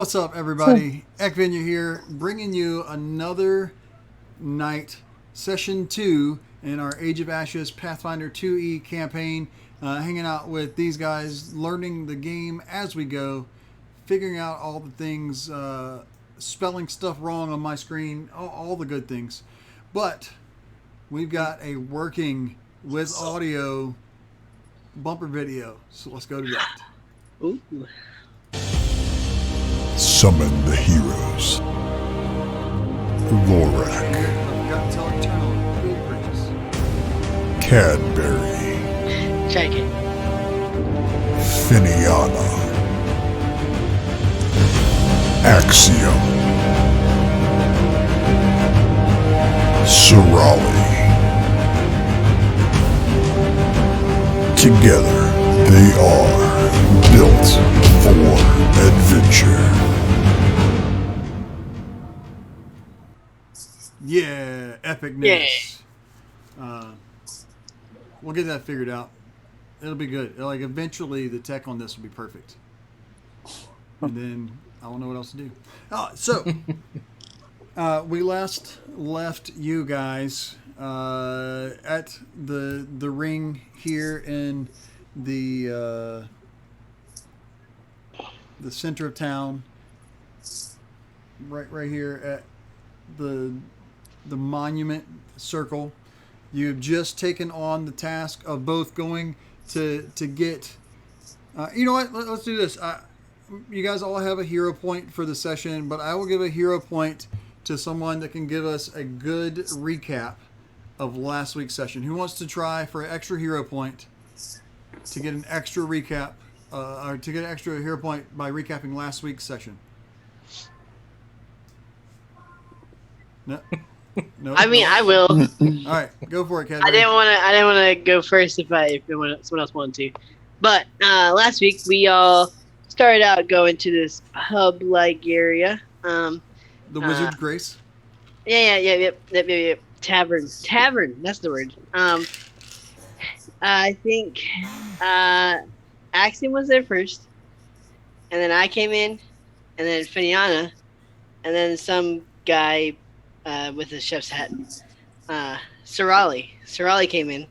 What's up, everybody? Ekvinya here, bringing you another night, session 2 in our Age of Ashes Pathfinder 2E campaign. Hanging out with these guys, learning the game as we go, figuring out all the things, spelling stuff wrong on my screen, all the good things. But we've got a working with audio bumper video, so let's go to that. Ooh. Summon the heroes. Vorak, I've got to tell Eternal good bridges. Cadbury, Check it. Finiana, Axiom, Sorali. Together, they are built for adventure. Yeah, epicness. We'll get that figured out. It'll be good. Like eventually, the tech on this will be perfect, and then I don't know what else to do. We last left you guys at the ring here in the center of town, right here at the monument circle. You've just taken on the task of both going to get. You know what? Let's do this. You guys all have a hero point for the session, but I will give a hero point to someone that can give us a good recap of last week's session. Who wants to try for an extra hero point to get an extra recap, or to get an extra hero point by recapping last week's session? No. No. I mean, I will. All right, go for it, Cadbury. I didn't want to go first if someone else wanted to. But last week we all started out going to this pub-like area. The Wizard's Grace. Yep. Tavern. That's the word. I think Axiom was there first, and then I came in, and then Finiana, and then some guy with a chef's hat. Sorali came in,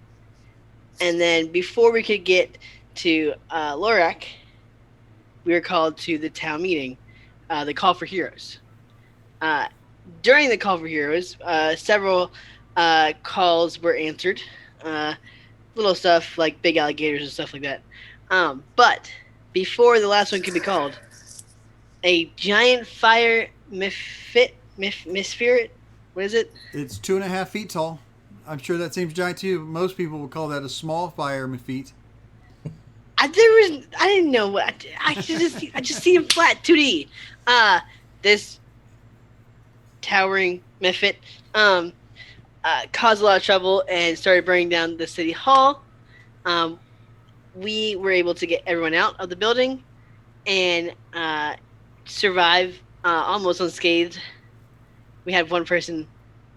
and then before we could get to Lorak, we were called to the town meeting, the Call for Heroes. During the Call for Heroes, several calls were answered, little stuff like big alligators and stuff like that. But before the last one could be called, a giant fire misspirit. What is it? It's 2.5 feet tall. I'm sure that seems giant to you. Most people would call that a small fire feet. I didn't know what. I just see him flat 2D. This towering Mephit caused a lot of trouble and started burning down the city hall. We were able to get everyone out of the building and survive almost unscathed. We had one person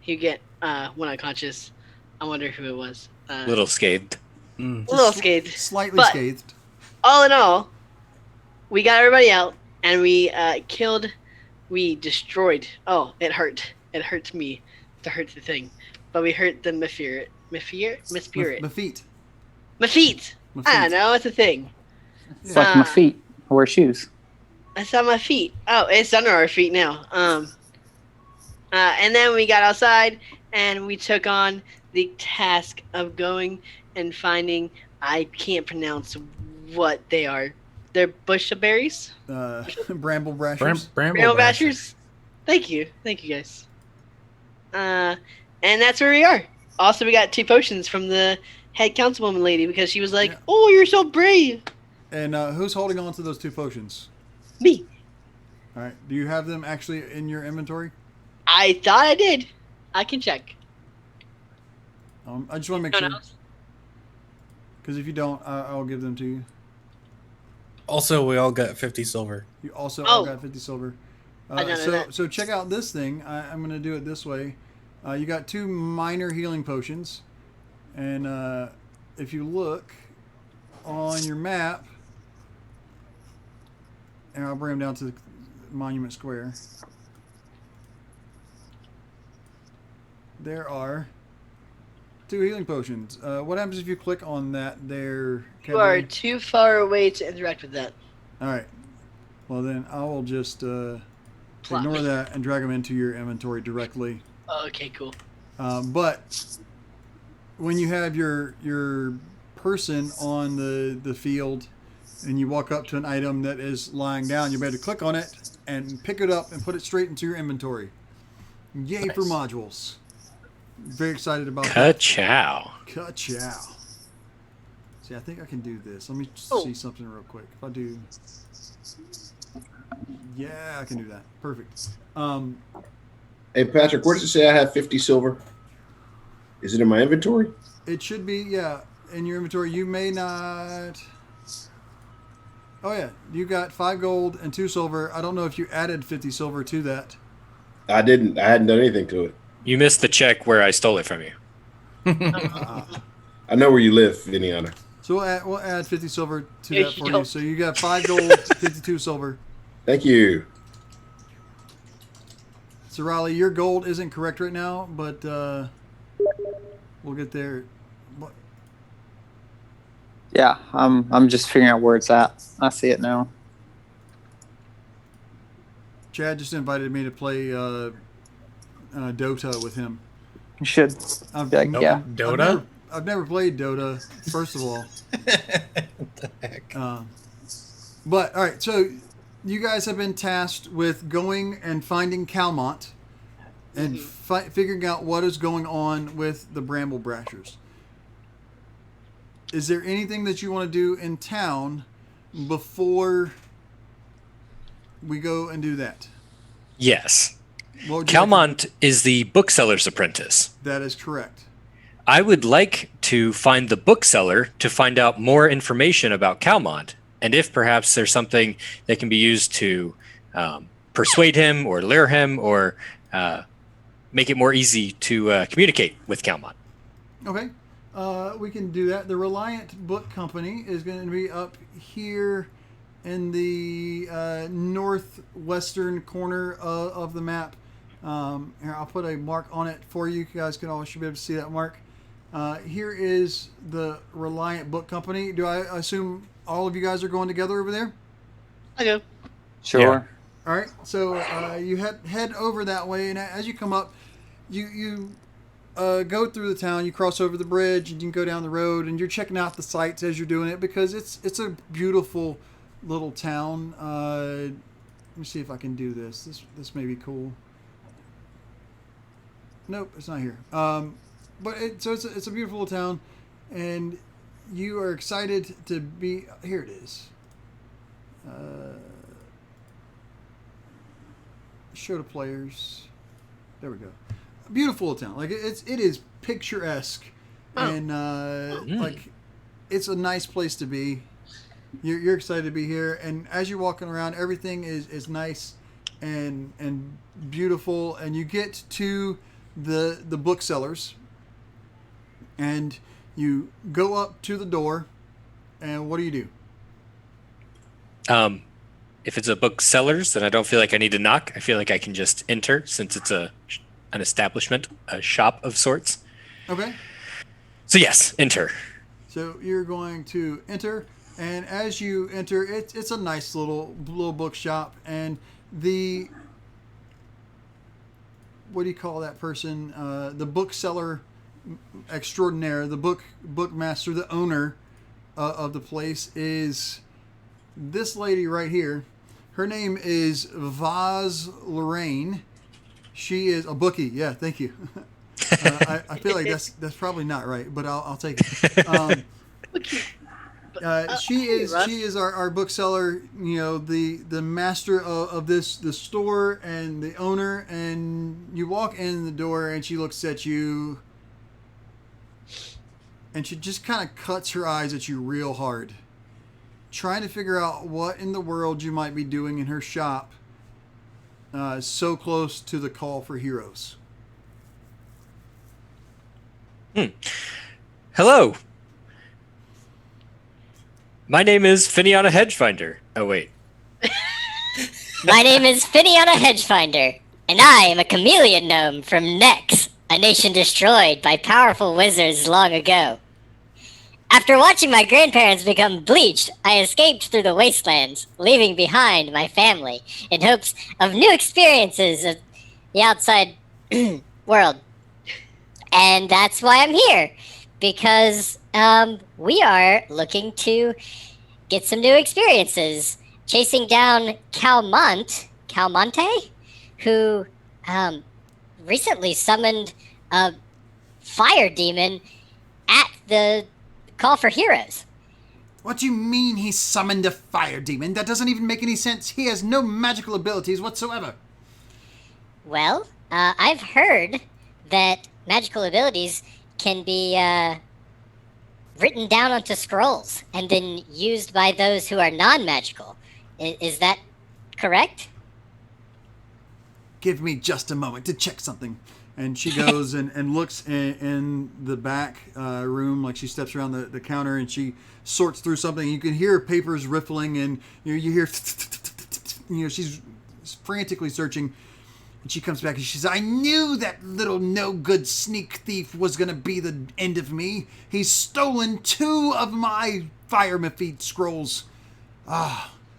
who went unconscious. I wonder who it was. Little scathed. Scathed. Slightly but scathed. All in all, we got everybody out and we we destroyed. Oh, it hurt. It hurt me to hurt the thing. But we hurt the Mephit. I don't know. It's a thing. It's like my feet. I wear shoes. It's on my feet. Oh, it's under our feet now. And then we got outside and we took on the task of going and finding. I can't pronounce what they are. They're bushberries. Bramble brashers. Bramble bashers. Thank you guys. And that's where we are. Also, we got 2 potions from the head councilwoman lady because she was like, yeah. "Oh, you're so brave." And who's holding on to those 2 potions? Me. All right. Do you have them actually in your inventory? I thought I did. I can check. I just want to make sure. Because if you don't, I'll give them to you. Also, we all got 50 silver. You also all got 50 silver. I don't know that. So check out this thing. I'm going to do it this way. You got 2 minor healing potions. And if you look on your map, and I'll bring them down to Monument Square. There are 2 healing potions. What happens if you click on that there, You are Kevin? too far away to interact with that. All right. Well, then I will just Plop. ignore that and drag them into your inventory directly. Okay, cool. But when you have your person on the field and you walk up to an item that is lying down, you better click on it and pick it up and put it straight into your inventory. Yay for modules. Very excited about that. Ka-chow. Ka-chow. See, I think I can do this. Let me Oh. see something real quick. If I do... Yeah, I can do that. Perfect. Hey, Patrick, where does it say I have 50 silver? Is it in my inventory? It should be, yeah, in your inventory. You may not... Oh, yeah. You got 5 gold and 2 silver. I don't know if you added 50 silver to that. I didn't. I hadn't done anything to it. You missed the check where I stole it from you. I know where you live, Viniana. So we'll add 50 silver to Yeah, that you for you. don't. So you got 5 gold, 52 silver. Thank you. So Riley, your gold isn't correct right now, but we'll get there. What? Yeah, I'm just figuring out where it's at. I see it now. Chad just invited me to play Dota with him. You should. I've, Be like, I've- yeah. Dota? I've never played Dota, first of all. What the heck? But, all right, so you guys have been tasked with going and finding Calmont and figuring out what is going on with the Bramble Brashers. Is there anything that you want to do in town before we go and do that? Yes. What would you like Calmont is the bookseller's apprentice. to- That is correct. I would like to find the bookseller to find out more information about Calmont, and if perhaps there's something that can be used to persuade him or lure him or make it more easy to communicate with Calmont. Okay. We can do that. The Reliant Book Company is going to be up here in the northwestern corner of the map. Here, I'll put a mark on it for you. You guys can all should be able to see that mark. Here is the Reliant Book Company. Do I assume all of you guys are going together over there? I go. Sure. All right. So you head over that way, and as you come up, you go through the town. You cross over the bridge, and you can go down the road, and you're checking out the sights as you're doing it because it's a beautiful little town. Let me see if I can do this. This may be cool. Nope, it's not here. But it's a beautiful little town, and you are excited to be. Here it is. Show to players. There we go. Beautiful little town. Like it is picturesque, and like it's a nice place to be. You're excited to be here, and as you're walking around, everything is nice and beautiful, and you get to the booksellers, and you go up to the door, and what do you do? If it's a bookseller's, then I don't feel like I need to knock. I feel like I can just enter since it's an establishment, a shop of sorts. Okay. So yes, enter. So you're going to enter, and as you enter, it's a nice little bookshop, and the what do you call that person? The bookseller extraordinaire, the bookmaster, the owner of the place is this lady right here. Her name is Vaz Lorraine. She is a bookie. Yeah, thank you. I feel like that's probably not right, but I'll take it. She is our bookseller. You know, the master of the store and the owner. And you walk in the door, and she looks at you, and she just kind of cuts her eyes at you real hard, trying to figure out what in the world you might be doing in her shop. So close to the call for heroes. Hello. My name is Finiana Hedgefinder. Oh wait. My name is Finiana Hedgefinder, and I am a chameleon gnome from Nex, a nation destroyed by powerful wizards long ago. After watching my grandparents become bleached, I escaped through the wastelands, leaving behind my family in hopes of new experiences of the outside world. And that's why I'm here, because we are looking to get some new experiences, chasing down Calmonte, who recently summoned a fire demon at the Call for Heroes. What do you mean he summoned a fire demon? That doesn't even make any sense. He has no magical abilities whatsoever. Well, I've heard that magical abilities can be written down onto scrolls and then used by those who are non-magical. Is that correct? Give me just a moment to check something. And she goes and looks in the back room, like she steps around the counter and she sorts through something. You can hear papers riffling and you hear, she's frantically searching. And she comes back and she says, I knew that little no-good sneak thief was going to be the end of me. He's stolen 2 of my Fire Mephite scrolls.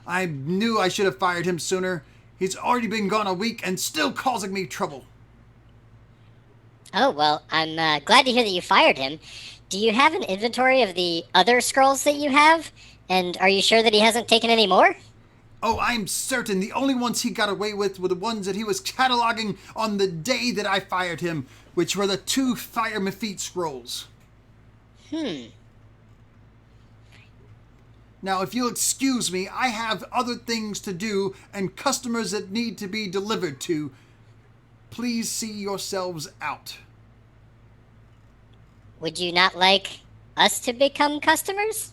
I knew I should have fired him sooner. He's already been gone a week and still causing me trouble. Oh, well, I'm glad to hear that you fired him. Do you have an inventory of the other scrolls that you have? And are you sure that he hasn't taken any more? Oh, I'm certain the only ones he got away with were the ones that he was cataloging on the day that I fired him, which were the 2 Fire Mephite scrolls. Now, if you'll excuse me, I have other things to do and customers that need to be delivered to. Please see yourselves out. Would you not like us to become customers?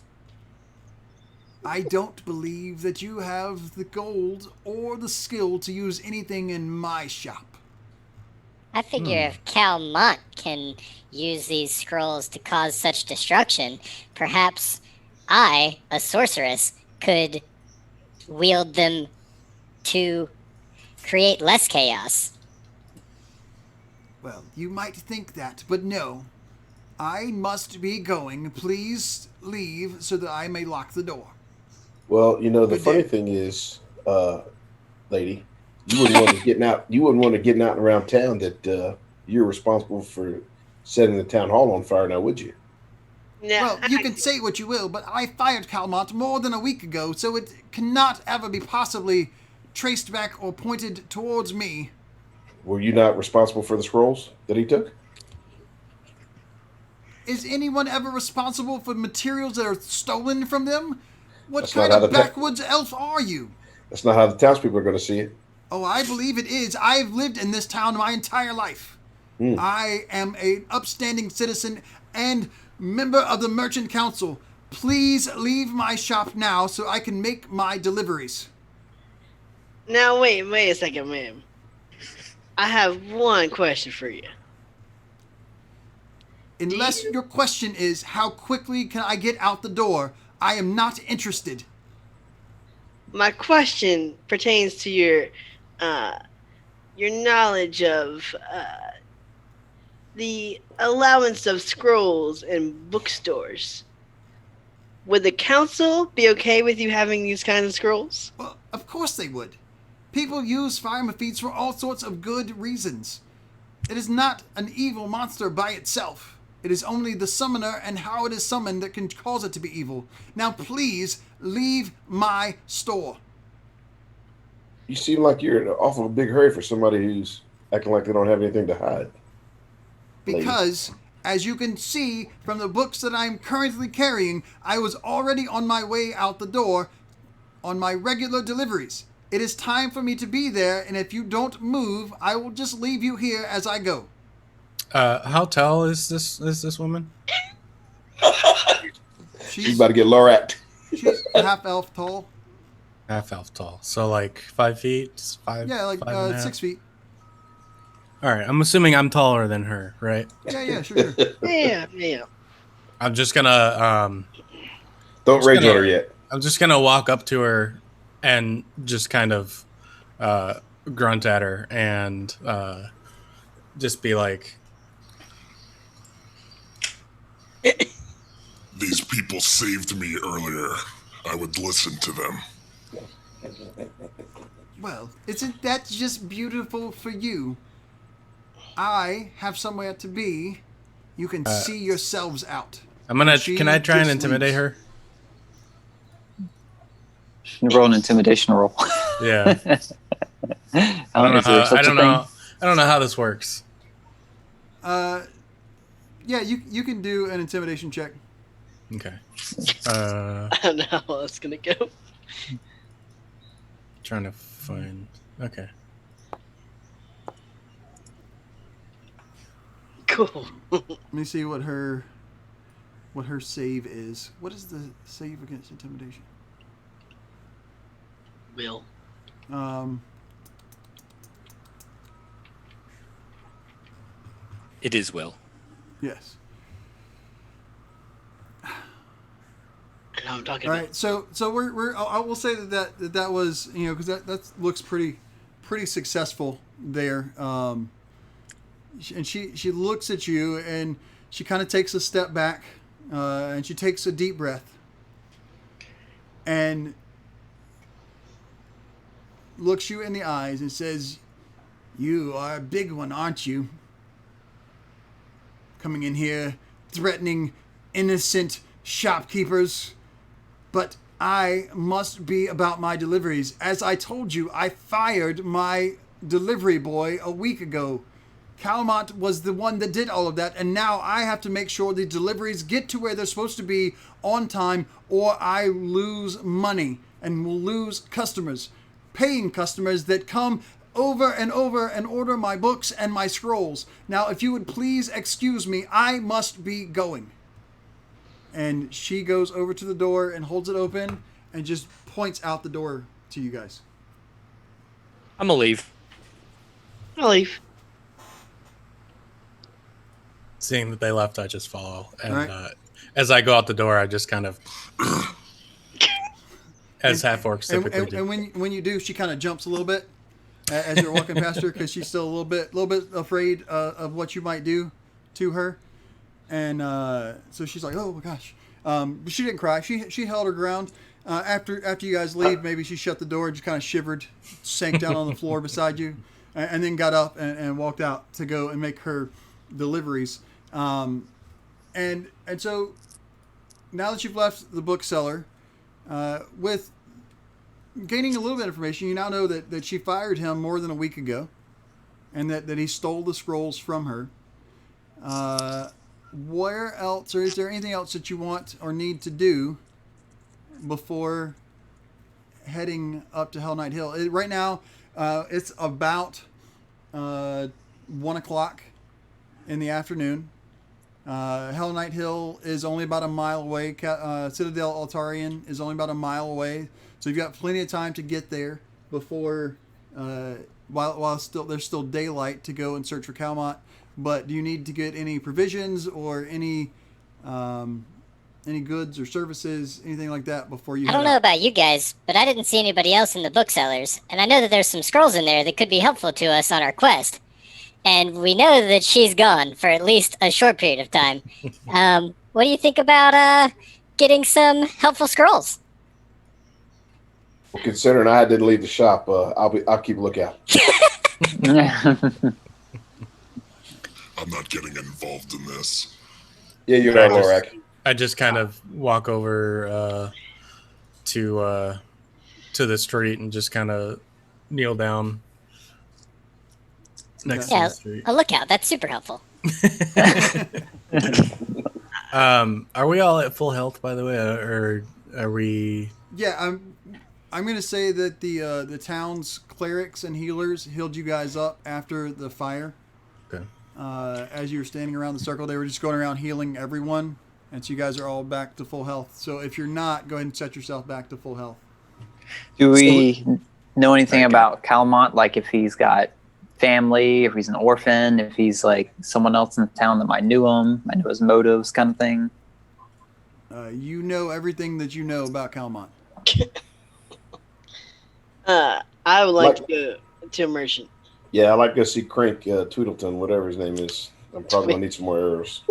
I don't believe that you have the gold or the skill to use anything in my shop. I figure if Calmont can use these scrolls to cause such destruction, perhaps I, a sorceress, could wield them to create less chaos. Well, you might think that, but no. I must be going. Please leave so that I may lock the door. Well, the Good funny day. thing is, lady, you wouldn't want to getting out. You wouldn't want to getting out and around town that you're responsible for setting the town hall on fire. Now, would you? No, Well, you can say what you will, but I fired Calmont more than a week ago, so it cannot ever be possibly traced back or pointed towards me. Were you not responsible for the scrolls that he took? Is anyone ever responsible for materials that are stolen from them? What That's kind not how of the ta- backwoods elf are you? That's not how the townspeople are going to see it. Oh, I believe it is. I've lived in this town my entire life. I am an upstanding citizen and member of the Merchant Council. Please leave my shop now so I can make my deliveries. now wait a second, ma'am. I have one question for you. Unless your question is, how quickly can I get out the door, I am not interested. My question pertains to your knowledge of the allowance of scrolls in bookstores. Would the council be okay with you having these kinds of scrolls? Well, of course they would. People use fire Mephites for all sorts of good reasons. It is not an evil monster by itself. It is only the summoner and how it is summoned that can cause it to be evil. Now please, leave my store. You seem like you're in an awful big hurry for somebody who's acting like they don't have anything to hide. Because, as you can see from the books that I'm currently carrying, I was already on my way out the door on my regular deliveries. It is time for me to be there, and if you don't move, I will just leave you here as I go. How tall is this woman? She's about to get loracked. She's half elf tall. Half elf tall. So like 5 feet? Yeah, like 5 and a half? 6 feet. All right. I'm assuming I'm taller than her, right? Yeah, sure. Yeah. I'm just gonna Don't rage on her yet. I'm just gonna walk up to her and just kind of grunt at her and just be like, These people saved me earlier. I would listen to them. Well, isn't that just beautiful for you? I have somewhere to be. You can see yourselves out. I'm gonna. She Can I try and just intimidate leaves. her? You roll an intimidation roll. Yeah. I I don't know. is there such I don't a thing? know. I don't know how this works. Yeah, you can do an intimidation check. Okay. I don't know how that's gonna go. Trying to find. Okay. Cool. Let me see what her save is. What is the save against intimidation? Will. It is Will. Yes. I know I'm talking All about. right. So I will say that was, you know, because that looks pretty successful there. And she looks at you and she kind of takes a step back, and she takes a deep breath and looks you in the eyes and says, "You are a big one, aren't you? Coming in here, threatening innocent shopkeepers. But I must be about my deliveries. As I told you, I fired my delivery boy a week ago. Calmont was the one that did all of that, and now I have to make sure the deliveries get to where they're supposed to be on time, or I lose money and will lose customers, paying customers that come over and over and order my books and my scrolls. Now, if you would please excuse me, I must be going." And she goes over to the door and holds it open and just points out the door to you guys. I'm gonna leave. I'll leave. Seeing that they left, I just follow. And Right. As I go out the door, I just kind of, as half orcs typically do. And when you do, she kind of jumps a little bit as you're walking past her because she's still a little bit afraid of what you might do to her. And so she's like, "Oh my gosh!" But she didn't cry. She held her ground. After you guys leave, maybe she shut the door, just kind of shivered, sank down on the floor beside you, and then got up and walked out to go and make her deliveries. And so now that you've left the bookseller, with gaining a little bit of information, you now know that she fired him more than a week ago, and that he stole the scrolls from her. Where else, or is there anything else that you want or need to do before heading up to Hell Knight Hill? Right now, it's about 1 o'clock in the afternoon. Hell Knight Hill is only about a mile away. Citadel Altarian is only about a mile away. So you've got plenty of time to get there before, while there's still daylight to go and search for Calmont. But do you need to get any provisions or any goods or services, anything like that before you I head don't know out? about you guys, but I didn't see anybody else in the booksellers, and I know that there's some scrolls in there that could be helpful to us on our quest. And we know that she's gone for at least a short period of time. What do you think about getting some helpful scrolls? Well, considering I didn't leave the shop, I'll keep a lookout. I'm not getting involved in this. Yeah, you're I right, Lorak. I just kind of walk over to the street and just kind of kneel down next to Yeah, the street. a lookout. That's super helpful. Are we all at full health, by the way, or are we? Yeah, I'm going to say that the town's clerics and healers healed you guys up after the fire. Okay. As you were standing around the circle, they were just going around healing everyone, and so you guys are all back to full health. So if you're not, go ahead and set yourself back to full health. Do we know anything about Calmont? Like if he's got family, if he's an orphan, if he's like someone else in the town that might knew him, might know his motives, kind of thing? You know everything that you know about Calmont. I would like Like- to go to a merchant. Yeah, I like to go see Crank Tweedleton, whatever his name is. I'm probably gonna need some more arrows.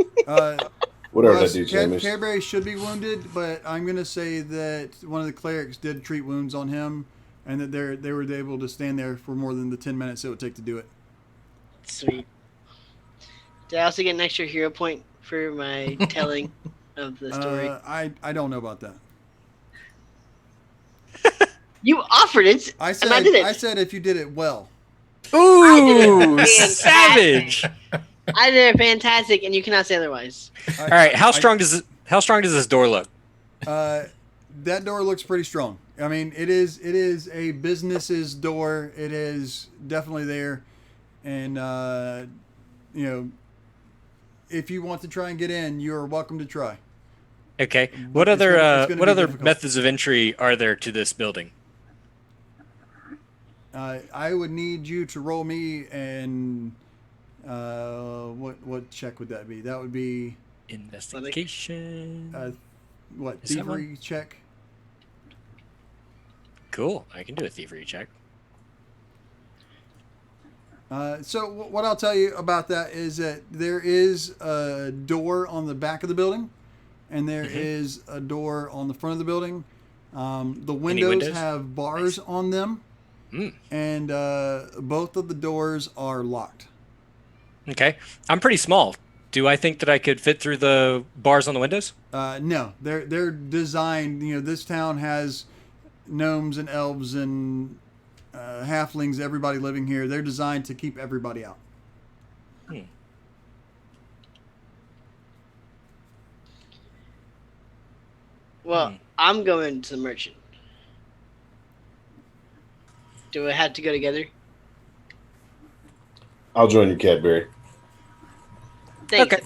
Whatever Russ, that dude's name is. Cadbury should be wounded, but I'm gonna say that one of the clerics did treat wounds on him, and that they were able to stand there for more than the 10 minutes it would take to do it. Sweet. Did I also get an extra hero point for my telling of the story? I don't know about that. You offered it, I said and I did it. I said if you did it well. Ooh, did it savage! I did it fantastic, and you cannot say otherwise. All right, how strong does this door look? That door looks pretty strong. I mean, it is a business's door. It is definitely there, and you know, if you want to try and get in, you are welcome to try. Okay. What It's other gonna what be other difficult. methods of entry are there to this building? I would need you to roll me and what check would that be? That would be Investigation. what Is that one? thievery check. Cool. I can do a thievery check. So what I'll tell you about that is that there is a door on the back of the building, and there is a door on the front of the building. The windows have bars on them, and both of the doors are locked. Okay. I'm pretty small. Do I think that I could fit through the bars on the windows? No, they're designed. You know, this town has gnomes and elves and halflings. Everybody living here. They're designed to keep everybody out. Well, I'm going to the merchant. Do we have to go together? I'll join you, Cadbury. Thanks. Okay.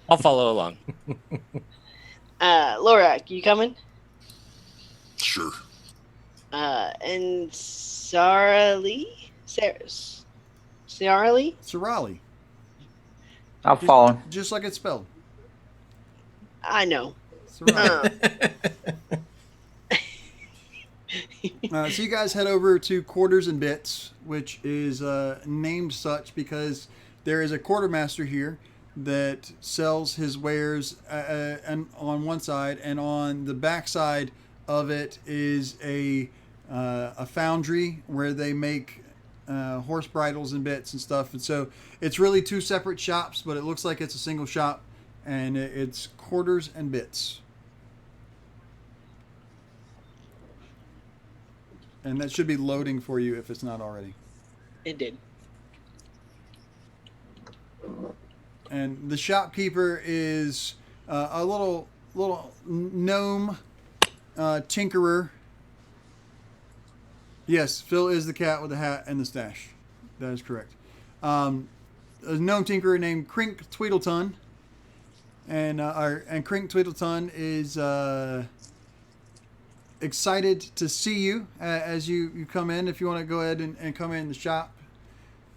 I'll follow along. Lorak, you coming? Sure. And Sarah Lee? Sarah Lee? Sorali, I'll follow. just like it's spelled. I know. Sorali. So you guys head over to Quarters and Bits, which is named such because there is a quartermaster here that sells his wares and on one side, and on the back side of it is a foundry where they make horse bridles and bits and stuff. And so it's really two separate shops, but it looks like it's a single shop, and it's Quarters and Bits. And that should be loading for you if it's not already. It did. And the shopkeeper is a little gnome tinkerer. Yes, Phil is the cat with the hat and the stash. That is correct. A gnome tinkerer named Crink Tweedleton, and Crink Tweedleton is excited to see you as you come in. If you want to go ahead and come in the shop,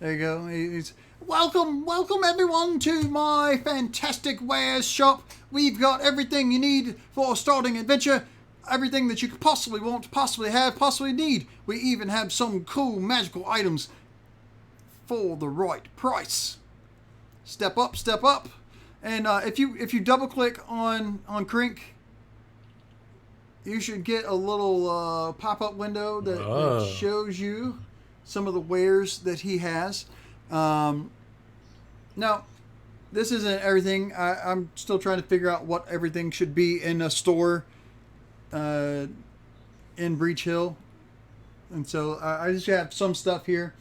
there you go. He's welcome everyone to my fantastic wares shop. We've got everything you need for starting adventure. Everything that you could possibly want, possibly have, possibly need. We even have some cool magical items for the right price. Step up. And if you double click on Crink, you should get a little pop-up window that shows you some of the wares that he has. Now, this isn't everything. I'm still trying to figure out what everything should be in a store in Breach Hill. And so I just have some stuff here.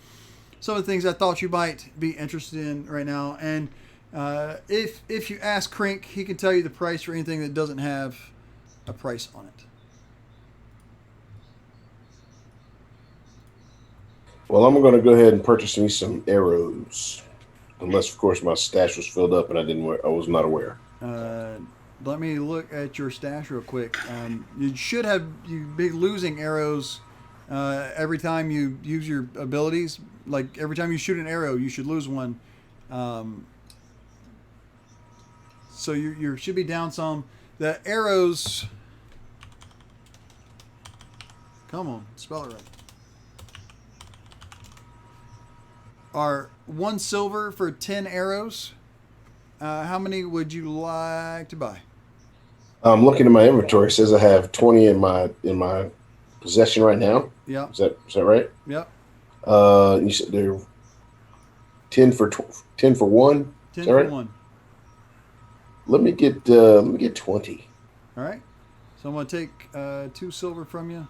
Some of the things I thought you might be interested in right now. And if you ask Crink, he can tell you the price for anything that doesn't have a price on it. Well, I'm going to go ahead and purchase me some arrows, unless, of course, my stash was filled up and I was not aware. Let me look at your stash real quick. You'd be losing arrows every time you use your abilities. Like every time you shoot an arrow, you should lose one. So you should be down some. The arrows. Come on, spell it right. are 1 silver for 10 arrows. How many would you like to buy? I'm looking at my inventory. It says I have 20 in my possession right now. Yep. Is that right? Yep. You said they're 10 for 10 for 1. 10 Is that for right? 1. Let me get 20. All right. So I'm going to take 2 silver from you.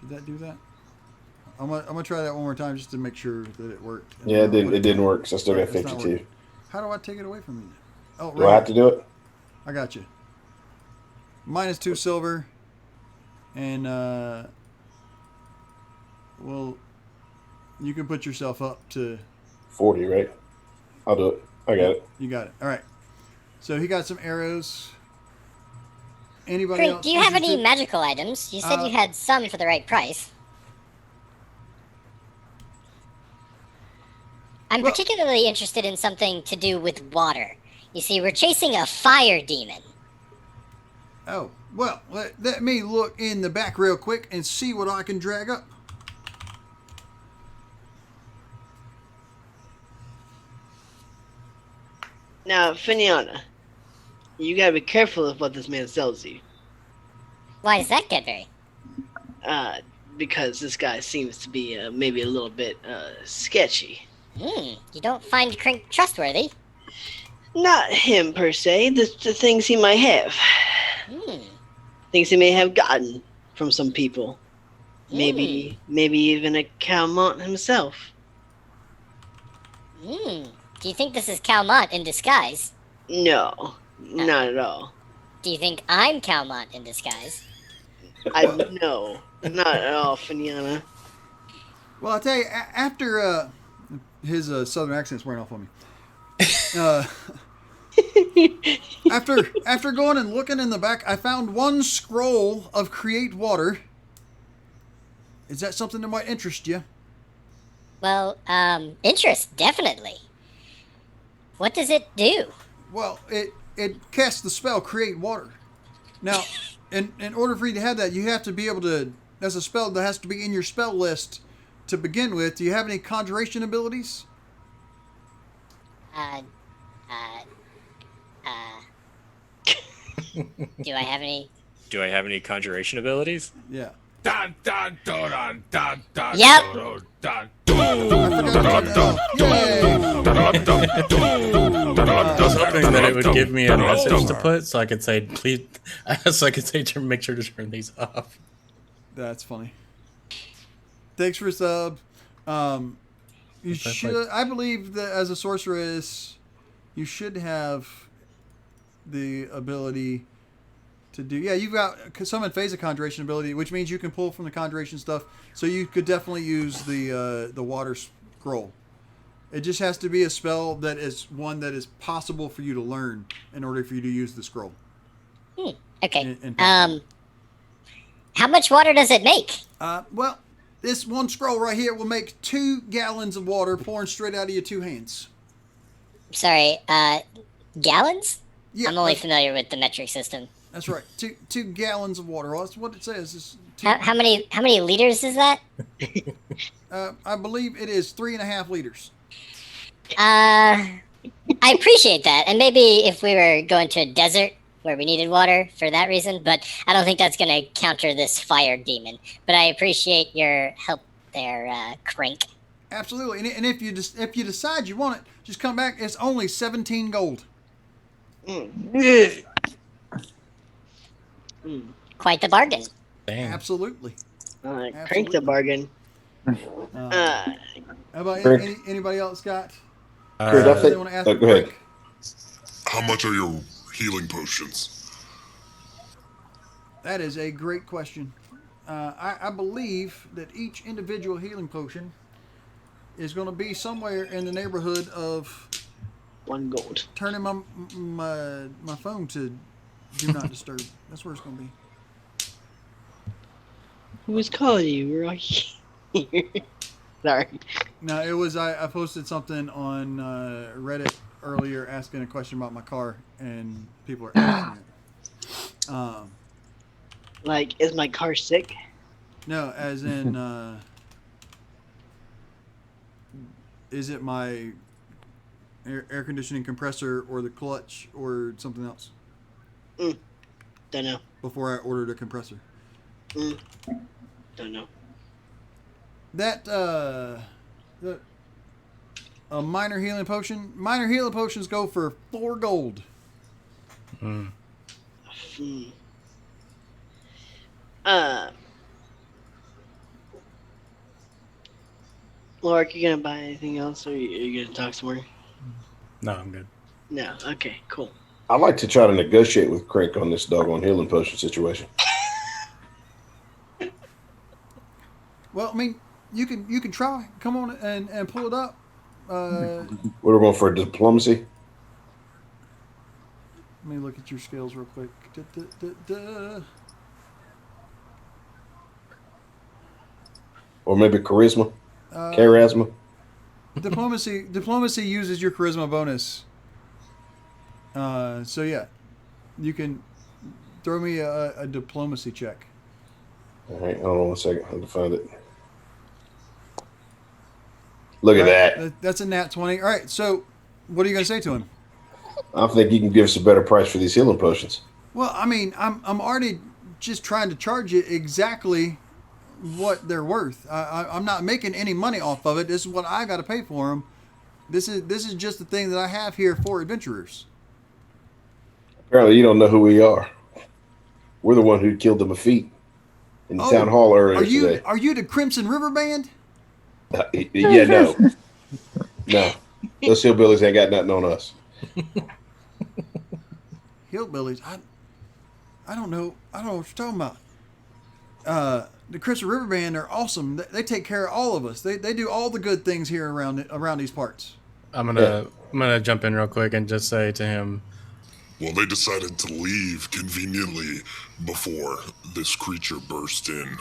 Did that do that? I'm gonna try that one more time just to make sure that it worked. And Yeah, then it didn't work. So I still got It's not 52. working. How do I take it away from you? Oh, Do I have to do it? I got you. Minus 2 silver, and well, you can put yourself up to 40, right? I'll do it. I got it. You got it. All right. So he got some arrows. Anybody Crink, else? do you have any interested? magical items? You said you had some for the right price. I'm Well- particularly interested in something to do with water. You see, we're chasing a fire demon. Oh, well, let me look in the back real quick and see what I can drag up. Now, Finiana, you gotta be careful of what this man sells you. Why does that get very? Because this guy seems to be maybe a little bit sketchy. You don't find Crink trustworthy? Not him per se, the things he might have. Hmm. Things he may have gotten from some people. Maybe even a Calmont himself. Do you think this is Calmont in disguise? No, not at all. Do you think I'm Calmont in disguise? No, not at all, Finiana. Well, I'll tell you, after his southern accent's wearing off on me. After going and looking in the back, I found 1 scroll of create water. Is that something that might interest you? Well, interest, definitely. What does it do? Well, it casts the spell create water. Now, in order for you to have that, you have to be able to. That's a spell that has to be in your spell list to begin with. Do you have any conjuration abilities? Do I have any? Do I have any conjuration abilities? Yeah. Dun, dun, dun, dun, dun, dun, Yep. dun, dun, I forgot to turn that off. I was hoping that it would give me a message to put so I could say, please, so I could say to make sure to turn these off. That's funny. Thanks for sub. You That's should. I believe that as a sorceress, you should have the ability to do. Yeah, you've got summon phase of conjuration ability, which means you can pull from the conjuration stuff. So you could definitely use the water scroll. It just has to be a spell that is one that is possible for you to learn in order for you to use the scroll. Okay. In How much water does it make? Well, this 1 scroll right here will make 2 gallons of water pouring straight out of your 2 hands. Sorry, gallons? Yeah, I'm only that's, familiar with the metric system. that's right. 2 gallons of water. Well, that's what it says. It's How many liters is that? I believe it is 3.5 liters. I appreciate that, and maybe if we were going to a desert where we needed water for that reason, but I don't think that's going to counter this fire demon. But I appreciate your help there, Crink. Absolutely. And if you decide you want it, just come back. It's only 17 gold. Quite the bargain. Dang. Absolutely. Crank the bargain. How about Rick. anybody else got? Chris, I They think, want to ask go ahead. Rick? How much are your healing potions? That is a great question. I believe that each individual healing potion is going to be somewhere in the neighborhood of 1 gold. turning my phone to do not disturb. That's where it's going to be. Who was calling you? We're all here. Sorry. No, it was I posted something on Reddit earlier asking a question about my car, and people are asking it. Like, is my car sick? No, as in, is it my air conditioning compressor or the clutch or something else Don't know. before I ordered a compressor? Don't know. That a minor healing potion. Minor healing potions go for 4 gold. Hmm. Uh, Lorik, you gonna buy anything else, or are you gonna talk some more? No, I'm good. No. Okay. Cool. I'd like to try to negotiate with Crank on this doggone healing potion situation. Well, I mean, you can try. Come on and pull it up. Let What are we going for? Diplomacy? me look at your skills real quick. Or maybe charisma? Uh, Charisma? Diplomacy uses your charisma bonus. So yeah, you can throw me a diplomacy check. All right, hold on 1 second. I have to find it. Look at All right, that. That's a nat 20. All right, so what are you gonna say to him? I think you can give us a better price for these healing potions. Well, I mean, I'm already just trying to charge you exactly what they're worth. I'm not making any money off of it. This is what I got to pay for them. This is just the thing that I have here for adventurers. Apparently, you don't know who we are. We're the one who killed the Mafeet in the town hall earlier today. Are you the Crimson River Band? Yeah, no. No. Those hillbillies ain't got nothing on us. Hillbillies? I don't know. I don't know what you're talking about. The Crimson River Band are awesome. They take care of all of us. They do all the good things here around these parts. I'm gonna jump in real quick and just say to him, Well, they decided to leave conveniently before this creature burst in.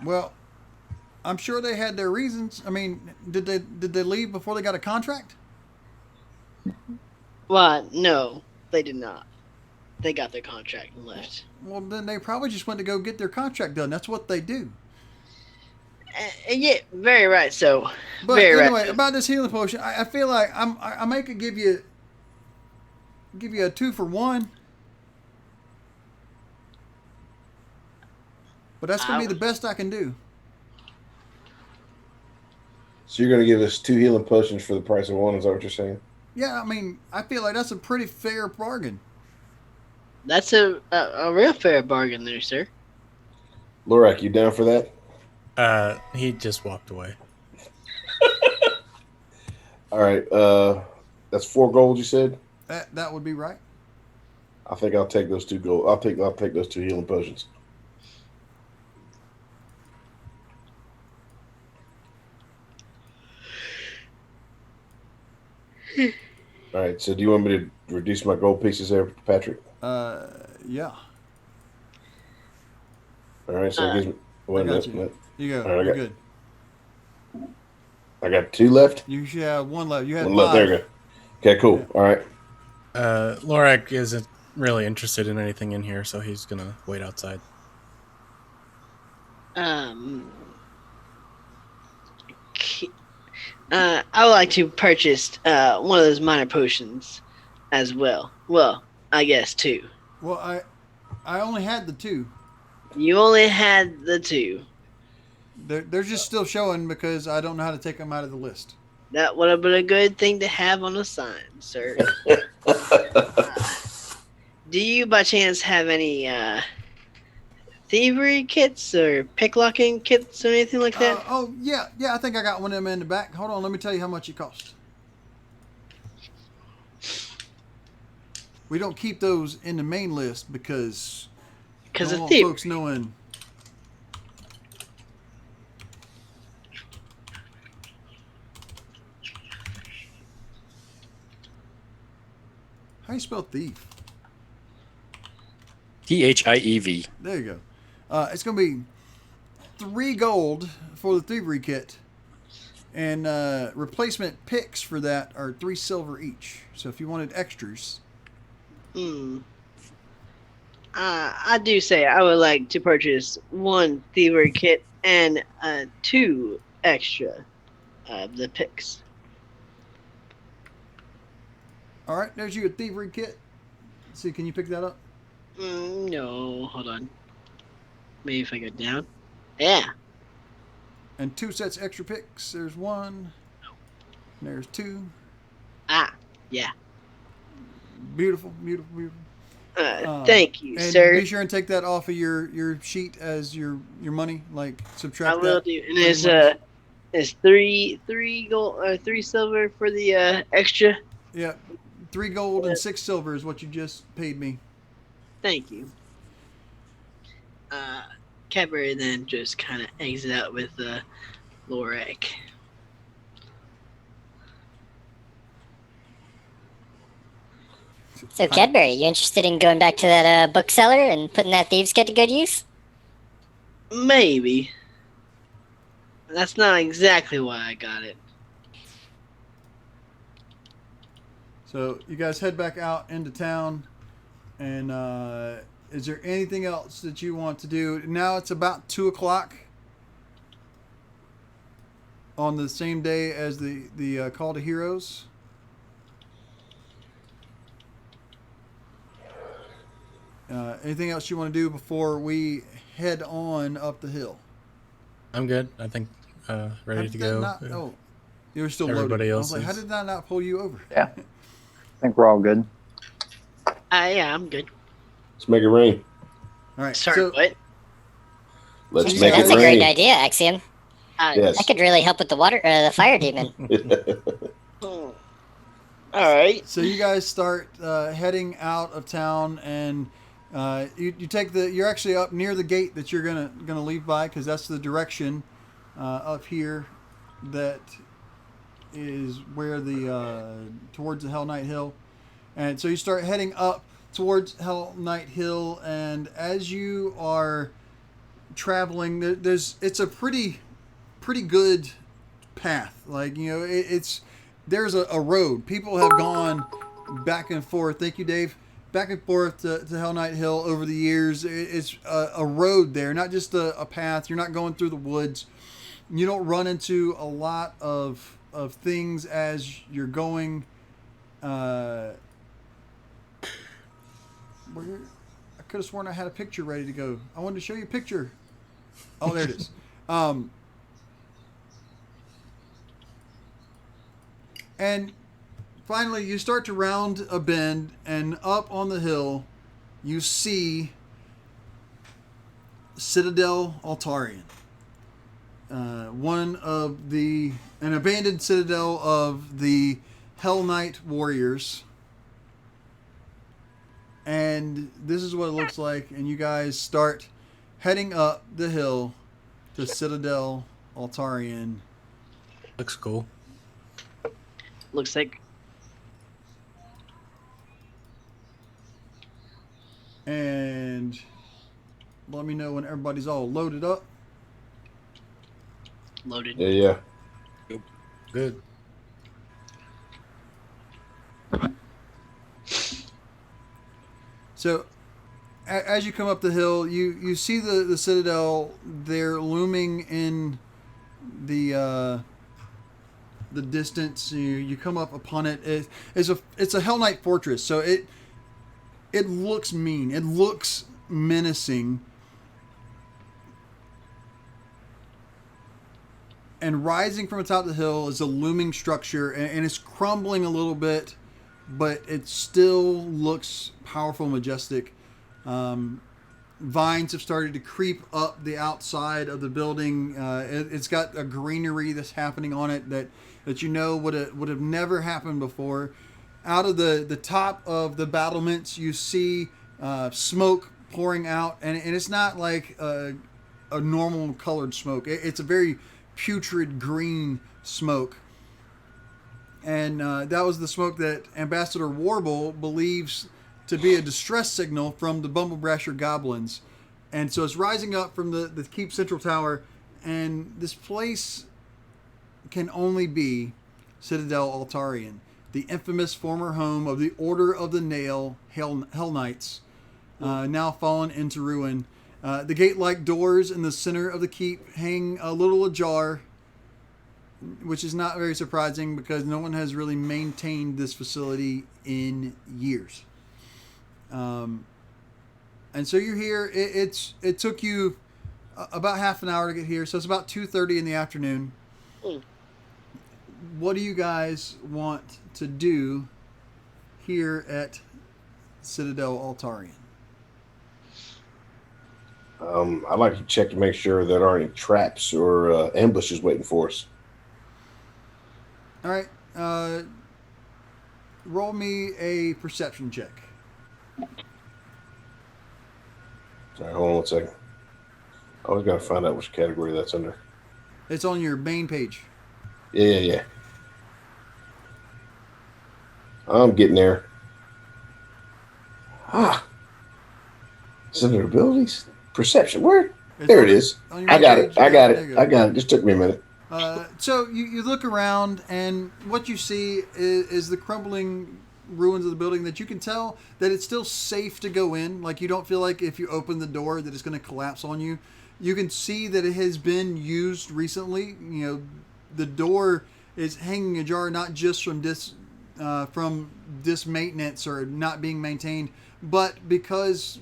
Well, I'm sure they had their reasons. I mean, did they leave before they got a contract? Well, no, they did not. They got their contract and left. Well, then they probably just went to go get their contract done. That's what they do. Yeah, very right. So, But very anyway, right. about this healing potion, I feel like I may could give you a 2 for 1. But that's gonna be the best I can do. So you're going to give us 2 healing potions for the price of 1? Is that what you're saying? Yeah, I mean, I feel like that's a pretty fair bargain. That's a real fair bargain there, sir. Lorak, you down for that? he just walked away. All right. That's 4 gold, you said? That would be right. I think I'll take those 2 gold. I'll take those 2 healing potions. All right. So do you want me to reduce my gold pieces there, Patrick? Yeah. All right. So it gives me. I got you. You go. All right, You're good. I got 2 left. You should have 1 left. You had 1 5. left. There you go. Okay. Cool. Yeah. All right. Lorak isn't really interested in anything in here, so he's gonna wait outside. I would like to purchase one of those minor potions as well. Well, I guess 2. Well, I only had the 2. You only had the 2. They're just still showing because I don't know how to take them out of the list. That would have been a good thing to have on a sign, sir. Do you, by chance, have any thievery kits or picklocking kits or anything like that? Oh, yeah. I think I got one of them in the back. Hold on, let me tell you how much it costs. We don't keep those in the main list because of want thievery. folks knowing. How do you spell thief? THIEV. There you go. It's going to be 3 gold for the thievery kit, and replacement picks for that are 3 silver each. So if you wanted extras, Hmm. I do say I would like to purchase 1 thievery kit and 2 extra of the picks. All right, there's you a thievery kit. Let's see, can you pick that up? No, hold on. Maybe if I go down. Yeah. And 2 sets extra picks. There's 1. There's 2. Ah, yeah. Beautiful, beautiful, beautiful. Thank you, And sir. be sure and take that off of your sheet as your money. Like subtract I will that. do. And from there's your money. there's three gold, 3 silver for the extra. Yeah, 3 gold and 6 silver is what you just paid me. Thank you. Cadbury then just kind of exit out with Lorac. So, Cadbury, you interested in going back to that bookseller and putting that thieves' kit to good use? Maybe. That's not exactly why I got it. So you guys head back out into town, and is there anything else that you want to do? Now it's about 2 o'clock on the same day as the Call to Heroes. Anything else you want to do before we head on up the hill? I'm good. I think ready to go. Oh, you were still Everybody loaded. I else was like, how is- did that not pull you over? Yeah. I think we're all good. Yeah, I'm good. Let's make it rain. All right. Sorry, so, what? Let's So make That's it a great rain. idea, Axiom. Yes. That could really help with the fire demon. All right. So you guys start heading out of town, and you take you're actually up near the gate that you're gonna leave by, because that's the direction up here that is where the towards the Hell Knight Hill, and so you start heading up towards Hell Knight Hill, and as you are traveling, it's a pretty good path. Like, there's a road. People have gone back and forth. Thank you, Dave. Back and forth to Hell Knight Hill over the years. It's a road there, not just a path. You're not going through the woods. You don't run into a lot of things as you're going. I could have sworn I had a picture ready to go. I wanted to show you a picture. Oh, there it is. And finally, you start to round a bend, and up on the hill, you see Citadel Altarian. An abandoned citadel of the Hell Knight warriors. And this is what it looks like, and you guys start heading up the hill to Citadel Altarian. Looks cool. Looks like And let me know when everybody's all loaded up. loaded. Yeah. Good. So, as you come up the hill, you see the citadel there looming in the distance. You come up upon it. It's a Hell Knight fortress, so it looks mean. It looks menacing. And rising from the top of the hill is a looming structure, and it's crumbling a little bit, but it still looks powerful and majestic. Vines have started to creep up the outside of the building. It's got a greenery that's happening on it that would have never happened before. Out of the top of the battlements, you see smoke pouring out, and it's not like a normal colored smoke. It's a very putrid green smoke. And that was the smoke that Ambassador Warble believes to be a distress signal from the Bumblebrasher goblins. And so it's rising up from the Keep Central Tower, and this place can only be Citadel Altarian. the infamous former home of the Order of the Nail Hell Knights, now fallen into ruin. The gate-like doors in the center of the keep hang a little ajar, which is not very surprising because no one has really maintained this facility in years. And so you're here. It took you about half an hour to get here, so it's about 2:30 in the afternoon. What do you guys want to do here at Citadel Altarian? I'd like to check to make sure there aren't any traps or ambushes waiting for us. All right. Roll me a perception check. Sorry, hold on 1 second. I was going to find out which category that's under. It's on your main page. Yeah. I'm getting there. Center abilities? Perception. Where? There it is. On your I main got page. it. I got There it. you go. I got it. Just took me a minute. So you look around, and what you see is the crumbling ruins of the building that you can tell that it's still safe to go in. Like, you don't feel like if you open the door that it's going to collapse on you. You can see that it has been used recently. You know, the door is hanging ajar, not just from dismaintenance or not being maintained, but because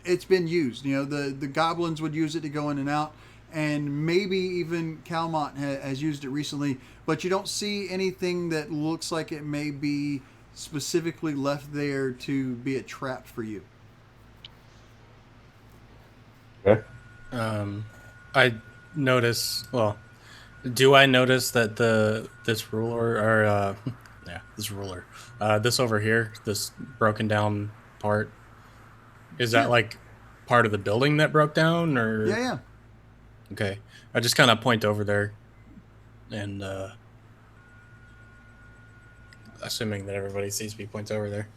it's been used. You know, the goblins would use it to go in and out. And maybe even Calmont has used it recently, but you don't see anything that looks like it may be specifically left there to be a trap for you. Okay. I notice. Well, do I notice that this ruler this over here, this broken down part, is that like part of the building that broke down, or? Yeah. Okay, I just kind of point over there, and assuming that everybody sees me, points over there.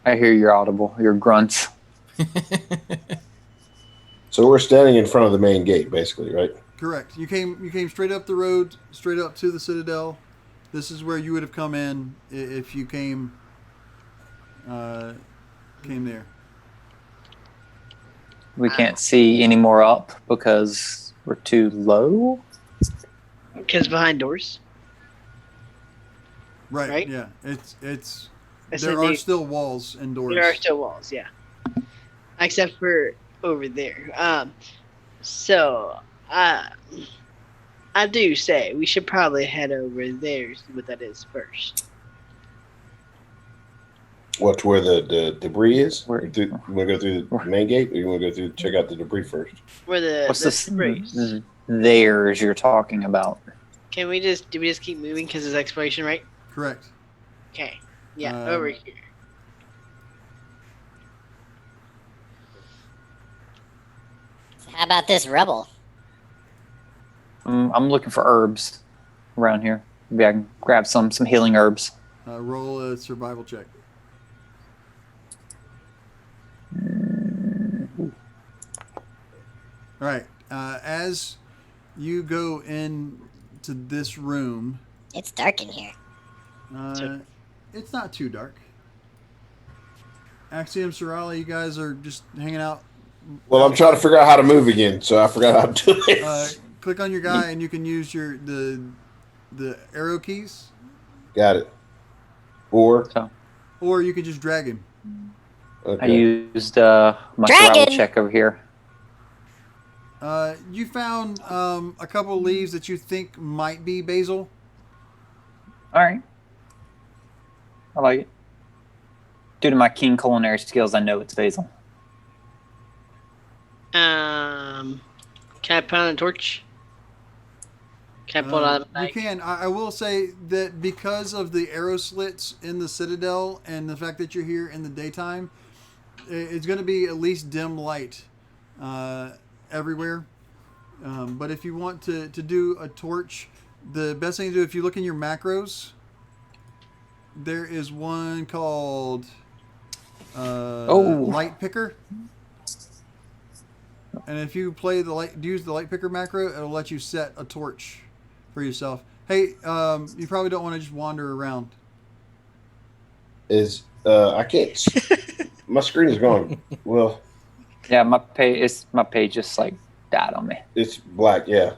I hear your audible, your grunts. So we're standing in front of the main gate, basically, right? Correct. You came straight up the road, straight up to the Citadel. This is where you would have come in if you came there. We can't see any more up because we're too low. Because behind doors. Right. Yeah. It's That's there a are new- still walls and doors. There are still walls, yeah. Except for over there. So I do say we should probably head over there, see what that is first. What, to where the debris is? Where- You want to go through the main gate, or you want to go through check out the debris first? Where the What's this race. theirs you're talking about? Do we just keep moving because it's exploration, right? Correct. Okay. Yeah, Um, over here. How about this rubble? I'm looking for herbs around here. Maybe I can grab some healing herbs. Roll a survival check. All right. As you go into this room, It's dark in here. it's not too dark. Axiom, Sorali, you guys are just hanging out. Well, I'm trying to figure out how to move again, so I forgot how to do it. Click on your guy, and you can use the arrow keys, Got it. Or or you can just drag him. okay. I used my survival Dragon! check over here. You found a couple of leaves that you think might be basil. All right. I like it. Due to my keen culinary skills, I know it's basil. Can I put on a torch? Can I pull it out of the You bag? can. I will say that because of the arrow slits in the Citadel and the fact that you're here in the daytime, it's going to be at least dim light everywhere. But if you want to do a torch, the best thing to do, if you look in your macros, there is one called Light Picker. And if you use the light picker macro, it'll let you set a torch for yourself. Hey, you probably don't want to just wander around. I can't. My screen is gone. Well, Yeah, my page just like died on me. it's black. Yeah,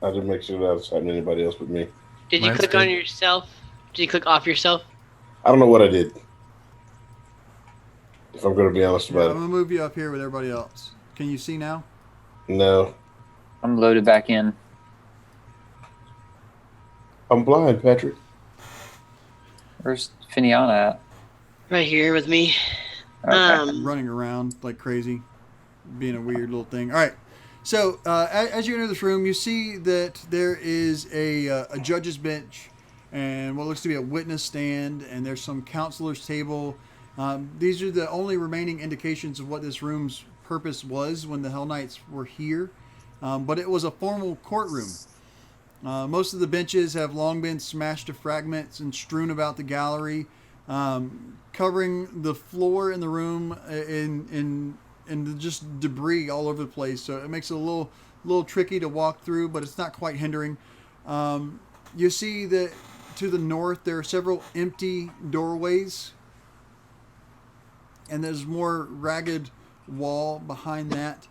I didn't make sure that was happening to anybody else but me. Did you Mine's click good. on yourself? Did you click off yourself? I don't know what I did. If I'm going to be honest Yeah, I'm about gonna move you up here with everybody else. Can you see now? it, no, I'm loaded back in. I'm blind, Patrick. Where's Finiana at? Right here with me. Okay. Running around like crazy, being a weird little thing. All right. So as you enter this room, you see that there is a judge's bench and what looks to be a witness stand, and there's some counselor's table. These are the only remaining indications of what this room's purpose was when the Hell Knights were here. But it was a formal courtroom. Most of the benches have long been smashed to fragments and strewn about the gallery, covering the floor in the room in just debris all over the place. So it makes it a little tricky to walk through, but it's not quite hindering. You see that to the north there are several empty doorways, and there's more ragged wall behind that,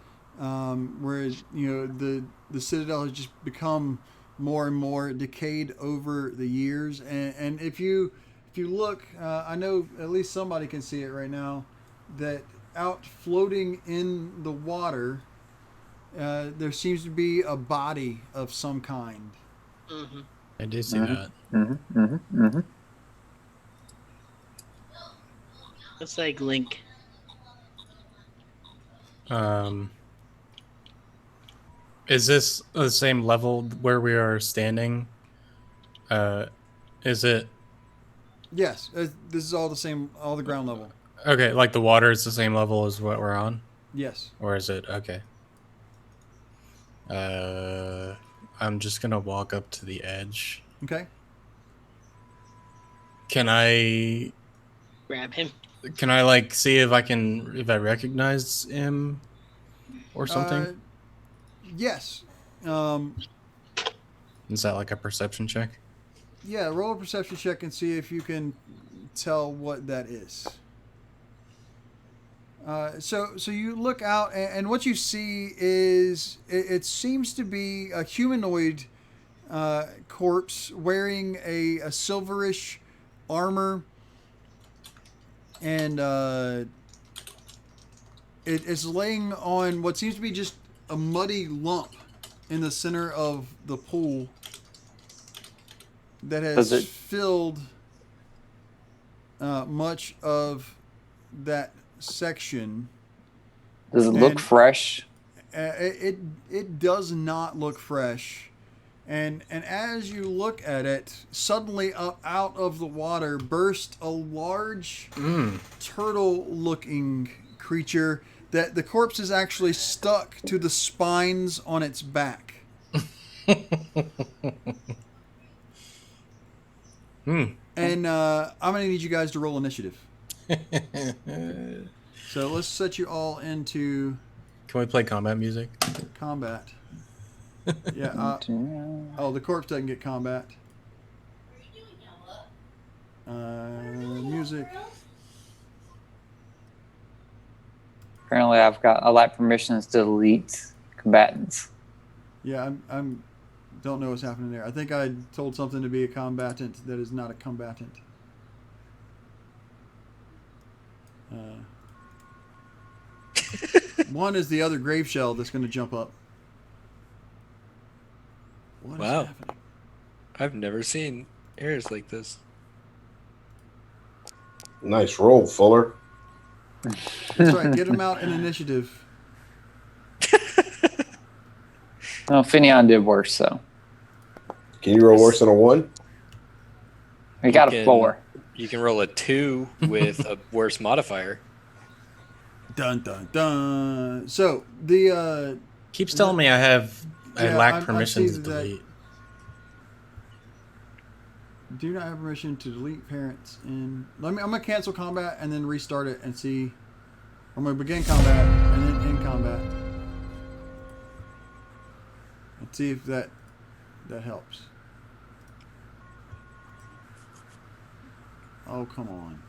where the citadel has just become more and more decayed over the years. And if you look, I know at least somebody can see it right now, that out floating in the water, there seems to be a body of some kind. Mm-hmm. I do see that. Looks like Link. Is this the same level where we are standing? Is it Yes, this is all the same, all the ground level. okay? Like the water is the same level as what we're on, Yes. or is it okay? I'm just gonna walk up to the edge. Okay. Can I Grab him. like see if I recognize him or something? Yes. Is that like a perception check? Yeah, roll a perception check and see if you can tell what that is. So you look out, and what you see is it seems to be a humanoid corpse wearing a silverish armor, and it is laying on what seems to be just a muddy lump in the center of the pool that has filled much of that section. Does it look fresh? It does not look fresh, and as you look at it, suddenly up out of the water burst a large turtle-looking creature that the corpse is actually stuck to the spines on its back. And I'm gonna need you guys to roll initiative. So let's set you all into Can we play combat music? combat. Yeah. Oh, the corpse doesn't get combat. Music. Apparently, I've got a lot of permissions to delete combatants. Yeah, I'm don't know what's happening there. I think I told something to be a combatant that is not a combatant. One is the other grave shell that's going to jump up. What is Wow. happening? I've never seen airs like this. Nice roll, Fuller. That's right. Get him out in initiative. Well, Finian did worse, so Can you roll worse than a 1? we got You a can- 4. You can roll a 2 with a worse modifier. Dun dun dun. So the Keeps telling me I Yeah, lack I permission see to that. delete. do not have permission to delete parents. And I'm gonna cancel combat and then restart it and see. I'm gonna begin combat and then end combat. And see if that helps. Oh, come on.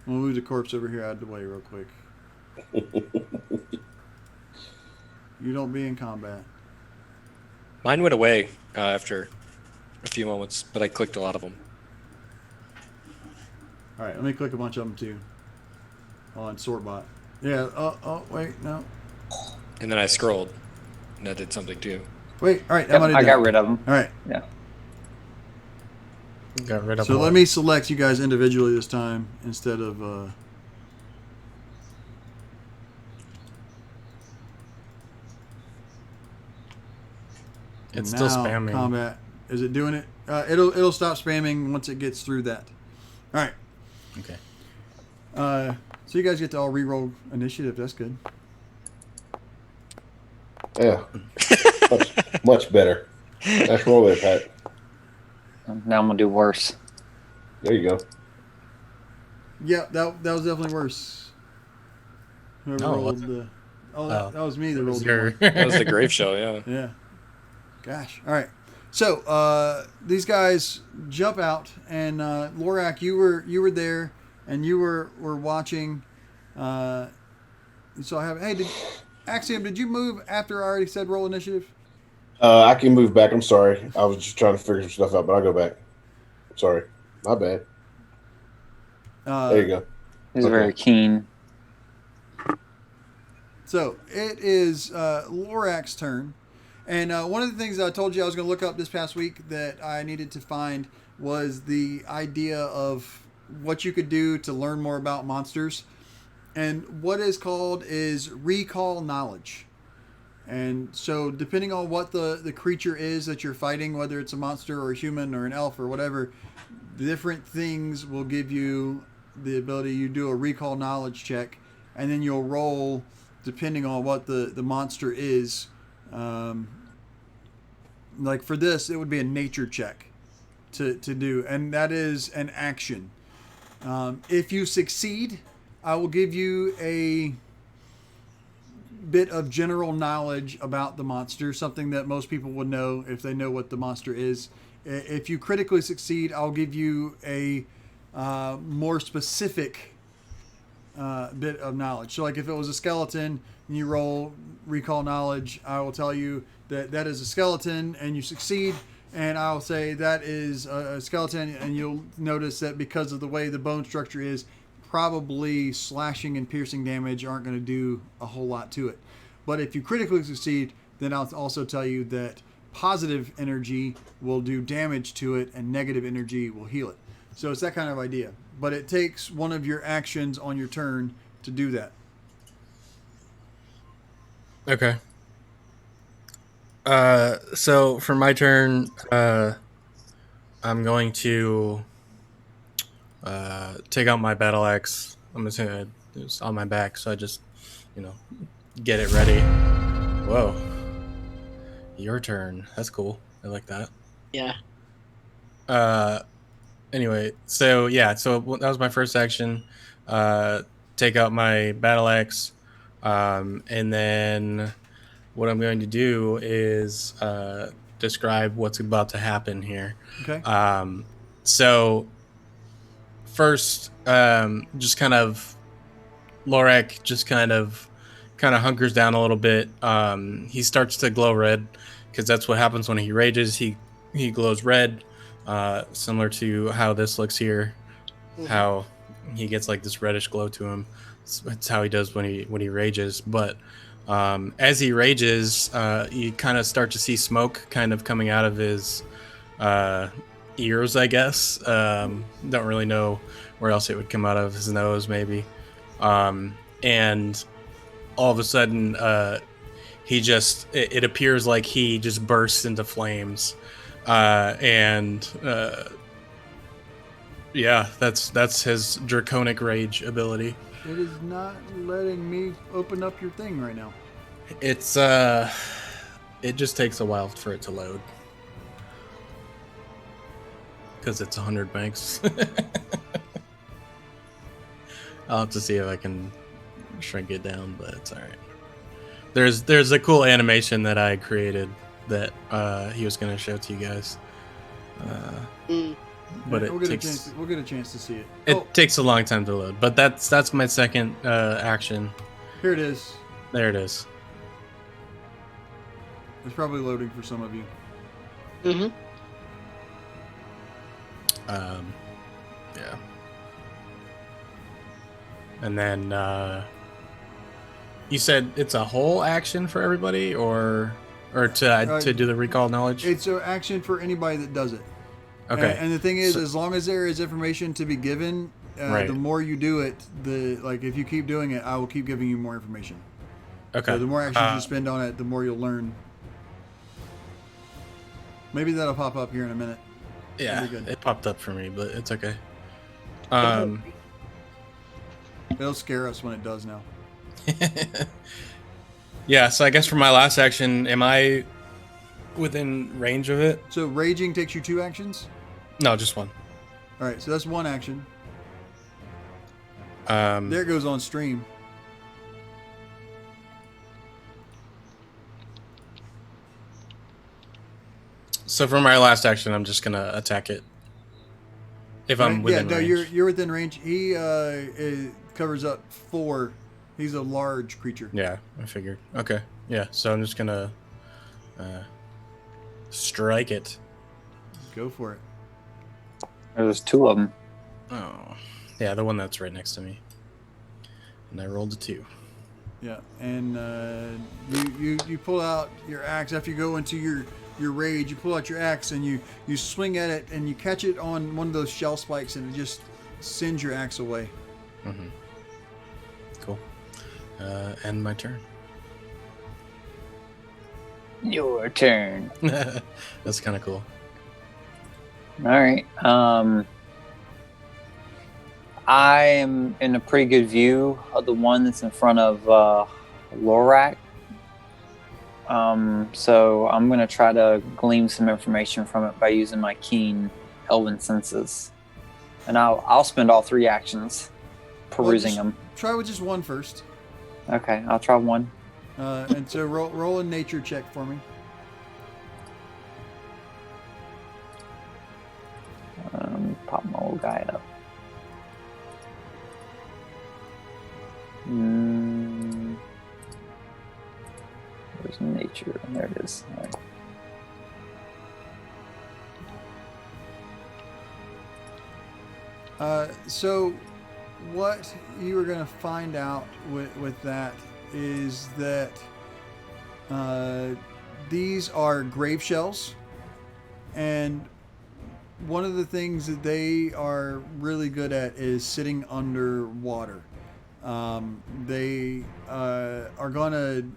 We'll move the corpse over here out of the way real quick. You don't be in combat. Mine went away after a few moments, but I clicked a lot of them. All right, let me click a bunch of them too. On Sortbot. Yeah. Oh, wait, no. And then I scrolled, and that did something too. Wait. All right, Yep, I'm I got rid of them. All right. Yeah. Got rid of So one. let me select you guys individually this time instead of. It's still now spamming. Combat. Is it doing it? It'll stop spamming once it gets through that. All right. Okay. So you guys get to all re-roll initiative. That's good. Yeah. much better. Nice roll there, Pat. Now I'm gonna do worse. There you go. Yeah, that was definitely worse. Whoever Oh, rolled was it? the. That was me that rolled the Your- one. That was the grave show, yeah. Yeah. Gosh. All right. So these guys jump out, and Lorak, you were there, and you were watching. So I have. Hey, Axiom, did you move after I already said roll initiative? I can move back. I'm sorry. I was just trying to figure some stuff out, but I'll go back. Sorry. My bad. There you go. He's Okay. very keen. So it is Lorak's turn. And one of the things that I told you I was going to look up this past week that I needed to find was the idea of what you could do to learn more about monsters. And what is called is recall knowledge. And so depending on what the creature is that you're fighting, whether it's a monster or a human or an elf or whatever, different things will give you the ability. You do a recall knowledge check, and then you'll roll depending on what the monster is. Like for this, it would be a nature check to do, and that is an action. If you succeed, I will give you a bit of general knowledge about the monster, something that most people would know if they know what the monster is. If you critically succeed, I'll give you a more specific bit of knowledge. So like if it was a skeleton and you roll recall knowledge, I will tell you that that is a skeleton and you succeed, and I'll say that is a skeleton, and you'll notice that because of the way the bone structure is, probably slashing and piercing damage aren't going to do a whole lot to it. But if you critically succeed, then I'll also tell you that positive energy will do damage to it and negative energy will heal it. So it's that kind of idea. But it takes one of your actions on your turn to do that. Okay. So for my turn, I'm going to take out my battle axe. I'm just gonna it's on my back, so I just, get it ready. Whoa. Your turn. That's cool. I like that. Yeah. Anyway, so that was my first action. Take out my battle axe, and then what I'm going to do is describe what's about to happen here. Okay. So first, just kind of Lorak just kind of hunkers down a little bit. He starts to glow red because that's what happens when he rages. He glows red, similar to how this looks here. Mhm. How he gets like this reddish glow to him. It's how he does when he rages. But as he rages, you kind of start to see smoke kind of coming out of his ears, I guess. Don't really know where else it would come out of. His nose, maybe. And all of a sudden, it appears like he just bursts into flames. Yeah, that's his draconic rage ability. It is not letting me open up your thing right now. It's it just takes a while for it to load because it's 100 megs. I'll have to see if I can shrink it down, but it's all right. There's a cool animation that I created that he was going to show to you guys. But we'll it takes we'll get a chance to see it. it takes a long time to load. But that's my second action. Here it is. There it is. It's probably loading for some of you. Mm-hmm. Yeah. And then you said it's a whole action for everybody, or to do the recall knowledge. It's an action for anybody that does it. Okay. And the thing is, as long as there is information to be given, Right. the more you do it, if you keep doing it, I will keep giving you more information. Okay. So the more actions you spend on it, the more you'll learn. Maybe that'll pop up here in a minute. Yeah, That'd be good. it popped up for me, but it's okay. It'll scare us when it does now. Yeah, so I guess for my last action, am I within range of it? So raging takes you 2 actions. No, just one. All right, so that's 1 action. There There it goes on stream. So for my last action, I'm just gonna attack it. If I'm within range. you're within range. He it covers up 4. He's a large creature. Yeah, I figured. Okay. Yeah, so I'm just gonna strike it. Go for it. There's 2 of them. Oh, yeah, the one that's right next to me. And I rolled a 2. Yeah, and you pull out your axe after you go into your rage. You pull out your axe and you swing at it and you catch it on one of those shell spikes and it just sends your axe away. Mm-hmm. Cool. End my turn. Your turn. That's kind of cool. All right. I am in a pretty good view of the one that's in front of Lorak. So I'm going to try to glean some information from it by using my keen elven senses. And I'll spend all 3 actions perusing them. Try with just 1 first. Okay, I'll try 1. And so roll a nature check for me. Pop my old guy up. Where's nature? There it is. All right. So what you are going to find out with that is that these are grave shells, and one of the things that they are really good at is sitting underwater. They are going to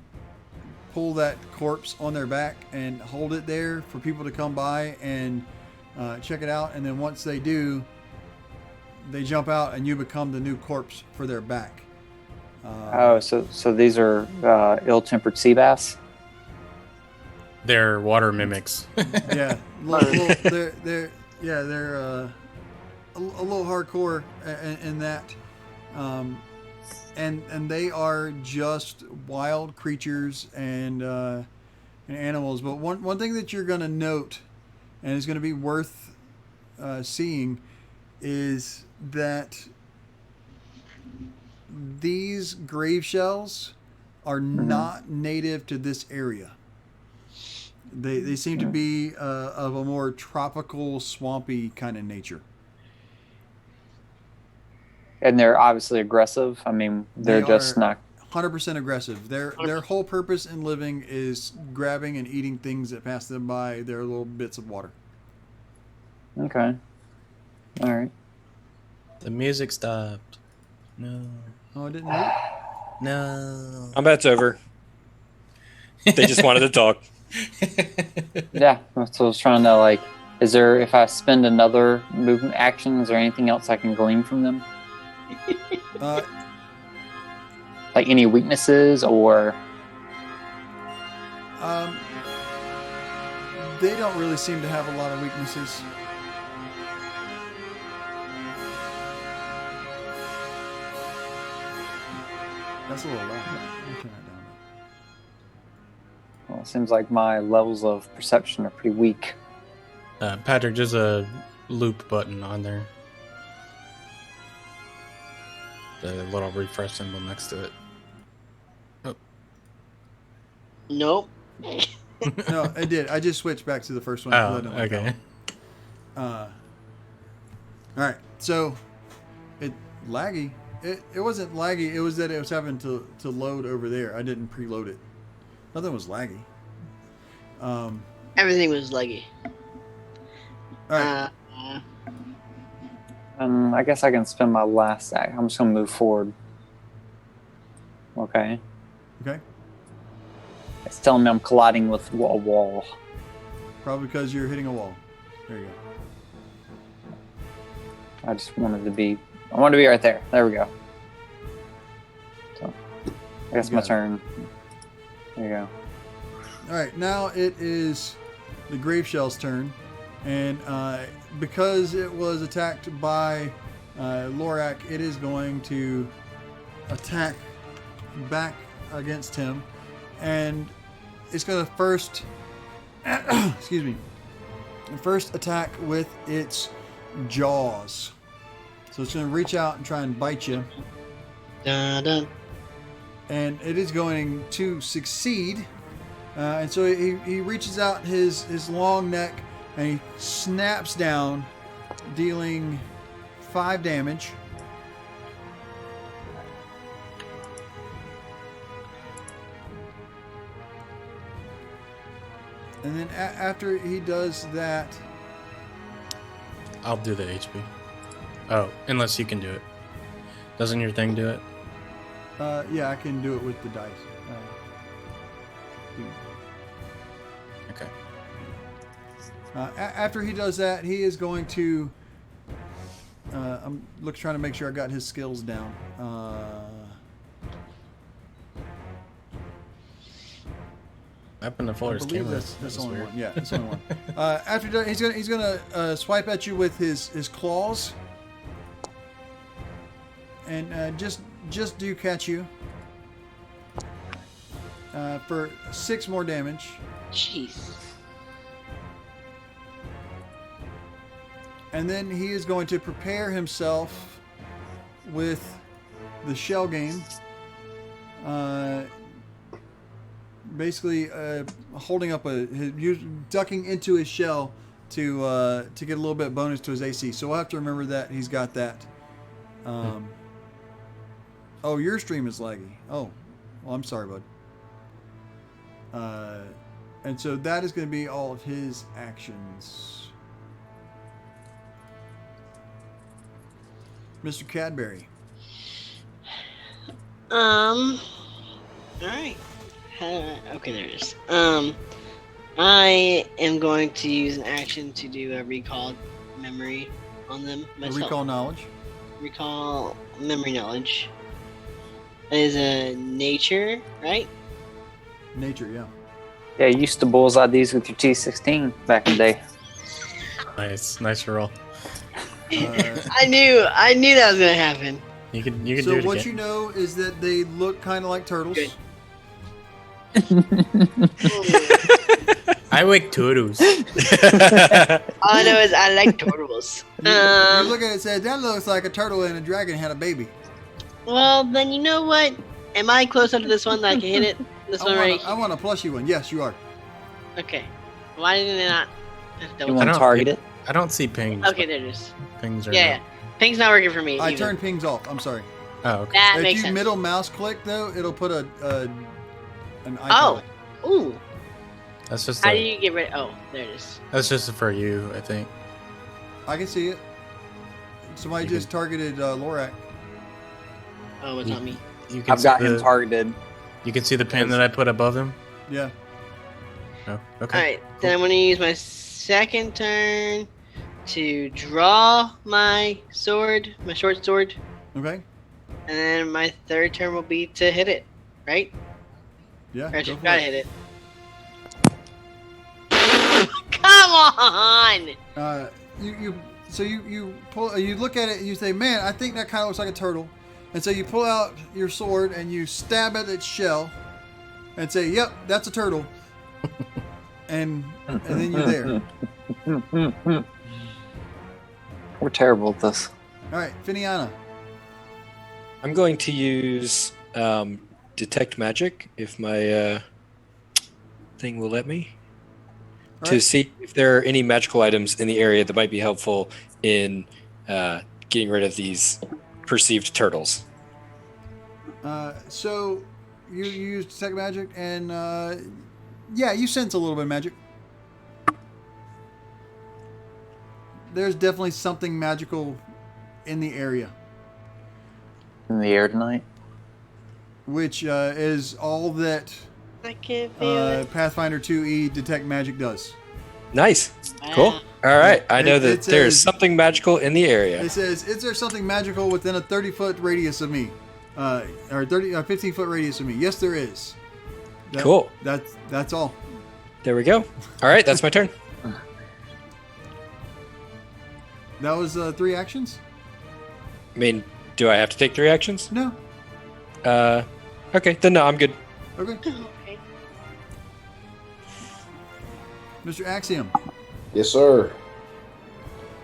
pull that corpse on their back and hold it there for people to come by and check it out, and then once they do, they jump out and you become the new corpse for their back. So these are ill-tempered sea bass. They're water mimics. Yeah, they're a little hardcore in that, and they are just wild creatures and animals. But one thing that you're going to note, and is going to be worth seeing, is that these grave shells are not native to this area. They seem to be of a more tropical, swampy kind of nature. And they're obviously aggressive. I mean, they're just not 100% aggressive. Their whole purpose in living is grabbing and eating things that pass them by. Their little bits of water. Okay. All right. The music stopped. No. Oh, it didn't work? No. Combat's over. They just wanted to talk. Yeah. So I was trying to is there, if I spend another movement action, is there anything else I can glean from them? Like any weaknesses or? They don't really seem to have a lot of weaknesses. That's a little loud. Let me turn that down. It seems like my levels of perception are pretty weak. Patrick, there's a loop button on there. The little refresh symbol next to it. Nope. No, I did. I just switched back to the first one. Oh, Let it go. okay. All right. So, it laggy. It wasn't laggy. It was that it was having to load over there. I didn't preload it. Nothing was laggy. Everything was leggy. All right. I guess I can spend my last act. I'm just gonna move forward. Okay. Okay. It's telling me I'm colliding with a wall. Probably because you're hitting a wall. There you go. I just wanted to be. I want to be right there. There we go. So, I guess You my got it. turn. There you go. All right. Now it is the grave shell's turn, and because it was attacked by Lorak, it is going to attack back against him, and it's going to first, excuse me, first attack with its jaws. So it's going to reach out and try and bite you, Dun, dun. and it is going to succeed. And so he reaches out his long neck and he snaps down, dealing 5 damage. And then after he does that, I'll do the HP. Oh, unless you can do it. Doesn't your thing do it? yeah, I can do it with the dice. Okay. After he does that, he is going to. I'm trying to make sure I got his skills down. Happened to I Fuller's believe camera. that's That was only weird. one. Yeah, that's only one. After that, he's gonna swipe at you with his claws, and just do catch you for 6 more damage. Jeez. And then he is going to prepare himself with the shell game. Basically, holding up ducking into his shell to get a little bit bonus to his AC. So we'll have to remember that he's got that. Oh, your stream is laggy. Oh, well, I'm sorry, bud. And so that is going to be all of his actions. Mr. Cadbury. All right. Okay, there it is. I am going to use an action to do a recall memory on them myself. Recall knowledge. Recall memory knowledge. That is a nature, right? Nature, yeah. Yeah, you used to bullseye these with your T16 back in the day. Nice roll. I knew that was gonna happen. You can do So it what again. you know is that they look kind of like turtles. Good. I like turtles. All I know is I like turtles. You look at it and say, that looks like a turtle and a dragon had a baby. Well, then you know what? Am I close up to this one that I can hit it? This one right I want a plushy one. Yes, you are. Okay. Why didn't it not? You want to target it? I don't see pings. Okay, there it is. Pings are. Yeah. Ping's not working for me. I either. turned pings off. I'm sorry. Oh, okay. That If makes you sense. middle mouse click though, it'll put an icon. Oh. Ooh. That's just. How do you get rid? Oh, there it is. That's just for you, I think. I can see it. Somebody You just targeted Lorak. Oh, it's not me. You can I've got see him the- targeted. You can see the pin that I put above him. Yeah. Oh, okay. All right. Then I'm gonna use my second turn to draw my sword, my short sword, Okay. and then my third turn will be to hit it. Right? Yeah. Or I Go just for gotta it. hit it. Come on! You pull, you look at it and you say, man, I think that kind of looks like a turtle. And so you pull out your sword and you stab at its shell and say, yep, that's a turtle. and then you're there. We're terrible at this. All right, Finiana. I'm going to use detect magic if my thing will let me All to right. see if there are any magical items in the area that might be helpful in getting rid of these perceived turtles. So you use detect magic, and yeah, you sense a little bit of magic. There's definitely something magical in the area, In the air tonight. which is all that I can feel it. Pathfinder 2e detect magic does. Nice. Cool. Wow. All right. Yeah, I know it that there is says- something magical in the area. It says, "Is there something magical within a 30-foot radius of me, or 15-foot radius of me?" Yes, there is. Cool. That's all. There we go. All right. That's my turn. That was 3 actions. I mean, do I have to take 3 actions? No. Okay. Then no, I'm good. Okay. Okay. Mr. Axiom. Yes, sir.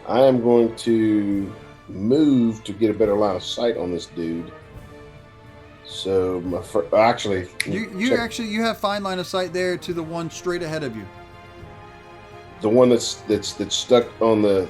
I am going to move to get a better line of sight on this dude. So actually, You check actually have fine line of sight there to the one straight ahead of you. the one that's stuck on the.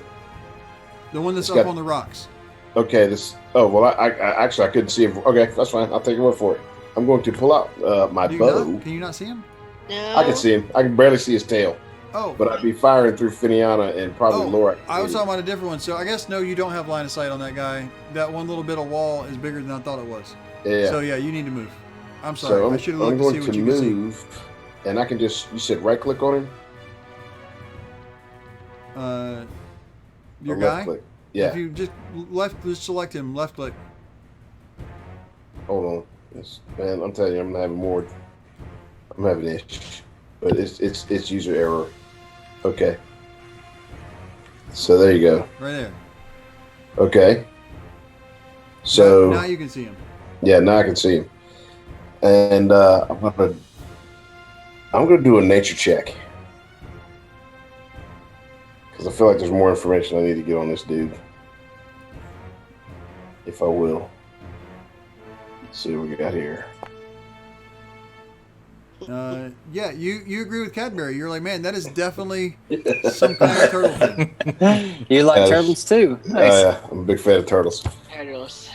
The one that's It's up got- on the rocks. Okay, this. Oh well, I actually I couldn't see him. Okay, that's fine. I'll take your word for it. I'm going to pull out my Do you bow. not? Can you not see him? No. I can see him. I can barely see his tail, Oh. but I'd be firing through Finiana and probably Laura. I was talking about a different one. So I guess no, you don't have line of sight on that guy. That one little bit of wall is bigger than I thought it was. Yeah. So yeah, you need to move. I'm sorry. So I should have I'm looked to see going what to you can see. move, and I can just. You said right click on him. Your Or guy. left click. Yeah. If you just just select him, left click. Hold on, man. I'm telling you, I'm having more. I'm having issues, but it's user error. Okay. So there you go. Right there. Okay. So now you can see him. yeah, now I can see him, and I'm gonna do a nature check because I feel like there's more information I need to get on this dude. If I will. Let's see what we got here. Yeah, you agree with Cadbury. You're like, man, that is definitely some kind of turtle thing. You like Yes. turtles too? Nice. Yeah, I'm a big fan of turtles. Turtles.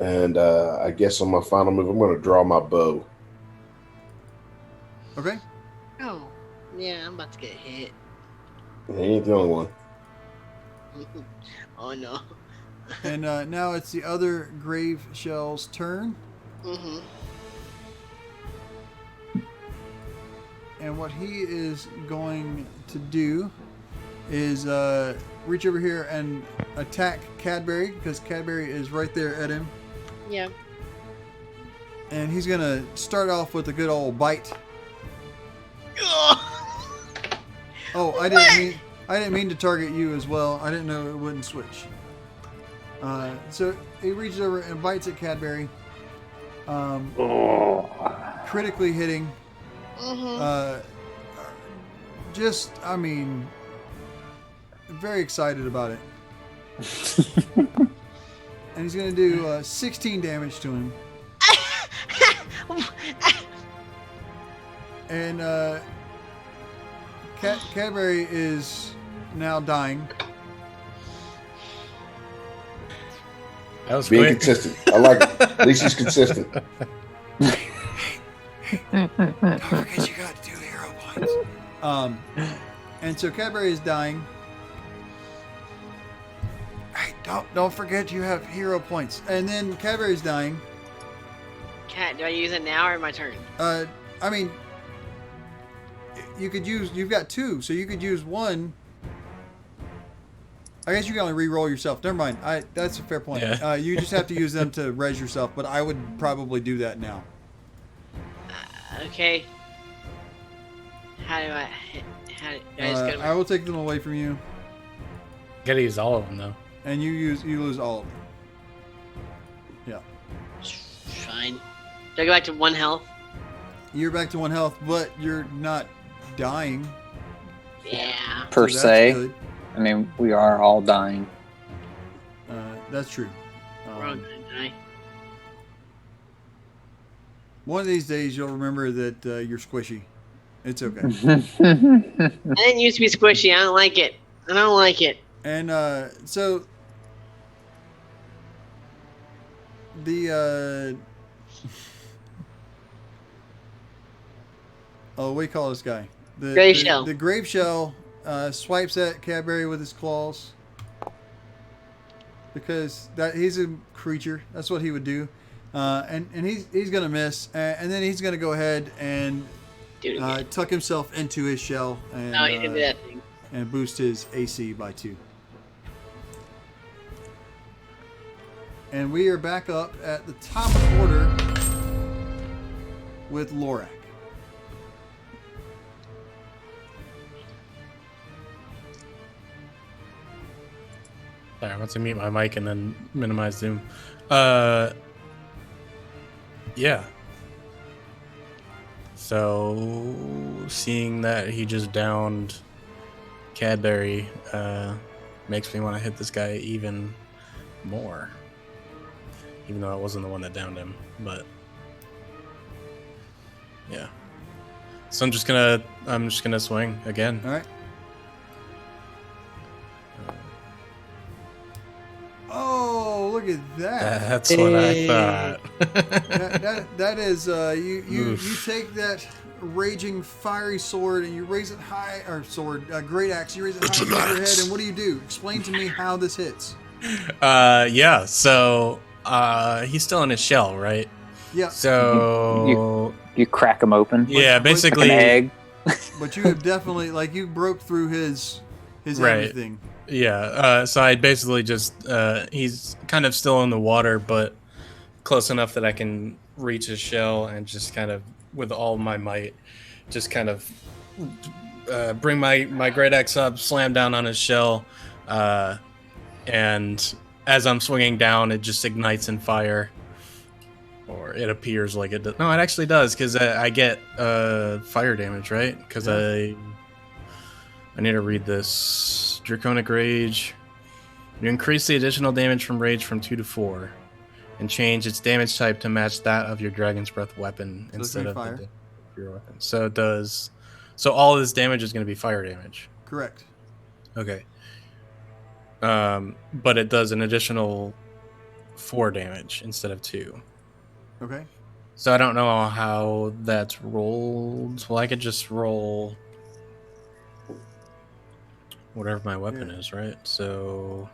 And I guess on my final move, I'm going to draw my bow. Okay. Oh. Yeah, I'm about to get hit. He ain't the only one. Oh no. And now it's the other grave shell's turn. Mm-hmm. And what he is going to do is reach over here and attack Cadbury because Cadbury is right there at him. Yeah. And he's going to start off with a good old bite. Oh, I didn't mean to target you as well. I didn't know it wouldn't switch. So he reaches over and bites at Cadbury, critically hitting. Mm-hmm. I mean, very excited about it. And he's going to do 16 damage to him. And Cadbury is now dying. That was Being quick. consistent. I like it. At least he's consistent. Don't forget you got 2 hero points. And so Cadbury is dying. Hey, don't forget you have hero points. And then Cadbury's dying. Cat, do I use it now or my turn? I mean, you've got 2, so you could use 1. I guess you can only re-roll yourself. Never mind. That's a fair point. Yeah. You just have to use them to res yourself, but I would probably do that now. Okay. How do I just go to I will take them away from you, Gotta use all of them though. and you lose all of them. Yeah. Fine. Do I go back to 1 health? You're back to 1 health, but you're not dying. Yeah. Per so that's se. good. I mean, we are all dying. That's true. We're all gonna die. One of these days, you'll remember that you're squishy. It's okay. I didn't used to be squishy. I don't like it. I don't like it. And so the what do you call this guy? The Grave the, shell. The grave shell swipes at Cadbury with his claws because he's a creature. That's what he would do. And he's gonna miss, and then he's gonna go ahead and Dude, tuck himself into his shell and no, he's gonna do that thing. and boost his AC by 2. And we are back up at the top of the order with Lorak. Sorry, I want to mute my mic and then minimize Zoom. Yeah. So, seeing that he just downed Cadbury makes me want to hit this guy even more. Even though I wasn't the one that downed him, but yeah. So I'm just gonna swing again. All right. Oh, look at that! That's what I thought. that is you Oof. take that raging fiery sword and you raise it high, or sword, great axe. You raise it It's high an above your axe. head, and what do? Explain to me how this hits. Yeah. So he's still in his shell, right? Yeah, So You crack him open. yeah, Like an basically, egg. but you have definitely you broke through his Right. everything. yeah. So I basically just he's kind of still in the water, but close enough that I can reach his shell and just kind of with all my might, just kind of bring my great axe up, slam down on his shell, and as I'm swinging down, it just ignites in fire. Or it appears like it does. No, it actually does, because I get fire damage, right? Because I need to read this. Draconic Rage. You increase the additional damage from Rage from 2 to 4, and change its damage type to match that of your Dragon's Breath weapon So it's instead gonna of be fire. your weapon. So it does. So all of this damage is going to be fire damage. Correct. Okay. But it does an additional 4 damage instead of 2. Okay. So I don't know how that's rolled. Well, I could just roll whatever my weapon Yeah. is, right? So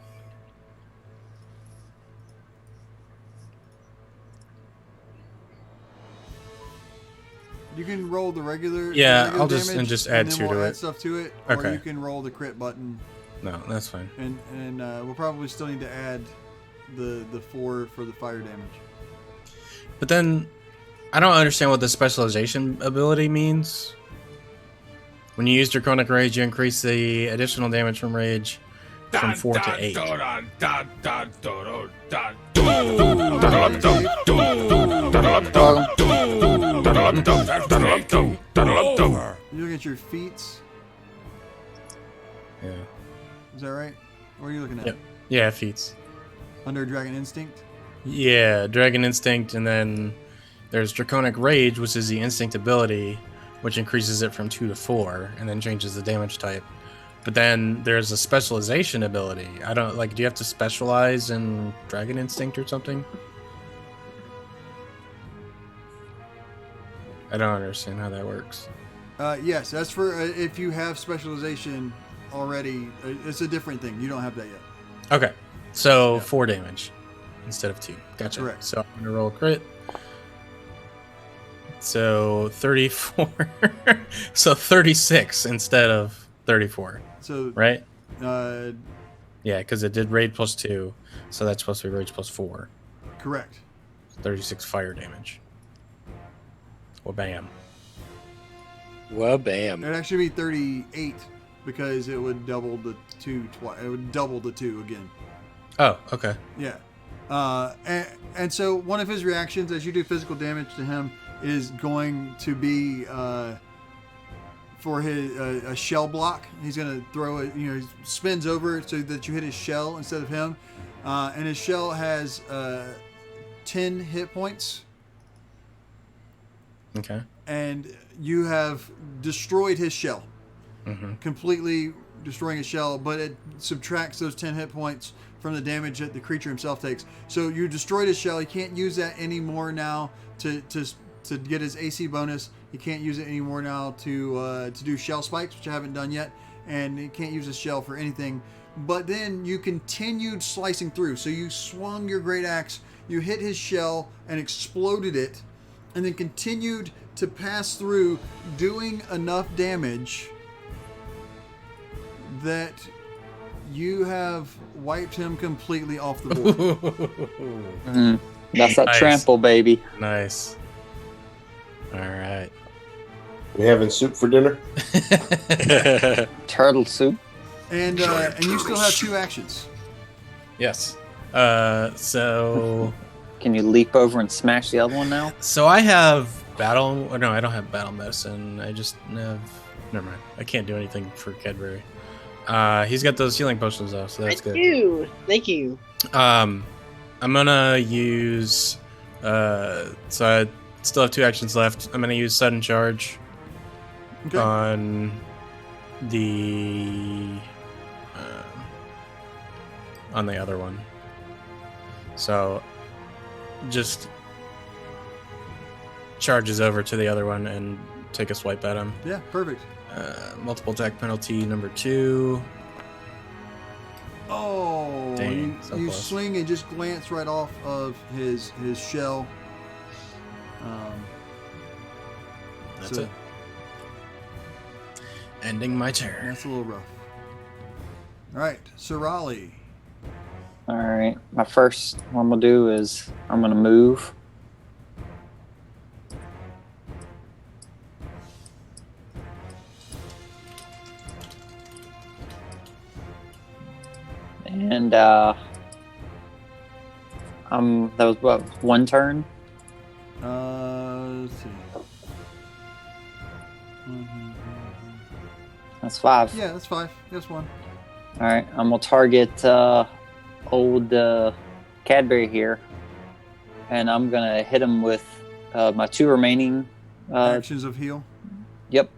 You can roll the regular. Yeah, the regular I'll just- damage, and just add then 2 we'll to add it. stuff to it, or Okay. you can roll the crit button, no, that's fine. and we'll probably still need to add the 4 for the fire damage. But then I don't understand what the specialization ability means. When you use Draconic Rage, you increase the additional damage from Rage from 4 to 8. You look at your feats. Yeah. Is that right? What are you looking at? Yep. Yeah, feats. Under Dragon Instinct. Yeah, Dragon Instinct, and then there's Draconic Rage, which is the instinct ability, which increases it from 2 to 4, and then changes the damage type. But then there's a specialization ability. I don't do you have to specialize in Dragon Instinct or something? I don't understand how that works. Yes, that's for if you have specialization already. It's a different thing. You don't have that yet. Okay, so Yeah. 4 damage instead of 2. Gotcha. Correct. So I'm gonna roll a crit. So 34. So 36 instead of 34. So Right? uh, Yeah, because it did raid plus 2, so that's supposed to be rage plus 4. correct. 36 fire damage. Well, bam. Well, bam. It'd actually be 38 because it would double the 2 twice. It would double the 2 again. Oh, okay. Yeah. And so one of his reactions as you do physical damage to him, is going to be for his a shell block. He's going to throw it. He spins over so that you hit his shell instead of him, and his shell has 10 hit points. Okay. And you have destroyed his shell, completely destroying his shell, but it subtracts those 10 hit points from the damage that the creature himself takes. So you destroyed his shell. He can't use that anymore now to get his AC bonus. He can't use it anymore now to do shell spikes, which I haven't done yet, and he can't use his shell for anything. But then you continued slicing through. So you swung your great axe, you hit his shell and exploded it, and then continued to pass through, doing enough damage that you have wiped him completely off the board. That's that Nice. trample, baby. Nice. All right. We having soup for dinner? Turtle soup. And you still have 2 actions. Yes. So Can you leap over and smash the other one now? I have battle. Or no, I don't have battle medicine. I just have. Never mind. I can't do anything for Cadbury. He's got those healing potions though, so that's good. Thank you. I'm gonna use. So I still have 2 actions left. I'm gonna use sudden charge Okay. on the other one. So just charges over to the other one and take a swipe at him. Yeah, perfect. Multiple attack penalty number 2. Oh, Dang, so you close. swing and just glance right off of his shell. That's so it. Ending my turn. That's a little rough. All right, Raleigh. All right. My first one I'm gonna do is I'm gonna move. And that was what, 1 turn? Let's see. That's 5. Yeah, that's 5. That's 1. All right, I'm gonna target old Cadbury here, and I'm gonna hit him with my 2 remaining. Actions of heal. Yep.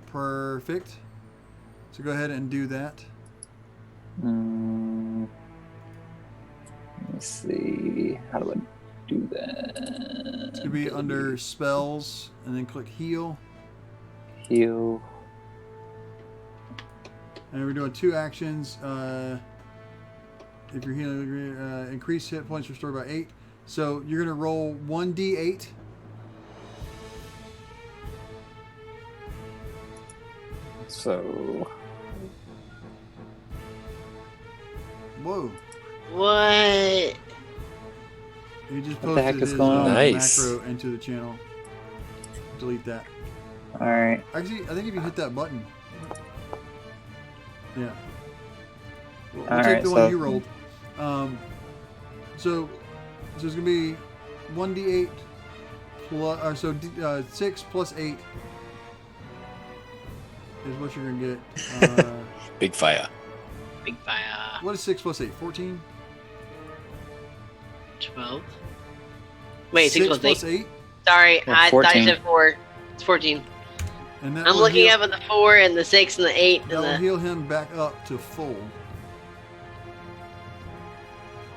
Perfect. So go ahead and do that. Let me see. How do I do that? It's gonna be under spells, and then click heal. Heal. And we're doing 2 actions. If you're healing, increase hit points restored by 8. So you're gonna roll 1d8. So Whoa! What? He just What the heck posted is his going on? Nice. macro into the channel. Delete that. all right. Actually, I think if you hit that button. Yeah. We'll All take right, the so- one you rolled. So it's gonna be 1d8 plus, or so 6 plus 8 is what you're gonna get. Big fire. Big fire. What is 6 plus 8? 14. 12. Wait, 6 plus 8? 8. Sorry, Well, I thought 14. you said 4. It's 14. And that I'm will looking heal, up at the 4 and the 6 and the 8 that will and the. heal him back up to full.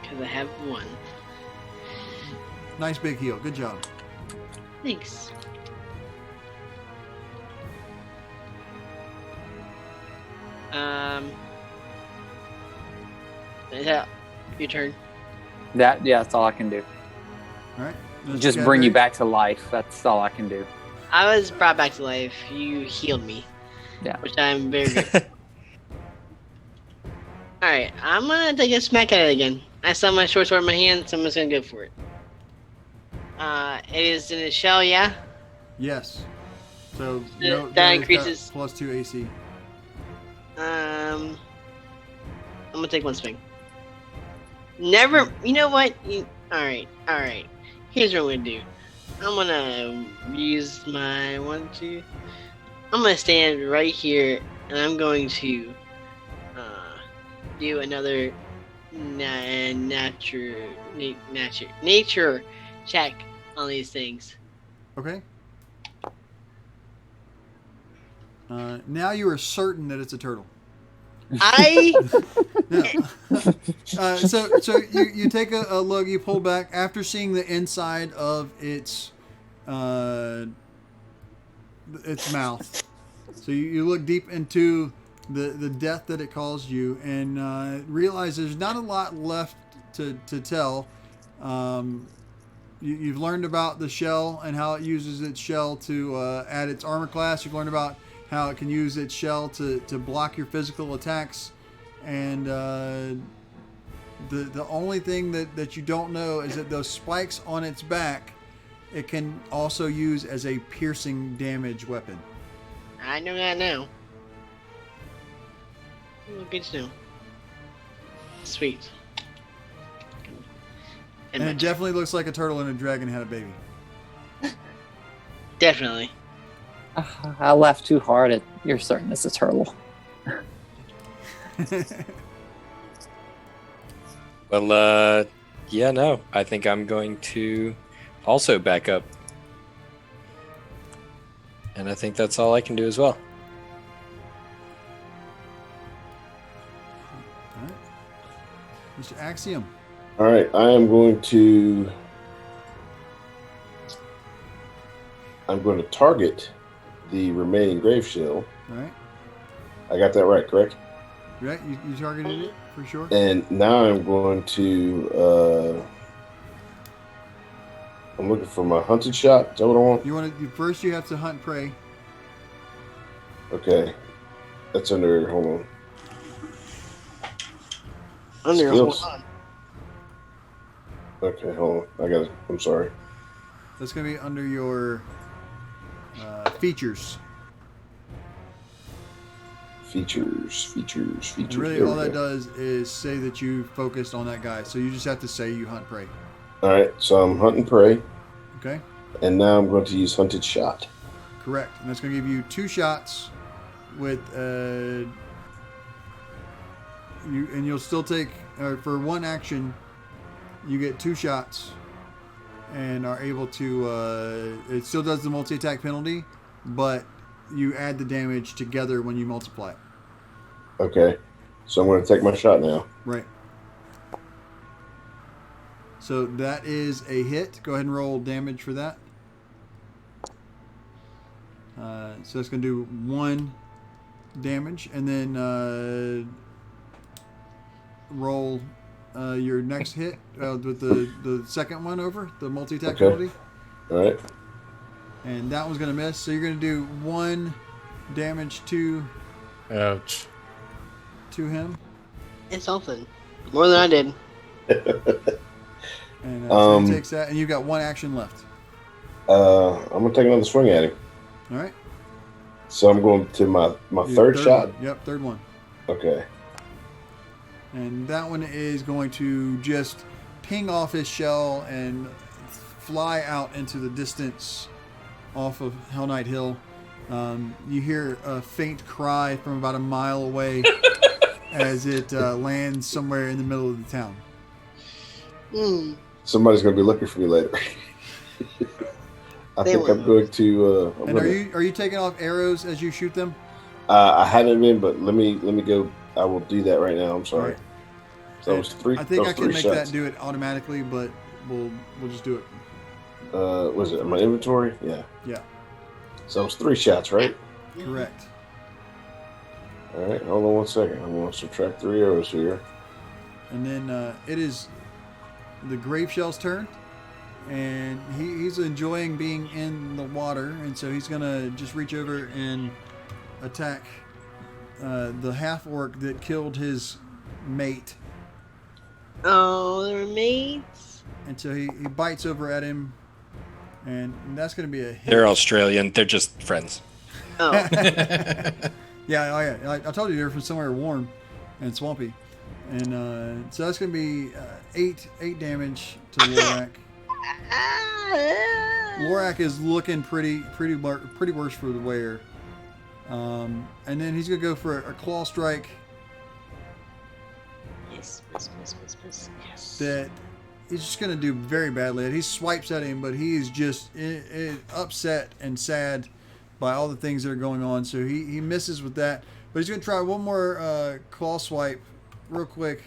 Because I have 1. Nice big heal. Good job. Thanks. Is that your turn? That's all I can do. All right. Just bring you back to life. That's all I can do. I was brought back to life. You healed me. Yeah. Which I'm very good. Alright, I'm gonna take a smack at it again. I saw my short sword in my hand, so I'm just gonna go for it. It is in a shell, yeah? Yes. So That it's got increases- plus 2 AC. I'm gonna take 1 swing. Never. You know what? Alright. Here's what I'm gonna do. I'm gonna use my 1, 2. I'm gonna stand right here, and I'm going to do another nature check on these things. Okay. Now you are certain that it's a turtle. I Yeah. So you take a look, you pull back after seeing the inside of its mouth. So you look deep into the death that it caused you, and realize there's not a lot left to tell. You've learned about the shell and how it uses its shell to add its armor class. You've learned about how it can use its shell to block your physical attacks. And the only thing that you don't know is that those spikes on its back, it can also use as a piercing damage weapon. know that now. Well, good to know. Sweet. And it definitely looks like a turtle and a dragon had a baby. Definitely. I laughed too hard at you're certain it's a turtle. Well, yeah, no. I think I'm going to also back up. And I think that's all I can do as well. All right. Mr. Axiom. All right, I'm going to target the remaining grave shell. All right. I got that right, correct? Right? You targeted it for sure? And now I'm going to. I'm looking for my hunted shot. Is that what I want? First you have to hunt prey. Okay. That's under. Hold on. Hold Skills. on. Okay, hold on. I got it. I'm sorry. That's going to be under your features. Features. And really, There all we that go. does is say that you focused on that guy. So you just have to say you hunt prey. All right, so I'm hunting prey, Okay? and now I'm going to use hunted shot. Correct. And that's going to give you 2 shots with you'll still take for 1 action. You get 2 shots, and are able to. It still does the multi-attack penalty, but you add the damage together when you multiply it. Okay, so I'm going to take my shot now. Right. So that is a hit. Go ahead and roll damage for that. So it's going to do 1 damage, and then roll your next hit with the second one over, the multi-attack Okay. penalty. All right. And that one's going to miss. So you're going to do 1 damage to Ouch. him. It's something. More than I did. And so he takes that, and you've got 1 action left. I'm going to take another swing at him. All right. So I'm going to my Your third shot. one. Yep, third one. Okay. And that one is going to just ping off his shell and fly out into the distance off of Hell Knight Hill. You hear a faint cry from about a mile away as it lands somewhere in the middle of the town. Hmm. Somebody's going to be looking for me later. I They think will. I'm going to. And are you taking off arrows as you shoot them? I haven't been, but let me go. I will do that right now. I'm sorry. All right. So that was 3. I think I can make shots. that do it automatically, but we'll just do it. Was it in my inventory? Yeah. Yeah, So it was 3 shots, right? correct. All right. Hold on 1 second. I'm going to subtract 3 arrows here. And then it is the grave shell's turn, and he's enjoying being in the water, and so he's gonna just reach over and attack the half orc that killed his mate. Oh, they're mates. And so he bites over at him, and that's gonna be a hit. They're Australian. They're just friends. Oh, Yeah, I told you they're from somewhere warm and swampy, and so that's gonna be 8 damage to Lorak. Lorak is looking pretty worse for the wear. And then he's gonna go for a claw strike Yes. that he's just gonna do very badly. He swipes at him, but he's just upset and sad by all the things that are going on. So he misses with that. But he's gonna try one more claw swipe, real quick.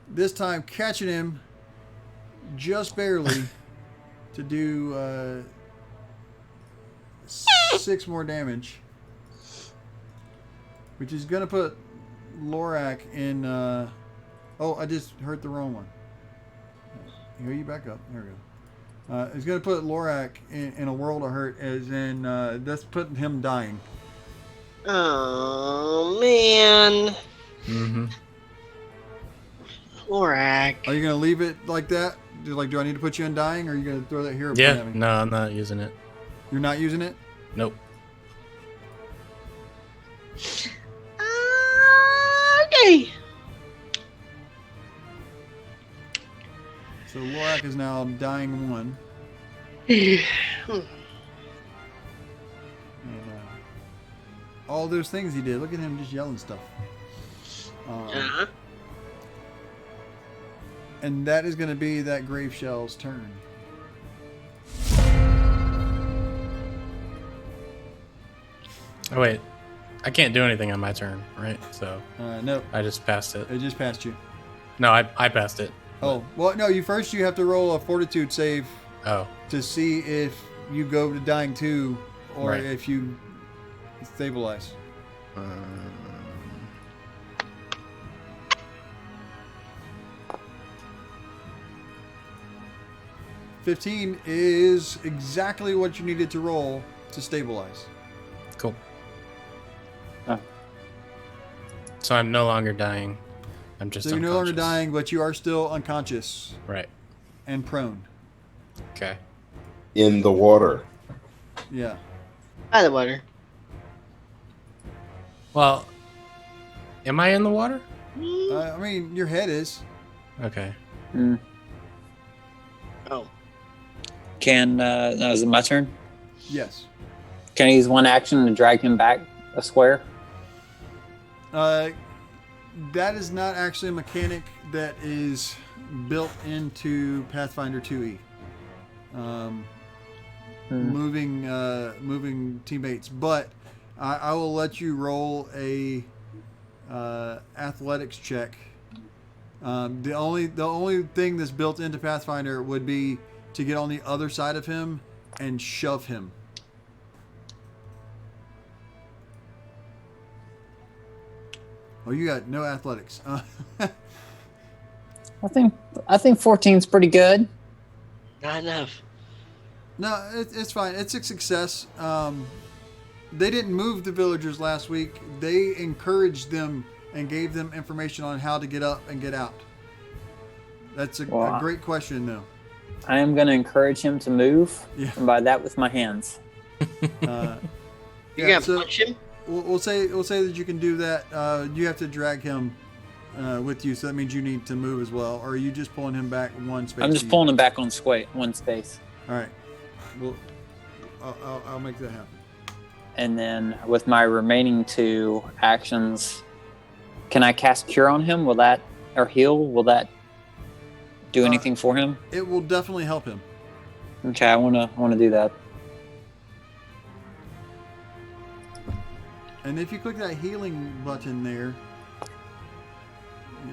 This time catching him just barely to do 6 more damage, which is gonna put Lorak in. Oh, I just hurt the wrong one. Here, you back up. There we go. It's gonna put Lorak in a world of hurt, as in that's putting him dying. Oh man. Mm-hmm. Lorak. Are you gonna leave it like that? Do I need to put you in dying, or are you gonna throw that hero point Yeah. at me? No, I'm not using it. You're not using it? Nope. Okay. So Lorak is now dying 1. And, all those things he did. Look at him just yelling stuff. Uh-huh. And that is going to be that Grave Shell's turn. Oh wait, I can't do anything on my turn, right? So No, I just passed it. it just passed you. No, I passed it. Oh, well, no, you have to roll a Fortitude save Oh, to see if you go to dying 2 or Right. if you stabilize. 15 is exactly what you needed to roll to stabilize. cool. Oh. So I'm no longer dying. I'm just So you're no longer unconscious. dying, but you are still unconscious Right. and prone. Okay. In the water. Yeah. By the water. Well, am I in the water? I mean, your head is. Okay. Mm. Oh. Is it my turn? Yes. Can I use one action to drag him back a square? That is not actually a mechanic that is built into Pathfinder 2e. Moving teammates, but I will let you roll a athletics check. The only thing that's built into Pathfinder would be to get on the other side of him and shove him. Oh, you got no athletics. I think 14's pretty good. Not enough. No, it's fine. It's a success. They didn't move the villagers last week. They encouraged them and gave them information on how to get up and get out. That's a great question, though. I am going to encourage him to move, Yeah. and by that with my hands. You're gonna punch him? We'll say that you can do that. You have to drag him with you, so that means you need to move as well. Or are you just pulling him back one space? I'm just pulling him back on one space. All right. Well, I'll make that happen. And then with my remaining 2 actions, can I cast Cure on him? Will that, or heal? Will that do anything for him? It will definitely help him. Okay, I wanna do that. And if you click that healing button there,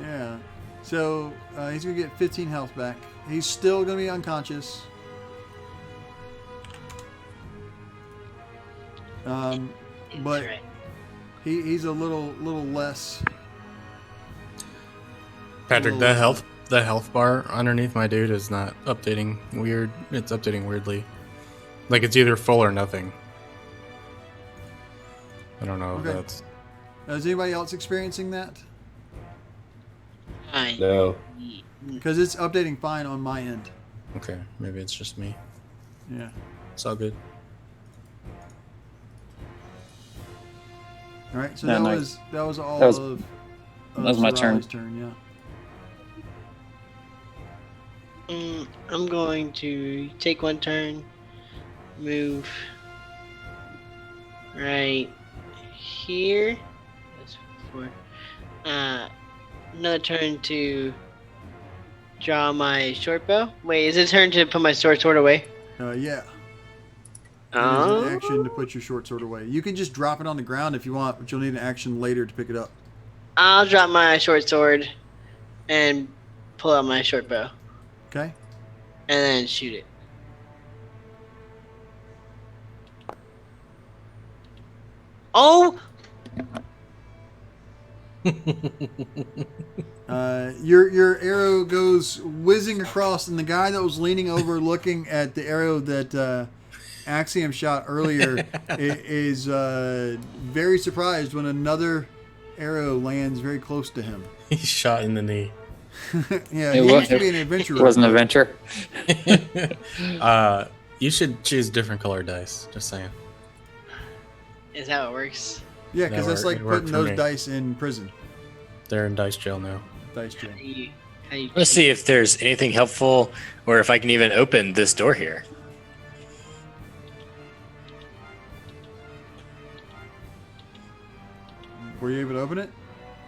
yeah. So he's gonna get 15 health back. He's still gonna be unconscious. But Right. he's a little less. Patrick, Little- the health bar underneath my dude is not updating weird. It's updating weirdly. Like it's either full or nothing. I don't know Okay. if that's Is anybody else experiencing that? Fine. No. Because it's updating fine on my end. okay. Maybe it's just me. Yeah. It's all good. All right. So Yeah, that nice. was all That was- of that was my turn. Soray's turn. Yeah. I'm going to take one turn, move right here. That's 4. Another turn to draw my short bow. Wait, is it turn to put my short sword away? Yeah. It is an action to put your short sword away. You can just drop it on the ground if you want, but you'll need an action later to pick it up. I'll drop my short sword and pull out my short bow Okay. and then shoot it. Oh! Your arrow goes whizzing across, and the guy that was leaning over looking at the arrow that Axiom shot earlier is very surprised when another arrow lands very close to him. He's shot in the knee. Yeah, he used to be an adventurer. It wasn't a venture. You should choose different color dice. Just saying. Is that how it works? Yeah, because that's like It worked putting for those me. dice in prison. They're in dice jail now. Dice jail. How you Let's see if there's anything helpful or if I can even open this door here. Were you able to open it?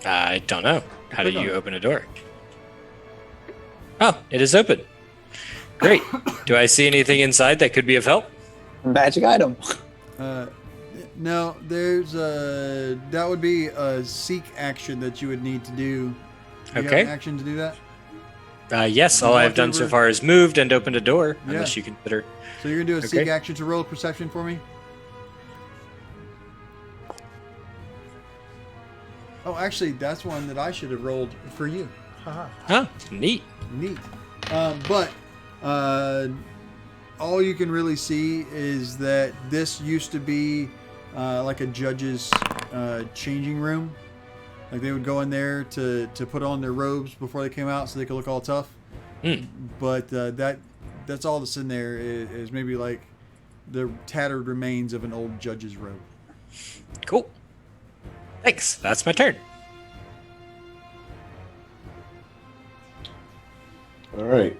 I don't know. How do Click on you it. open a door? Oh, it is open. Great. Do I see anything inside that could be of help? Magic item. No, there's that would be a seek action that you would need to do. Do you Okay. have an action to do that? Yes, all Walk I've done so over- far is moved and opened a door, Yeah. unless you consider. So you're gonna do a seek Okay. action to roll perception for me. Oh, actually, that's one that I should have rolled for you. Haha. Huh, neat. Neat. But all you can really see is that this used to be like a judge's changing room. Like they would go in there to put on their robes before they came out so they could look all tough. Hmm. But that's all that's in there is maybe like the tattered remains of an old judge's robe. Cool. Thanks. That's my turn. All right.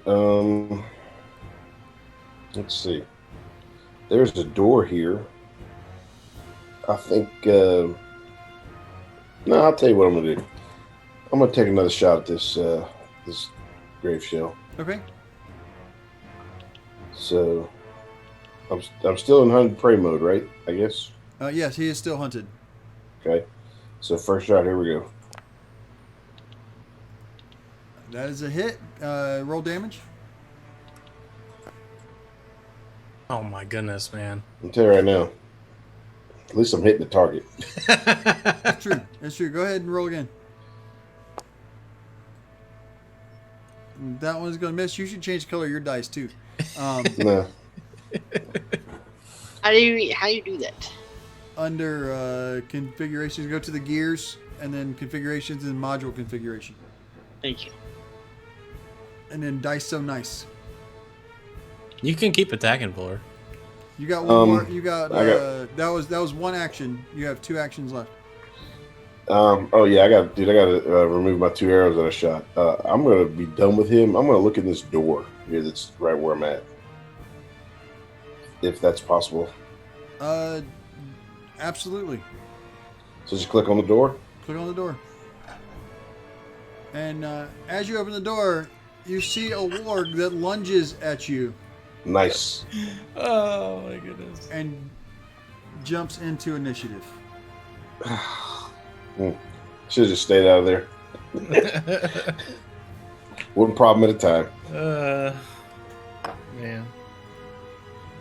Let's see. There's a door here. I think. No, I'll tell you what I'm gonna do. I'm gonna take another shot at this this grave shell. Okay. So I'm still in hunt and prey mode, right? I guess. Yes, he is still hunted. Okay. So first shot. Here we go. That is a hit. Roll damage. Oh my goodness, man. I'll tell you right now. At least I'm hitting the target. That's true. That's true. Go ahead and roll again. That one's going to miss. You should change the color of your dice too. No. How do you do that? Under configurations, go to the gears and then configurations and module configuration. Thank you. And then dice so nice. You can keep attacking, Fuller. You got one more. You got, I got- that was one action. You have 2 actions left. Oh yeah, I got to remove my 2 arrows that I shot. I'm gonna be done with him. I'm gonna look in this door here. That's right where I'm at, if that's possible. Absolutely. So just click on the door. Click on the door. And as you open the door, you see a warg that lunges at you Nice. Oh my goodness. and jumps into initiative. Should have just stayed out of there. One problem at a time. Man.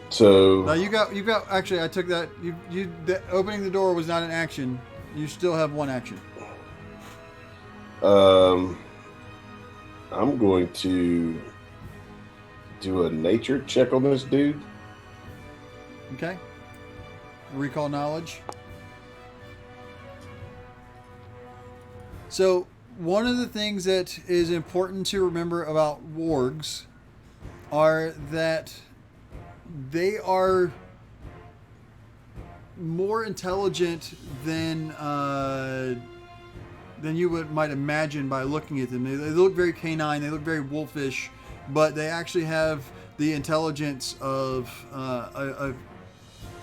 So Now you got actually I took that opening the door was not an action. You still have 1 action. I'm going to do a nature check on this dude. Okay. Recall knowledge. So one of the things that is important to remember about wargs are that they are more intelligent than you might imagine by looking at them. They look very canine. They look very wolfish. but they actually have the intelligence of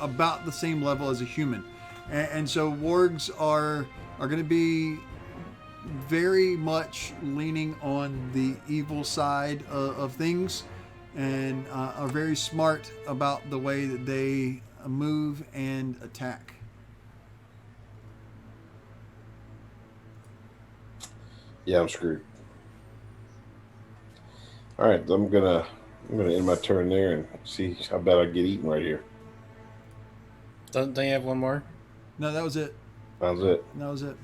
about the same level as a human, and so wargs are going to be very much leaning on the evil side of things, and are very smart about the way that they move and attack. Yeah, I'm screwed. All right, I'm gonna end my turn there and see how bad I get eaten right here. Don't you have one more? No, that was it. That was it. That was it.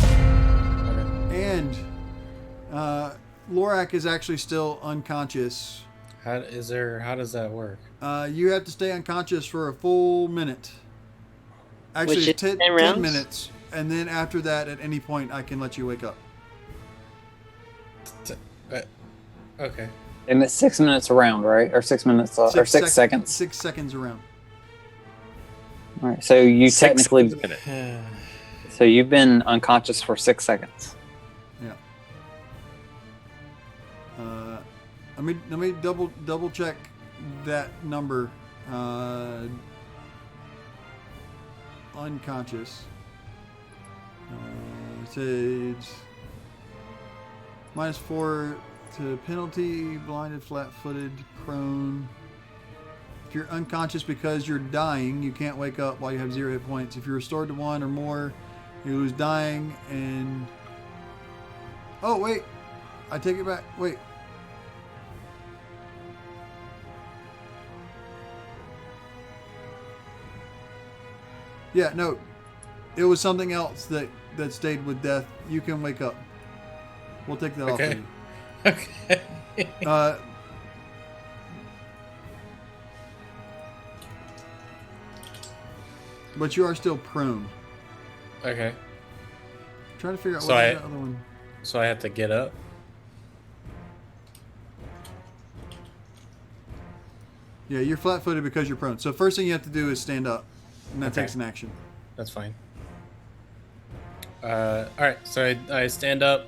Okay. And Lorak is actually still unconscious. How does that work? You have to stay unconscious for a full minute. Actually, Which it's is 10 10 rounds? minutes. And then after that, at any point, I can let you wake up. Okay. And it's 6 minutes around, right? Or 6 minutes, or 6 seconds. 6 seconds around. All right. So you 6 technically, minutes. so you've been unconscious for 6 seconds. Yeah. Let me double check that number. Unconscious. It says -4 to penalty, blinded, flat-footed, prone. If you're unconscious because you're dying, you can't wake up while you have 0 hit points. If you're restored to 1 or more, you lose dying and... Oh, wait. I take it back. Wait. Yeah, no. It was something else that stayed with death. You can wake up. We'll take that off of you. Okay. But you are still prone. Okay. Trying to figure out So what I- is the other one. So I have to get up. Yeah, you're flat-footed because you're prone. So first thing you have to do is stand up, and that Okay. takes an action. That's fine. All right. So I stand up,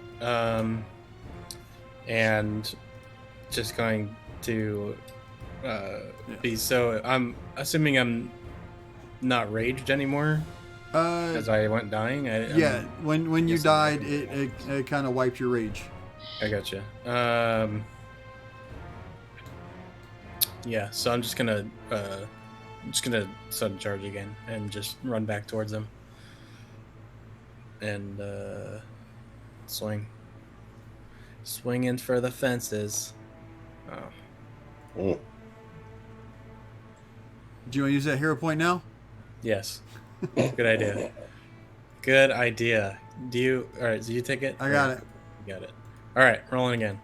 and just going to be so. I'm assuming I'm not raged anymore as I went dying. Yeah, when you guessing I died, can it kind of wiped your rage. I gotcha. Yeah. So I'm just gonna sudden charge again and just run back towards them and swing in for the fences. Oh. Mm. Do you want to use that hero point now? Yes. Good idea. Good idea. All right, do you take it? I got it. You got it. All right, rolling again.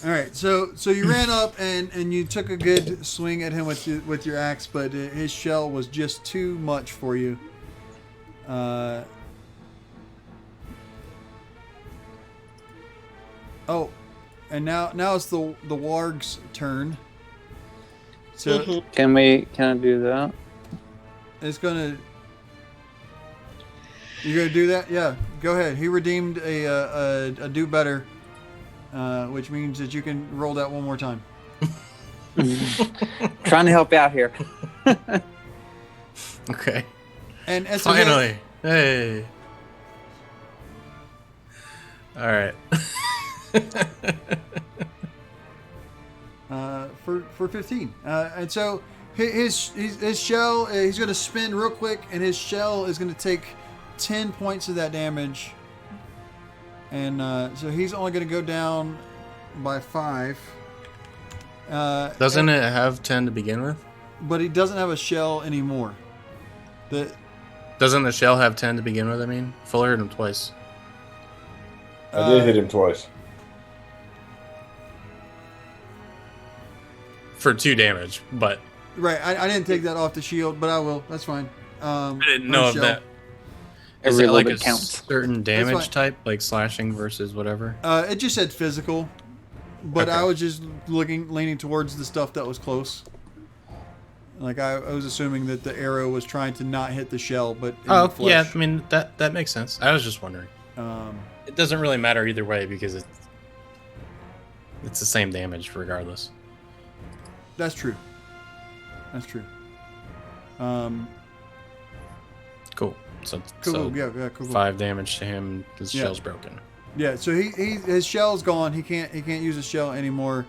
All right, so you ran up and you took a good swing at him with your axe, but his shell was just too much for you. Oh, and now it's the warg's turn. So Can I do that? it's gonna. You're gonna do that? Yeah, go ahead. He redeemed a do better, which means that you can roll that one more time. Trying to help out here. Okay. And as a hit, Finally. Hey. All right. for 15, and so his shell, he's gonna spin real quick, and his shell is gonna take 10 points of that damage, and so he's only gonna go down by 5. Doesn't it have 10 to begin with? But he doesn't have a shell anymore. Doesn't the shell have 10 to begin with? I mean, Fuller hit him twice. I did hit him twice. For 2 damage, but Right, I didn't take that off the shield, but I will. That's fine. I didn't know or if shell. that. Is it Every like little a bit counts. certain fine. damage type, like slashing versus whatever? It just said physical, but Okay. I was just leaning towards the stuff that was close. Like I was assuming that the arrow was trying to not hit the shell, but in the Oh, flesh. yeah. I mean, that makes sense. I was just wondering. it doesn't really matter either way because it's the same damage regardless. That's true. That's true. Cool. So, Cool. Yeah. Cool. 5 damage to him. His Yeah. shell's broken. Yeah. So his shell's gone. He can't use his shell anymore.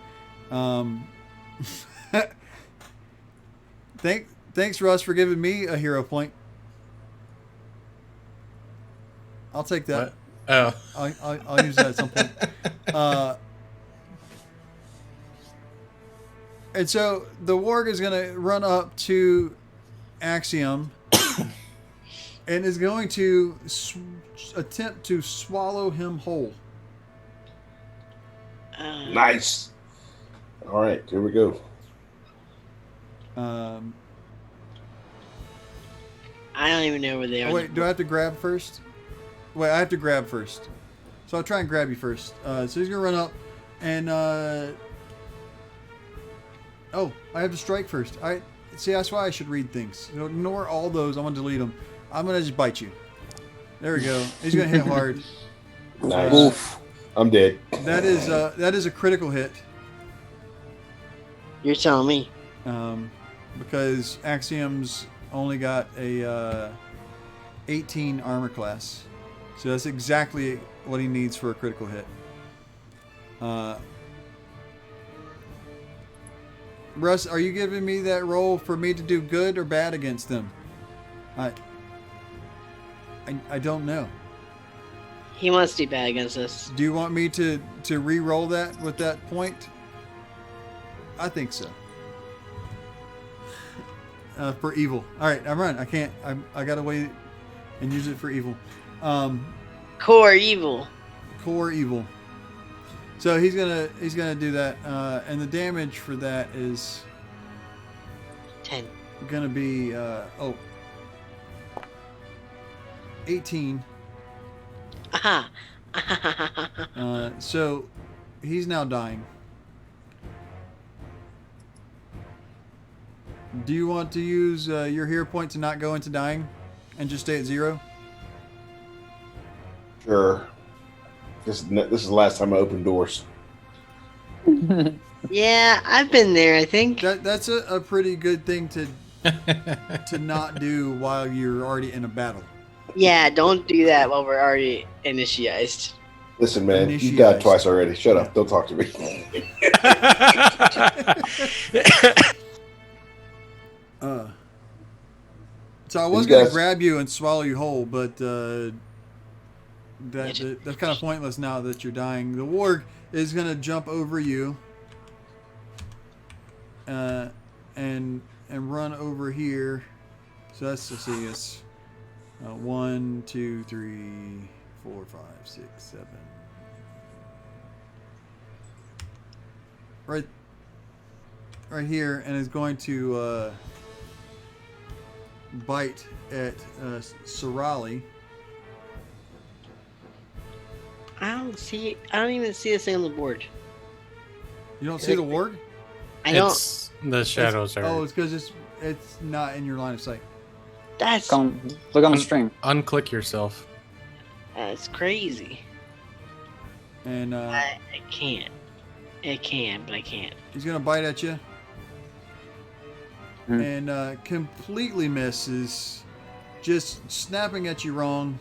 Thanks, Russ, for giving me a hero point. I'll take that. What? I'll use that at some point. And so the warg is going to run up to Axiom and is going to attempt to swallow him whole. Nice. All right, here we go. I don't even know where they are. Oh, wait, do I have to grab first? Wait, I have to grab first. So I'll try and grab you first. So he's going to run up and... Oh, I have to strike first. See, that's why I should read things. So ignore all those. I'm going to delete them. I'm going to just bite you. There we go. He's going to hit hard. Nice. Oof. I'm dead. That is a critical hit. You're telling me. Because Axiom's only got a 18 armor class. So that's exactly what he needs for a critical hit. Russ, are you giving me that roll for me to do good or bad against them? I don't know. He wants to be bad against us. Do you want me to re-roll that with that point? I think so. For evil. All right, I'm running. I can't. I gotta wait and use it for evil. Core evil. Core evil. So he's gonna do that, and the damage for that is 10. Gonna be 18. Aha. So he's now dying. Do you want to use your hero point to not go into dying and just stay at 0? Sure. This is the last time I opened doors. Yeah, I've been there, I think. That's a pretty good thing to not do while you're already in a battle. Yeah, don't do that while we're already initiated. Listen, man, you died twice already. Shut up. Don't talk to me. So I was going to grab you and swallow you whole, but that's kind of pointless now that you're dying. The warg is going to jump over you and run over here. So let's see, it's 1, 2, 3, 4, 5, 6, 7. Right here, and is going to bite at Sorali. I don't even see this thing on the board. You don't see the warg? I don't. The shadows are. Oh, it's because it's not in your line of sight. That's Look on the stream. Unclick yourself. That's crazy. And I can't. It can, but I can't. He's gonna bite at you. And completely misses, just snapping at you wrong.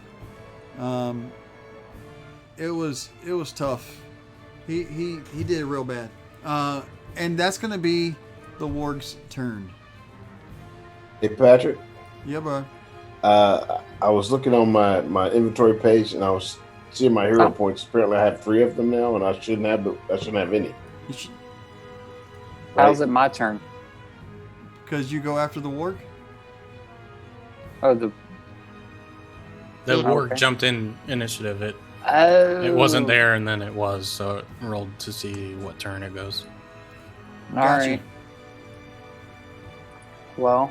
It was tough. He did it real bad. And that's gonna be the warg's turn. Hey, Patrick. Yeah, bro. I was looking on my inventory page and I was seeing my hero points. Apparently, I have 3 of them now, and I shouldn't have any. How's it my turn? Because you go after the warg? Oh, the warg okay. jumped in initiative. It wasn't there, and then it was, so it rolled to see what turn it goes. All right. Well,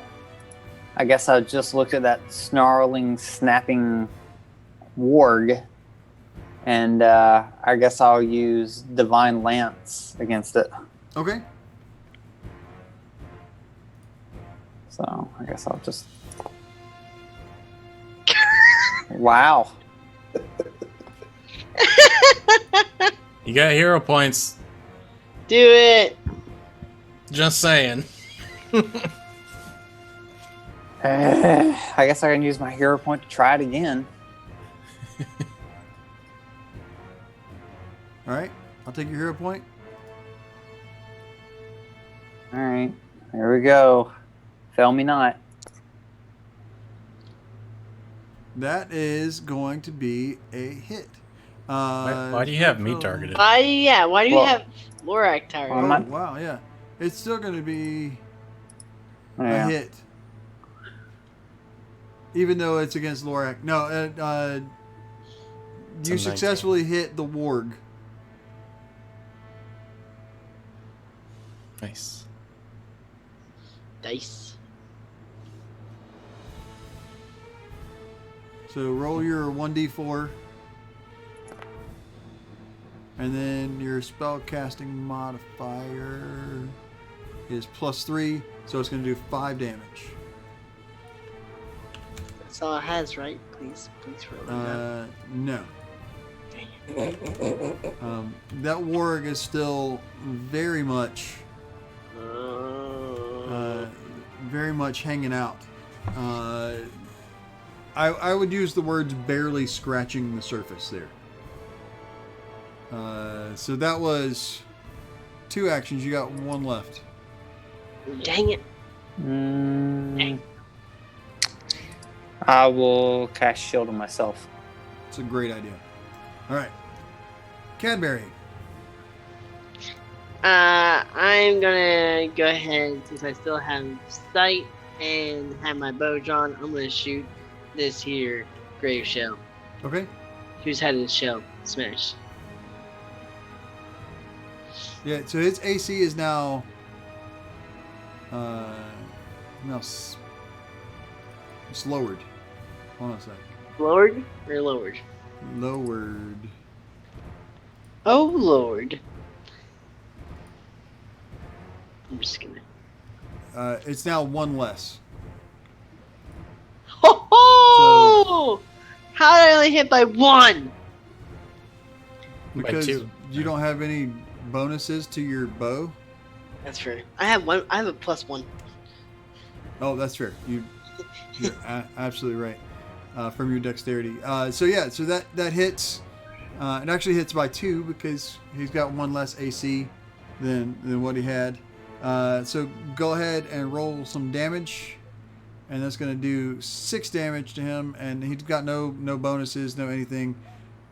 I guess I just looked at that snarling, snapping warg, and I guess I'll use Divine Lance against it. Okay. So I guess I'll just. Wow. You got hero points. Do it. Just saying. I guess I can use my hero point to try it again. All right, I'll take your hero point. All right, here we go. Fail me not. That is going to be a hit. Why do you have me targeted? Why do you Well, have Lorak targeted? Oh, I'm- wow, yeah. It's still going to be a Yeah. hit. Even though it's against Lorak. No, It's you a 19. successfully hit the warg. Nice. Dice. So roll your 1d4. And then your spell casting modifier is +3. So it's going to do 5 damage. That's all it has, right? Please roll it up. No. That warg is still very much hanging out. I would use the words barely scratching the surface there. So that was 2 actions. You got 1 left. Dang it. I will cast shield on myself. It's a great idea. All right. Cadbury. I'm gonna go ahead, since I still have sight and have my bow drawn, I'm gonna shoot this here grave shell. Okay. Who's had his shell smashed? Yeah, so his AC is now it's lowered. Hold on a sec. Lowered or lowered? Lowered. Oh Lord. I'm just gonna. It's now 1 less. Ho ho! How did I only hit by 1? Because 2. you don't have any bonuses to your bow. That's fair. I have a +1. Oh, that's fair. You're absolutely right. From your dexterity. So that hits. It actually hits by 2 because he's got 1 less AC than what he had. So go ahead and roll some damage, and that's going to do 6 damage to him. And he's got no bonuses, no anything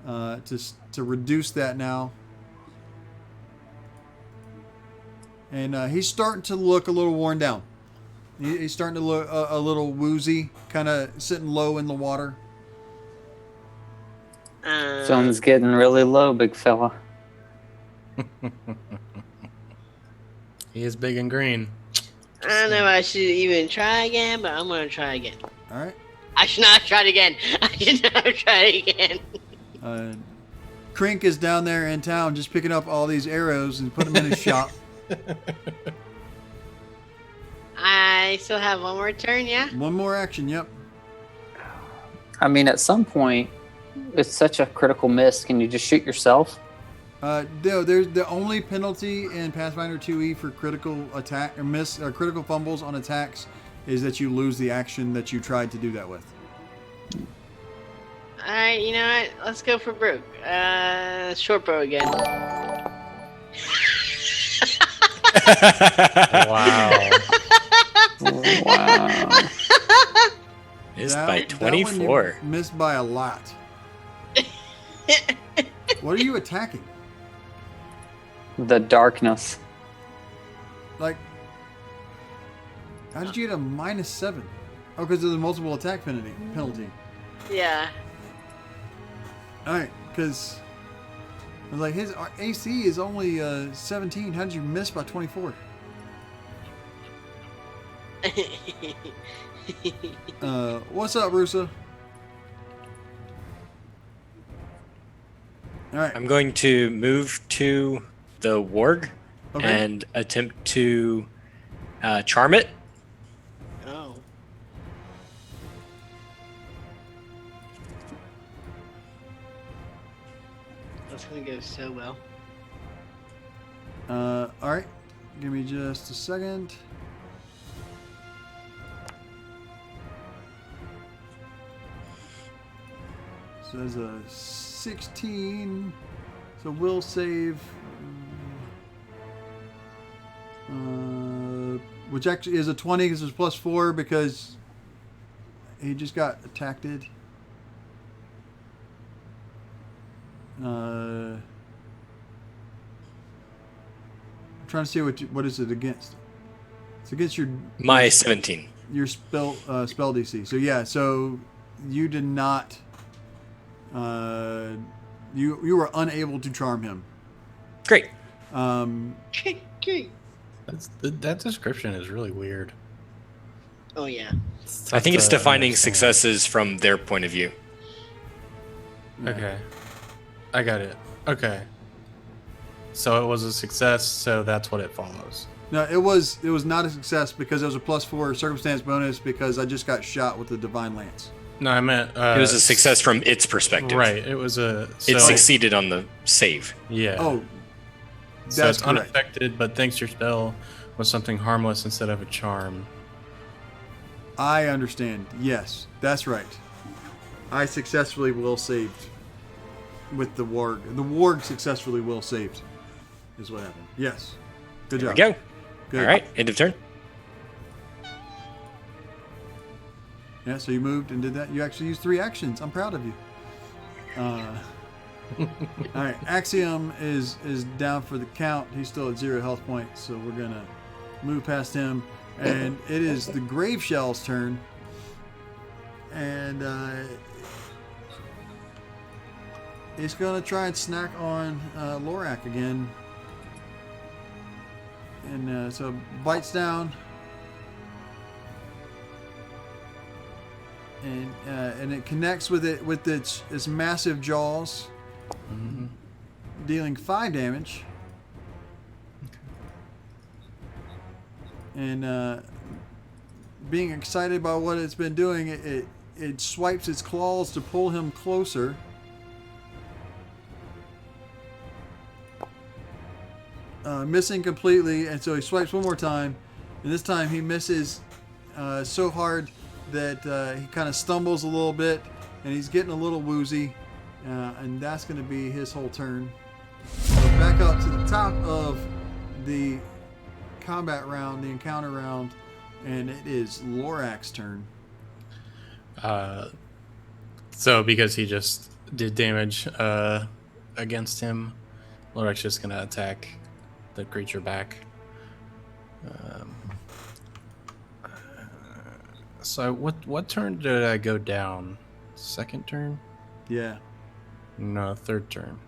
to reduce that now. And he's starting to look a little worn down. He's starting to look a little woozy, kind of sitting low in the water. Sun's getting really low, big fella. He is big and green. I don't know if I should even try again, but I'm gonna try again. All right. I should not have tried again. I should not have tried again. Krink is down there in town just picking up all these arrows and putting them in his shop. I still have 1 more turn, yeah? 1 more action, yep. I mean, at some point, it's such a critical miss. Can you just shoot yourself? No, there's the only penalty in Pathfinder 2e for critical attack or miss or critical fumbles on attacks is that you lose the action that you tried to do that with. Alright, you know what? Let's go for Brooke. Short bow again. Wow. Wow. Missed That- by that one you 24. Missed by a lot. What are you attacking? The darkness. Like, how did you get a -7? Oh, because of the multiple attack penalty. Yeah. All right, because I was like, his AC is only 17. How did you miss by 24? What's up, Rusa? All right. I'm going to move to the warg Okay. and attempt to charm it. Oh. That's gonna go so well. All right. Give me just a second. So there's a 16. So will save. Which actually is a 20 because it's +4 because he just got attacked. I'm trying to see what is it against. It's against My 17. your spell DC. So yeah, so you did not. You were unable to charm him. Great. Great. That description is really weird. Oh yeah. I think it's to defining understand. successes from their point of view. Okay. I got it. Okay. So it was a success, so that's what it follows. No, it was not a success because it was a +4 circumstance bonus because I just got shot with the divine lance. No, I meant It was a success from its perspective. Right. It was a. It succeeded on the save. Yeah. Oh, so that's it's correct. unaffected, but thinks your spell was something harmless instead of a charm. I understand. Yes, that's right. I successfully will saved with the warg. The warg successfully will saved is what happened. Yes. Good There job. we go. Good. All right. End of turn. Yeah, so you moved and did that. You actually used 3 actions. I'm proud of you. All right, Axiom is down for the count. He's still at 0 health points, so we're gonna move past him. And it is the Grave Shell's turn. And it's gonna try and snack on Lorak again. And so bites down. And it connects with its massive jaws, dealing 5 damage. And being excited by what it's been doing, it swipes its claws to pull him closer. Missing completely, and so he swipes one more time, and this time he misses so hard that he kind of stumbles a little bit, and he's getting a little woozy, and that's going to be his whole turn. So back up to the top of the combat round, the encounter round, and it is Lorak's turn. So because he just did damage against him, Lorak's just gonna attack the creature back. So what turn did I go down? Second turn? Yeah. No, third turn.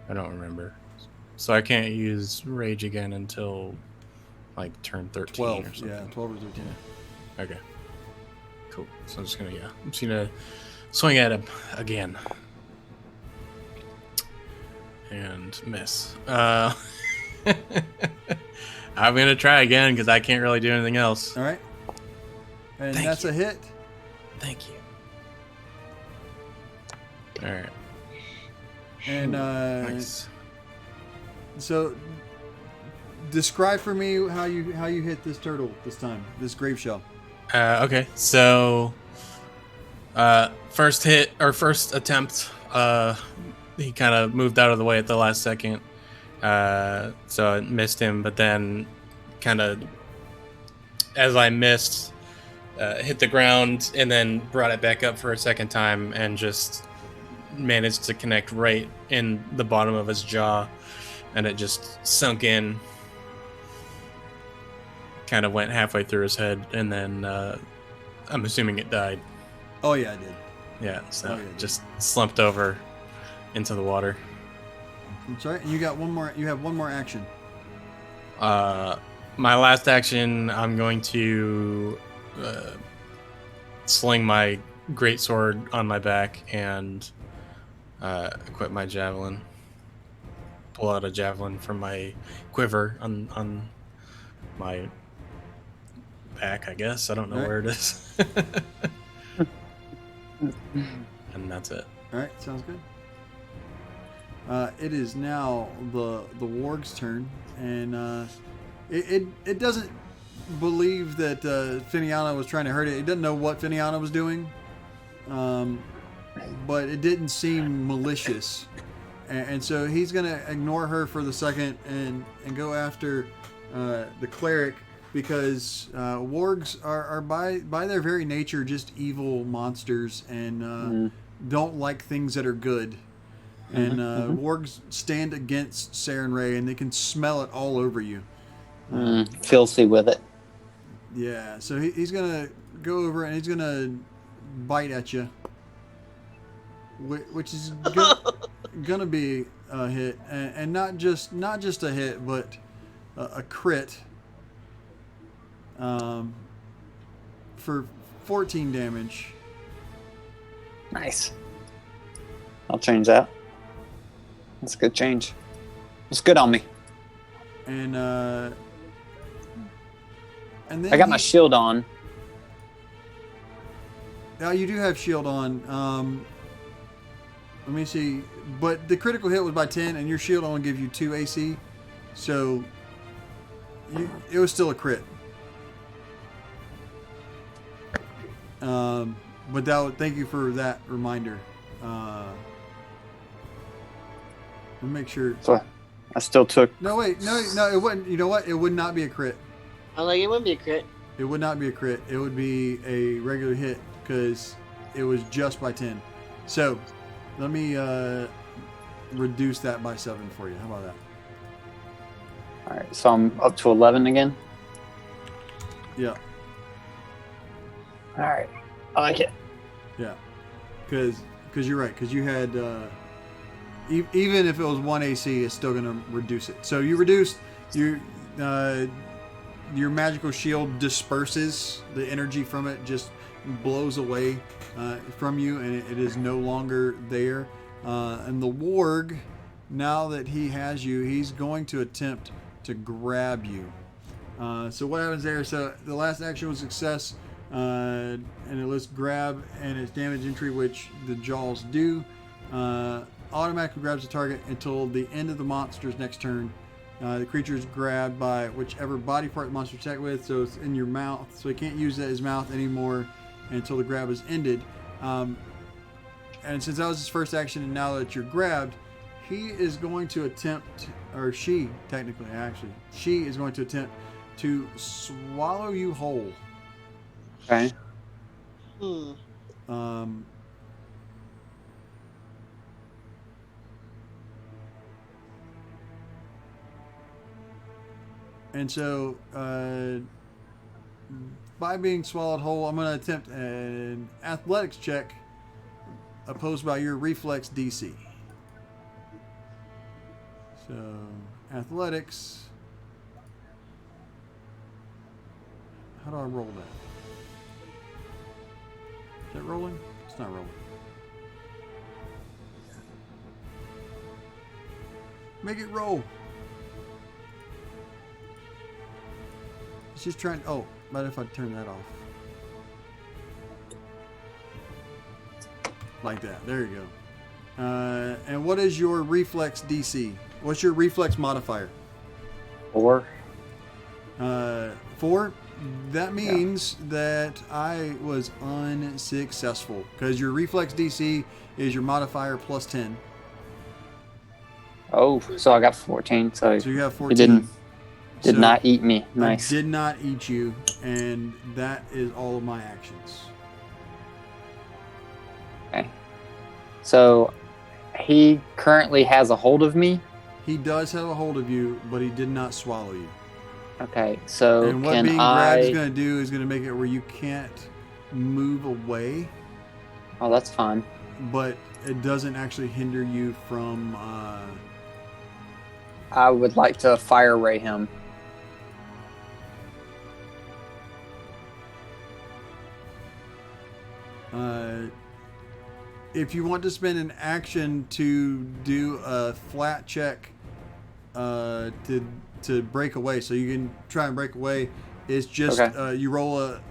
I don't remember. So I can't use rage again until like turn 13 or 12. something. Yeah, 12 or 13. Okay. Cool. So I'm just gonna swing at him again. And miss. I'm gonna try again because I can't really do anything else. All right. And Thank that's you. a hit. Thank you. All right. And Nice. so describe for me how you hit this turtle this time, this grave shell. Okay. So, first hit or first attempt, he kind of moved out of the way at the last second, so it missed him. But then, kind of as I missed, hit the ground and then brought it back up for a second time and just managed to connect right in the bottom of his jaw, and it just sunk in. Kind of went halfway through his head, and then I'm assuming it died. Oh yeah, I did. Yeah, so Oh, yeah, dude. just slumped over into the water. That's right. And you got one more. You have one more action. My last action, I'm going to sling my greatsword on my back and equip my javelin. Pull out a javelin from my quiver on my back, I guess. I don't know Alright. where it is. And that's it. All right, sounds good. it is now the warg's turn, and it doesn't believe that Finiana was trying to hurt it. It doesn't know what Finiana was doing, but it didn't seem malicious, and so he's gonna ignore her for the second and go after the cleric, because wargs are by their very nature just evil monsters and don't like things that are good. And wargs stand against Saren Ray, and they can smell it all over you. Filthy with it. Yeah, so he's gonna go over and he's gonna bite at you, which is gonna be a hit, and not just a hit, but a crit. For 14 damage. Nice. I'll change that. That's a good change. It's good on me. And then I got my shield on. Now you do have shield on. Let me see. But the critical hit was by 10, and your shield only gives you 2 AC, so it was still a crit. But thank you for that reminder. Let me make sure. So I still took. No, wait, no, it wouldn't. You know what? It would not be a crit. I'm like, it wouldn't be a crit. It would not be a crit. It would be a regular hit because it was just by 10. So let me reduce that by 7 for you. How about that? All right, so I'm up to 11 again. Yeah. All right, I like it. Yeah. Because you're right. Because you had even if it was 1 AC, it's still going to reduce it. So you reduced your magical shield disperses the energy from it, just blows away from you, and it is no longer there. And the warg, now that he has you, he's going to attempt to grab you. So what happens there? So the last action was success, and it lists grab and its damage entry, which the jaws do. Automatically grabs the target until the end of the monster's next turn. The creature is grabbed by whichever body part the monster attacked with, so it's in your mouth. So he can't use his mouth anymore until the grab is ended. And since that was his first action, and now that you're grabbed, he is going to attempt, or she is going to attempt to swallow you whole. Okay. And so, by being swallowed whole, I'm going to attempt an athletics check opposed by your reflex DC. So, athletics. How do I roll that? Is that rolling? It's not rolling. Make it roll. She's trying. Oh, what if I turn that off? Like that. There you go. And what is your reflex DC? What's your reflex modifier? 4. 4? That means that I was unsuccessful because your reflex DC is your modifier plus 10. Oh, so I got 14. So you have 14. He did not eat me. Nice. I did not eat you, and that is all of my actions. Okay. So he currently has a hold of me. He does have a hold of you, but he did not swallow you. Okay, so and what being grabbed is going to do is going to make it where you can't move away. Oh, that's fine. But it doesn't actually hinder you from... I would like to fire ray him. If you want to spend an action to do a flat check to break away, so you can try and break away, it's just okay. You roll a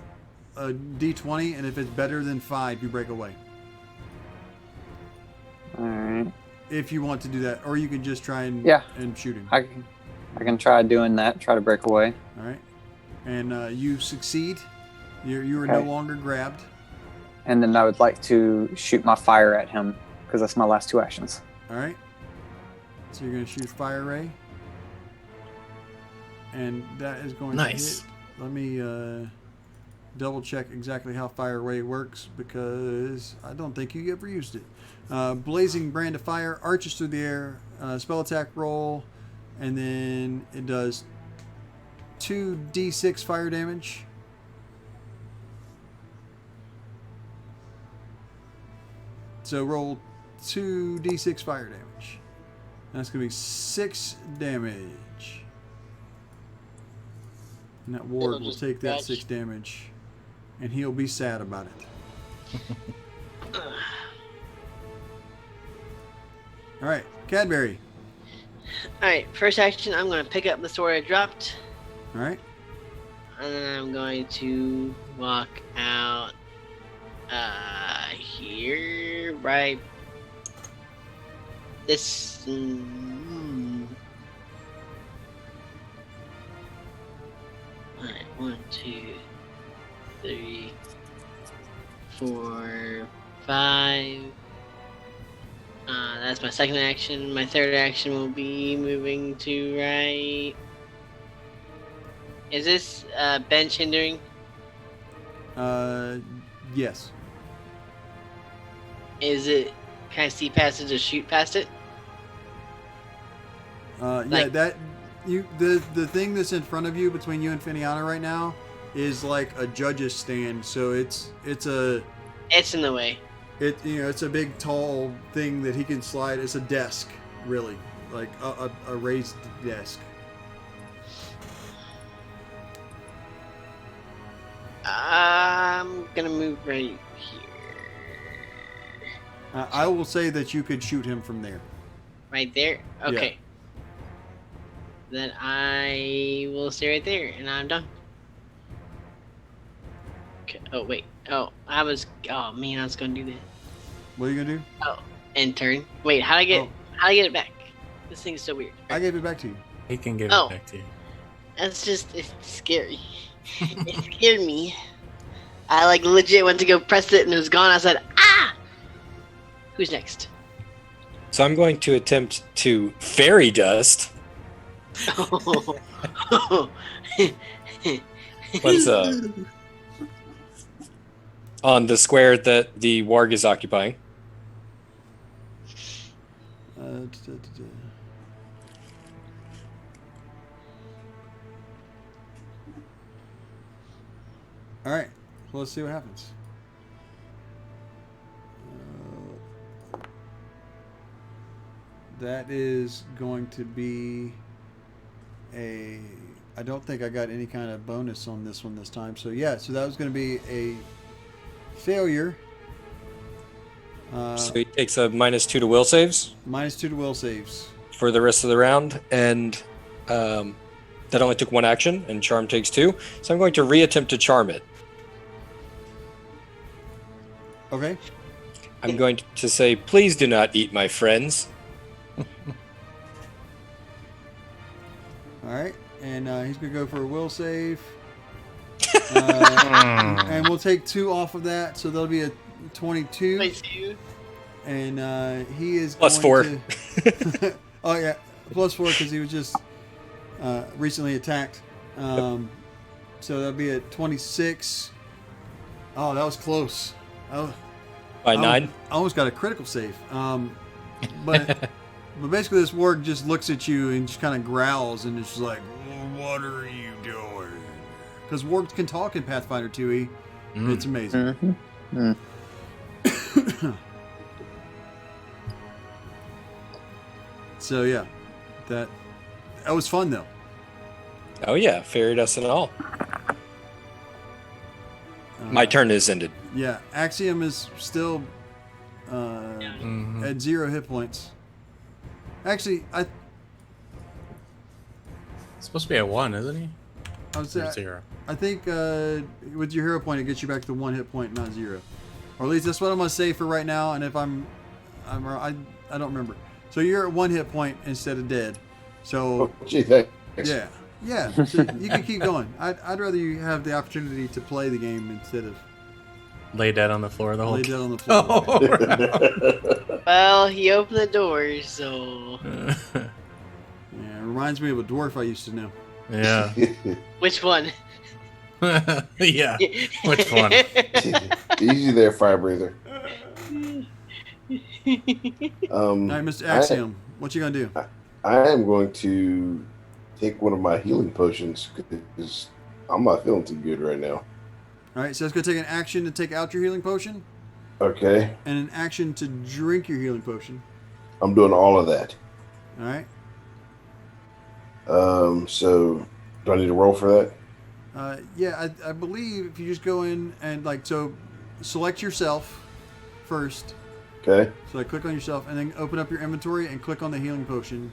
d20, and if it's better than 5, you break away. All right. if you want to do that, or you can just try and shoot him. I can try doing that. Try to break away. All right, and you succeed. You are no Okay. longer grabbed. And then I would like to shoot my fire at him because that's my last 2 actions. All right. So you're going to shoot fire ray, and that is going Nice. to hit. Let me double check exactly how fire ray works because I don't think you ever used it. Blazing brand of fire arches through the air. Spell attack roll, and then it does 2d6 fire damage. So roll 2d6 fire damage. That's going to be 6 damage. And that ward It'll will just take that scratch. 6 damage. And he'll be sad about it. Alright, Cadbury. Alright, first action, I'm going to pick up the sword I dropped. Alright. And then I'm going to walk out here, right? This. Alright, 1, 2, 3, 4, 5. That's my second action. My third action will be moving to right. Is this bench hindering? Yes. Is it? Can I see past it or shoot past it? Yeah, Like- that the thing that's in front of you between you and Finiana right now is like a judge's stand. So it's a It's in the way. it's a big tall thing that he can slide. It's a desk, really, like a raised desk. I'm gonna move right here. I will say that you could shoot him from there. Right there? Okay. Then I will stay right there and I'm done. Okay. Oh, wait. Oh, oh man, I was gonna do that. What are you gonna do? Oh, and turn. Wait, how do I get it back? This thing's so weird. I gave it back to you. He can give Oh. it back to you. It's scary. It scared me. I like legit went to go press it and it was gone. I said, ah! Who's next? So I'm going to attempt to fairy dust. What's on the square that the warg is occupying. All right, well, let's see what happens. That is going to be a. I don't think I got any kind of bonus on this one this time. So yeah, so that was going to be a failure. So he takes a -2 to will saves -2 to will saves. for the rest of the round, and that only took 1 action, and charm takes 2. So I'm going to reattempt to charm it. Okay. I'm going to say, please do not eat my friends. All right, and he's going to go for a will save. And we'll take 2 off of that, so there'll be a 22. Wait, you? And he is Plus going 4. to... Oh yeah, plus 4 because he was just recently attacked. So that'll be at 26. Oh, that was close. By 9. I almost got a critical save. But basically, this warg just looks at you and just kind of growls and it's just like, "What are you doing?" Because wargs can talk in Pathfinder 2e. It's amazing. Mm-hmm. So yeah, that was fun though. Oh yeah, fairy dust and all. My turn is ended. Yeah, Axiom is still at 0 hit points. Actually, It's supposed to be at 1, isn't he? I was Or at 0. I think with your hero point, it gets you back to 1 hit point, not 0. Or at least that's what I'm gonna say for right now. And if I don't remember. So you're at 1 hit point instead of dead. So Oh, gee, thanks. yeah. So you can keep going. I'd rather you have the opportunity to play the game instead of Lay dead on the floor the whole lay dead on the floor. Oh, Well, he opened the door, so Yeah, it reminds me of a dwarf I used to know. yeah. which one? Yeah. Which one? Easy there, fire breather. All right, Mr. Axiom, what you gonna do? I am going to take one of my healing potions because I'm not feeling too good right now. All right, so it's gonna take an action to take out your healing potion, Okay, and an action to drink your healing potion. I'm doing all of that. All right. So do I need to roll for that? Yeah, I believe if you just go in and select yourself first. Okay. So click on yourself and then open up your inventory and click on the healing potion.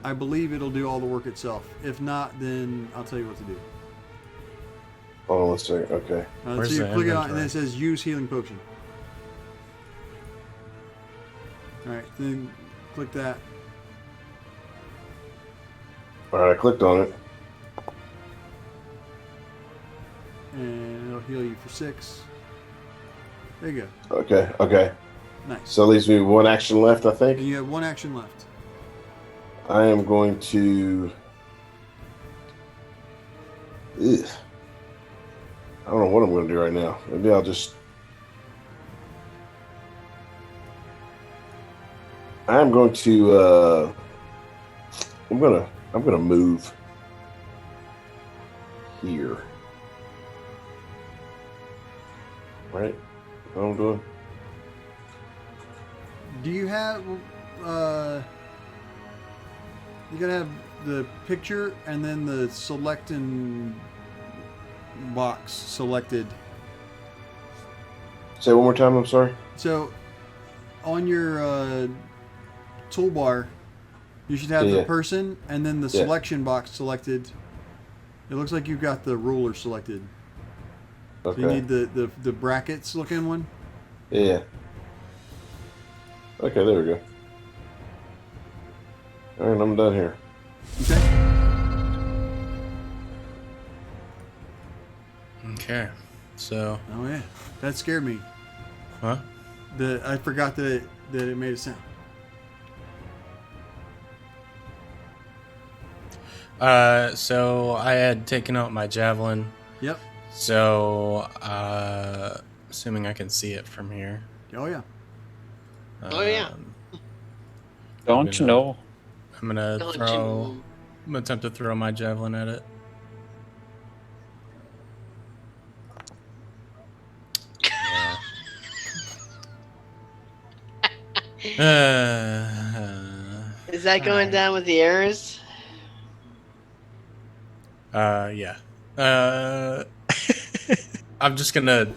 I believe it'll do all the work itself. If not, then I'll tell you what to do. Hold on one second. Okay. So Where's you the click it on and inventory? then it says use healing potion. All right, then click that. All right, I clicked on it. And it'll heal you for 6. There you go. Okay. Nice. So it leaves me one action left, I And think. you have 1 action left. I am going to. Ugh. I don't know what I'm going to do right now. Maybe I'll just. I'm going to. I'm gonna move here. Right? What I'm doing? Do you have you gotta have the picture and then the select and box selected. Say it one more time. I'm sorry. So on your toolbar, you should have Yeah. the person and then the Yeah. selection box selected. It looks like you've got the ruler selected. So Okay. you need the brackets looking one. Yeah. Okay, there we go. All right, I'm done here. Okay. Okay. So, Oh yeah, that scared me. huh? I forgot that it made a sound. So I had taken out my javelin. Yep. So, assuming I can see it from here. Oh yeah. Oh, yeah. Don't you know? I'm gonna Don't throw. you- I'm gonna attempt to throw my javelin at it. Is that going down with the arrows? Yeah. I'm just gonna.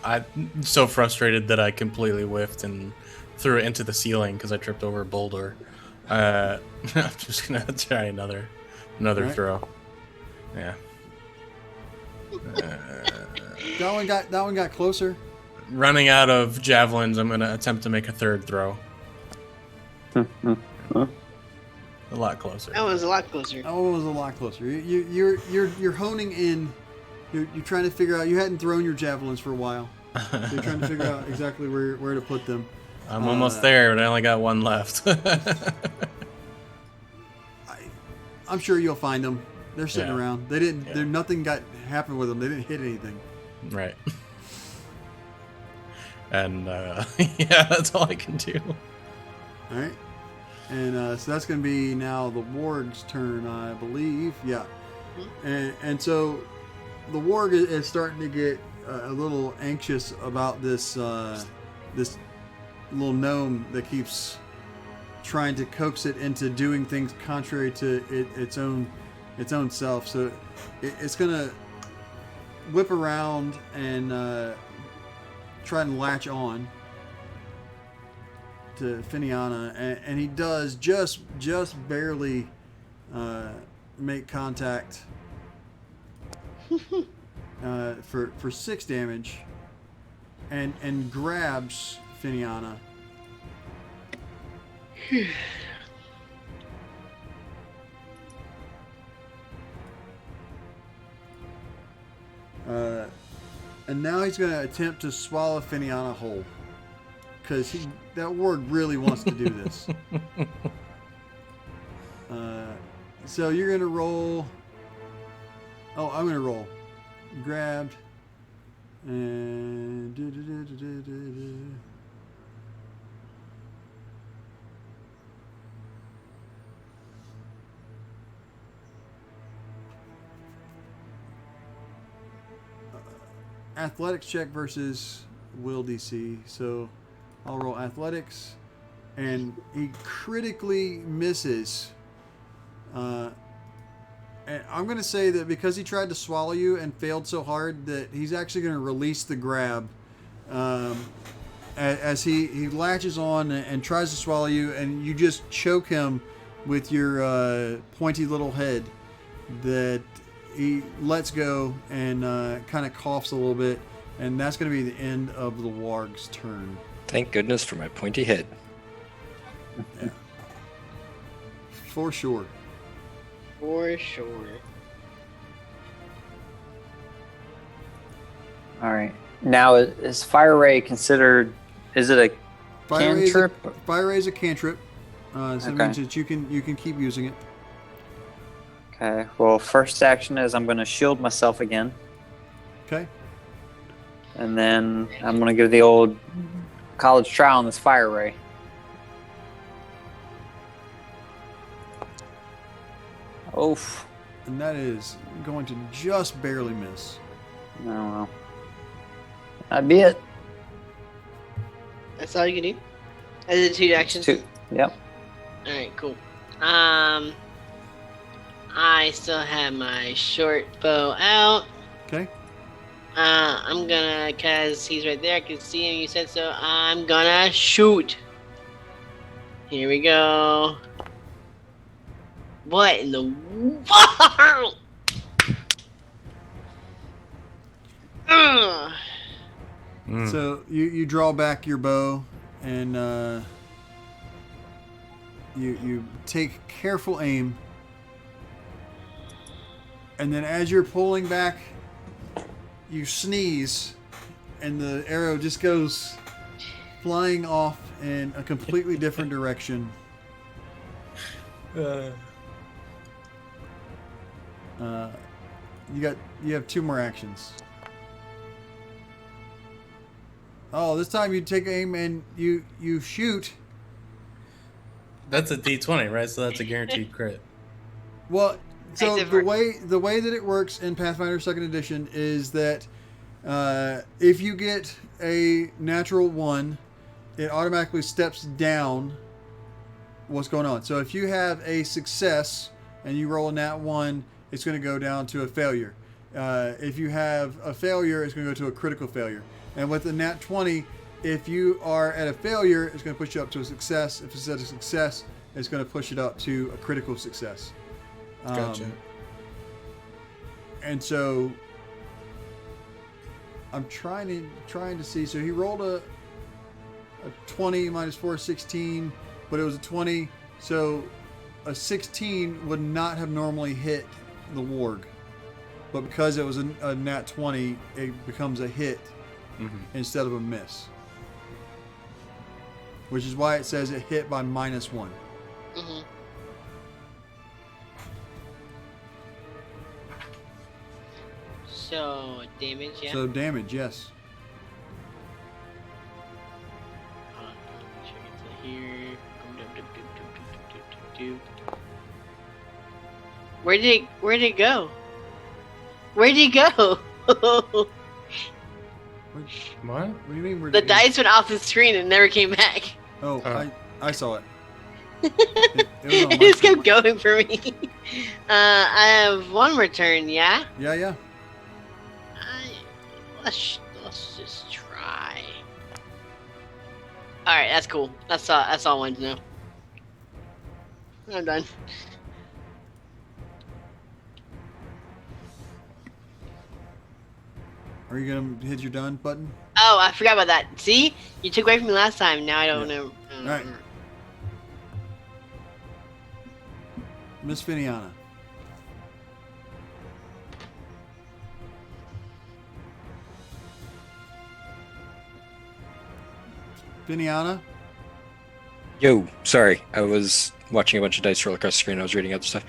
I'm so frustrated that I completely whiffed and threw it into the ceiling because I tripped over a boulder. I'm just gonna try another Alright. throw. Yeah. That one got closer. Running out of javelins, I'm gonna attempt to make a third throw. A lot closer. That was a lot closer. That one was a lot closer. You're honing in. You're trying to figure out. You hadn't thrown your javelins for a while. So you're trying to figure out exactly where to put them. I'm almost there, but I only got one left. I'm sure you'll find them. They're sitting Yeah. around. They didn't. Yeah. There nothing happened with them. They didn't hit anything. Right. And yeah, that's all I can do. All right. And so that's going to be now the warg's turn, I believe. Yeah. And so the warg is starting to get a little anxious about this this little gnome that keeps trying to coax it into doing things contrary to its own self. So it's going to whip around and try and latch on to Finiana, and he does just barely make contact for 6 damage, and grabs Finiana. And now he's going to attempt to swallow Finiana whole. Because that warg really wants to do this. So you're going to roll. Oh, I'm going to roll. Grabbed. And. Athletics check versus will DC. So I'll roll athletics, and he critically misses. And I'm going to say that because he tried to swallow you and failed so hard that he's actually going to release the grab as he latches on and tries to swallow you, and you just choke him with your pointy little head. That he lets go and kind of coughs a little bit, and that's going to be the end of the warg's turn. Thank goodness for my pointy head. Yeah. For sure. For sure. All right. Now, is Fire Ray considered? Is it a cantrip? Fire Ray is a cantrip. So Okay. it means that you can keep using it. Okay. Well, first action is I'm going to shield myself again, Okay. and then I'm going to give the old college trial on this Fire Ray. Oof. And that is going to just barely miss. Oh well. That'd be it. That's all you can do? Is it 2 actions? 2. Yep. Alright, cool. I still have my short bow out. Okay. I'm gonna, cause he's right there, I can see him, you said so. I'm gonna shoot. Here we go. What in the world? Ugh. So you draw back your bow and you take careful aim, and then as you're pulling back, you sneeze, and the arrow just goes flying off in a completely different direction. You have 2 more actions. Oh, this time you take aim and you shoot. That's a D20, right? So that's a guaranteed crit. Well, so Except the for- way that it works in Pathfinder 2nd Edition is that if you get a natural 1, it automatically steps down what's going on. So if you have a success and you roll a nat 1, it's going to go down to a failure. If you have a failure, it's going to go to a critical failure. And with the nat 20, if you are at a failure, it's going to push you up to a success. If it's at a success, it's going to push it up to a critical success. Gotcha. And so I'm trying to see. So he rolled a 20 minus 4 is 16, but it was a 20. So a 16 would not have normally hit the warg. But because it was a nat 20, it becomes a hit instead of a miss. Which is why it says it hit by -1. Mhm. So, damage, yeah? So damage, yes. Hold on, let me make sure I get to here. Where did it go? Where'd he go? What do you mean? The dice went off the screen and never came back. Oh, I saw it. It was on my just screen. kept going for me. I have 1 more turn, yeah? Yeah. Let's just try. Alright, that's cool. That's all I wanted to know. I'm done. Are you gonna hit your done button? Oh, I forgot about that. See? You took away from me last time. Now I don't know. All right. Miss Finiana. Viniana. Yo, sorry, I was watching a bunch of dice roll across the screen. I was reading other stuff.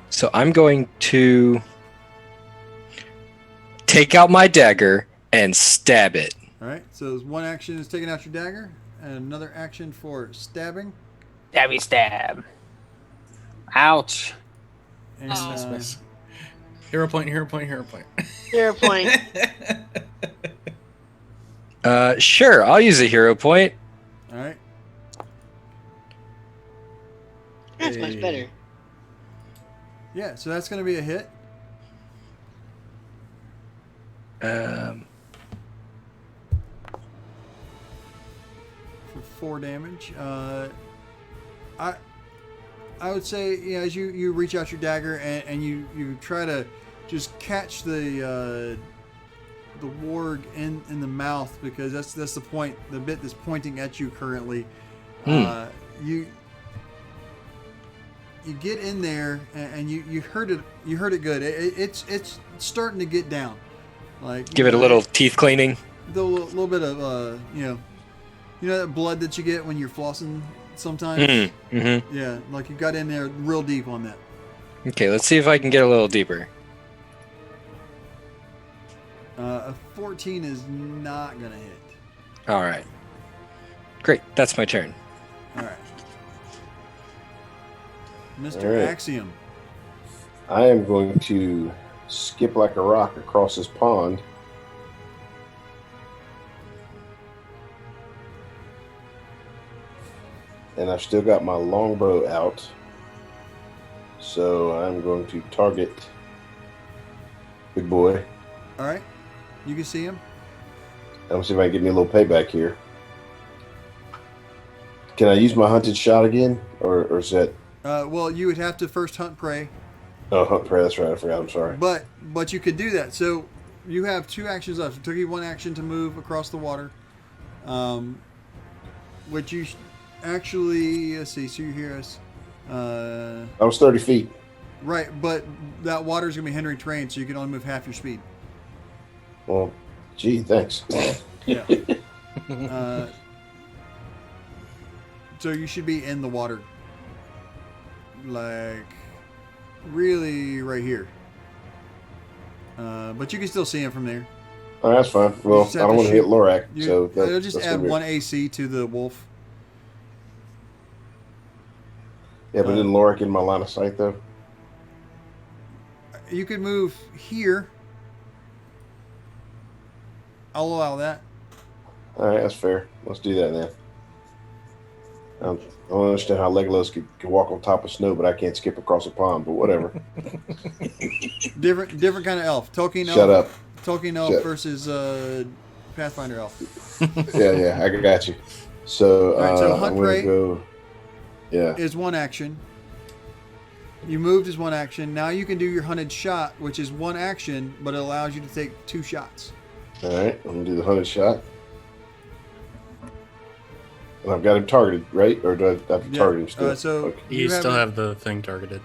So I'm going to take out my dagger and stab it. All right. So one action is taking out your dagger, and another action for stabbing. Stabby stab. Ouch. And Miss. Hero point, hero point, hero point. 0 point. Sure, I'll use a hero point. all right. That's much better. Yeah. So that's going to be a hit. Um, For 4 damage. I would say, as you reach out your dagger and you try to just catch the warg in the mouth, because that's the point, the bit that's pointing at you currently. You get in there and you heard it good. It's starting to get down. Like, give it a little teeth cleaning. the little bit of you know that blood that you get when you're flossing sometimes. Mm-hmm. Yeah, like you got in there real deep on that. Okay, let's see if I can get a little deeper. A 14 is not gonna hit. All right. Great, that's my turn. All right, Mr. All right. Axiom. I am going to skip like a rock across this pond. And I've still got my longbow out. So I'm going to target Big Boy. All right, you can see him. I'm going to see if I can get me a little payback here. Can I use my hunted shot again? Or is that... Well, you would have to first hunt prey, Oh, hunt prey, that's right. I forgot. I'm sorry. but you could do that. So you have 2 actions left. It took you 1 action to move across the water, which you actually, let's see. So you hear us, I was 30 feet. right? But that water is gonna be hindering terrain, so you can only move half your speed. Well, gee, thanks. Yeah. So you should be in the water, like really right here. But you can still see him from there. Oh, that's fine. Well, I just have don't to want to hit shoot. Lorak, You, so it'll just that's add gonna be- 1 AC to the wolf. Yeah, but didn't Lorak in my line of sight though? You could move here. I'll allow that. All right, that's fair. Let's do that then. I don't understand how Legolas could walk on top of snow, but I can't skip across a pond. But whatever. Different kind of elf. Tolkien Shut elf. up. Tolkien elf Shut- versus Pathfinder elf. Yeah, I got you. So, All right, so hunt I'm gonna prey. go. Yeah. Is 1 action. You moved as 1 action. Now you can do your hunted shot, which is 1 action, but it allows you to take 2 shots. All right, I'm gonna do the hunted shot. And I've got him targeted, right? Or do I have to Yeah, target him still? so Okay. You still haven't- have the thing targeted.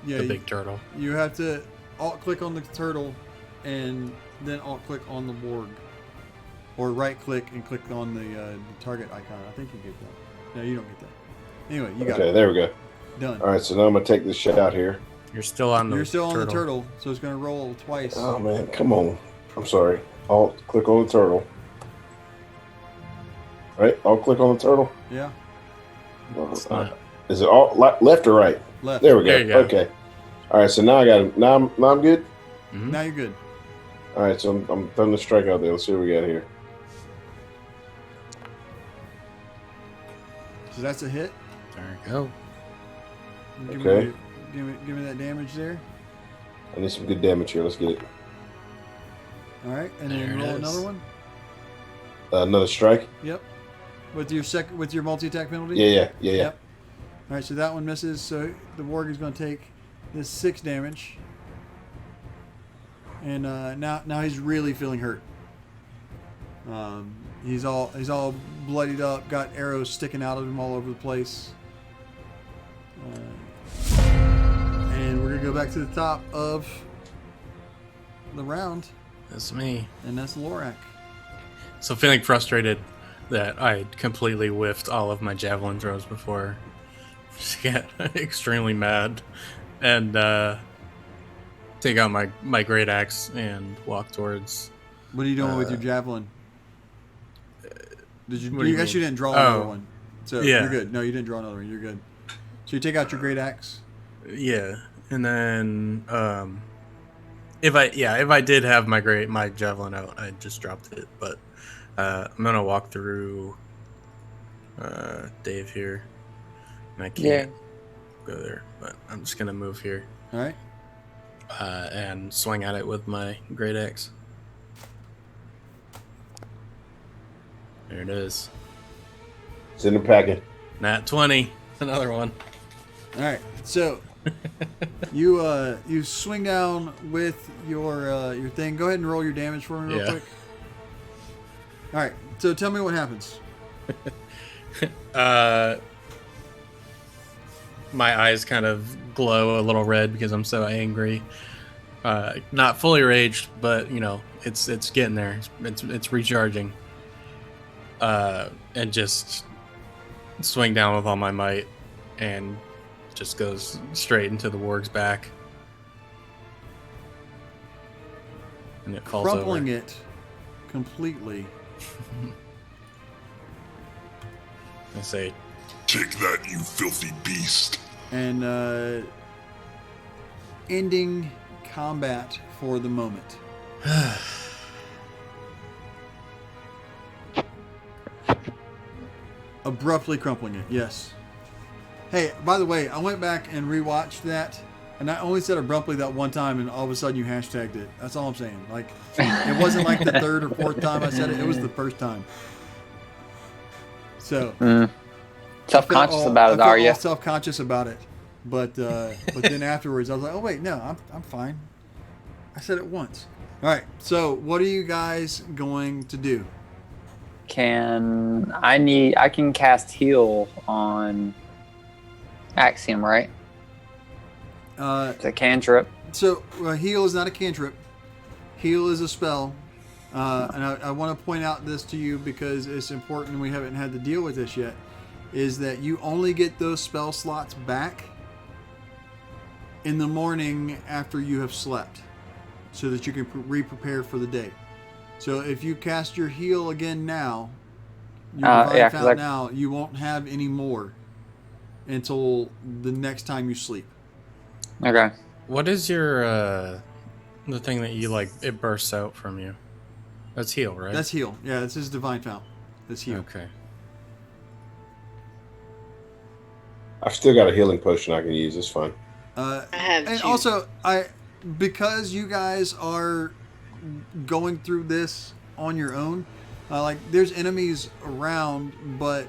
Yeah, The you, big turtle. you have to alt click on the turtle, and then alt click on the warg, or right click and click on the target icon. I think you get that. No, you don't get that. Anyway, you got Okay, it there we go. done. All right, so now I'm gonna take this shot here. You're still on the You're still on turtle. the turtle, so it's going to roll twice. Oh man, come on. I'm sorry. Alt click on the turtle. Right? Alt click on the turtle. Yeah, It's not. Is it all left or right? left. There we go. There you go. Okay. All right, so now I got him. Now I'm good. Mhm. Now you're good. All right, so I'm throwing the strike out there. Let's see what we got here. So that's a hit. There you go. Give Okay. Me, give me that damage there. I need some good damage here. Let's get it. All right, and There then it roll is. another one. Another strike. Yep. With your multi attack penalty. Yeah. Yep. All right, so that one misses. So the warg is going to take this 6 damage, and now he's really feeling hurt. He's all bloodied up, got arrows sticking out of him all over the place. And we're gonna go back to the top of the round, That's me. and that's Lorak. So feeling frustrated, that I completely whiffed all of my javelin throws before. Just get extremely mad and take out my great axe and walk towards. What are you doing with your javelin? Did you? What do you I guess mean? you didn't draw another Oh. one, so Yeah. you're good. No, you didn't draw another one. You're good. So you take out your great axe. Yeah, and then if I did have my javelin out, I just dropped it. But I'm gonna walk through Dave here, and I can't go there. But I'm just gonna move here All right. and swing at it with my great axe. There it is. It's in the packet. Nat 20. Another one. All right. So you swing down with your thing. Go ahead and roll your damage for me real Yeah. quick. All right. So tell me what happens. My eyes kind of glow a little red because I'm so angry. Not fully raged, but it's getting there. It's recharging. And just swing down with all my might, and just goes straight into the warg's back, and it falls Crumpling over. it completely. I say, Take that, you filthy beast. And ending combat for the moment. Abruptly crumpling it, yes. Hey, by the way, I went back and rewatched that, and I only said abruptly that one time, and all of a sudden you hashtagged it. That's all I'm saying. Like, it wasn't like the third or fourth time I said it; it was the first time. So Self-conscious I about it, felt are you? all self-conscious about it, but then afterwards I was like, oh wait, no, I'm fine. I said it once. All right. So what are you guys going to do? I can cast heal on Axiom, right? It's a cantrip. So heal is not a cantrip. Heal is a spell. And I want to point out this to you because it's important. We haven't had to deal with this yet. Is that you only get those spell slots back in the morning after you have slept, so that you can re-prepare for the day. So if you cast your heal again now, your divine fountain now, you won't have any more until the next time you sleep. Okay. what is your the thing that you like? It bursts out from you. That's heal, right? That's heal. Yeah, this is divine fountain. That's heal. Okay. I've still got a healing potion I can use. It's fine. I have And two. also, because you guys are going through this on your own, like there's enemies around, but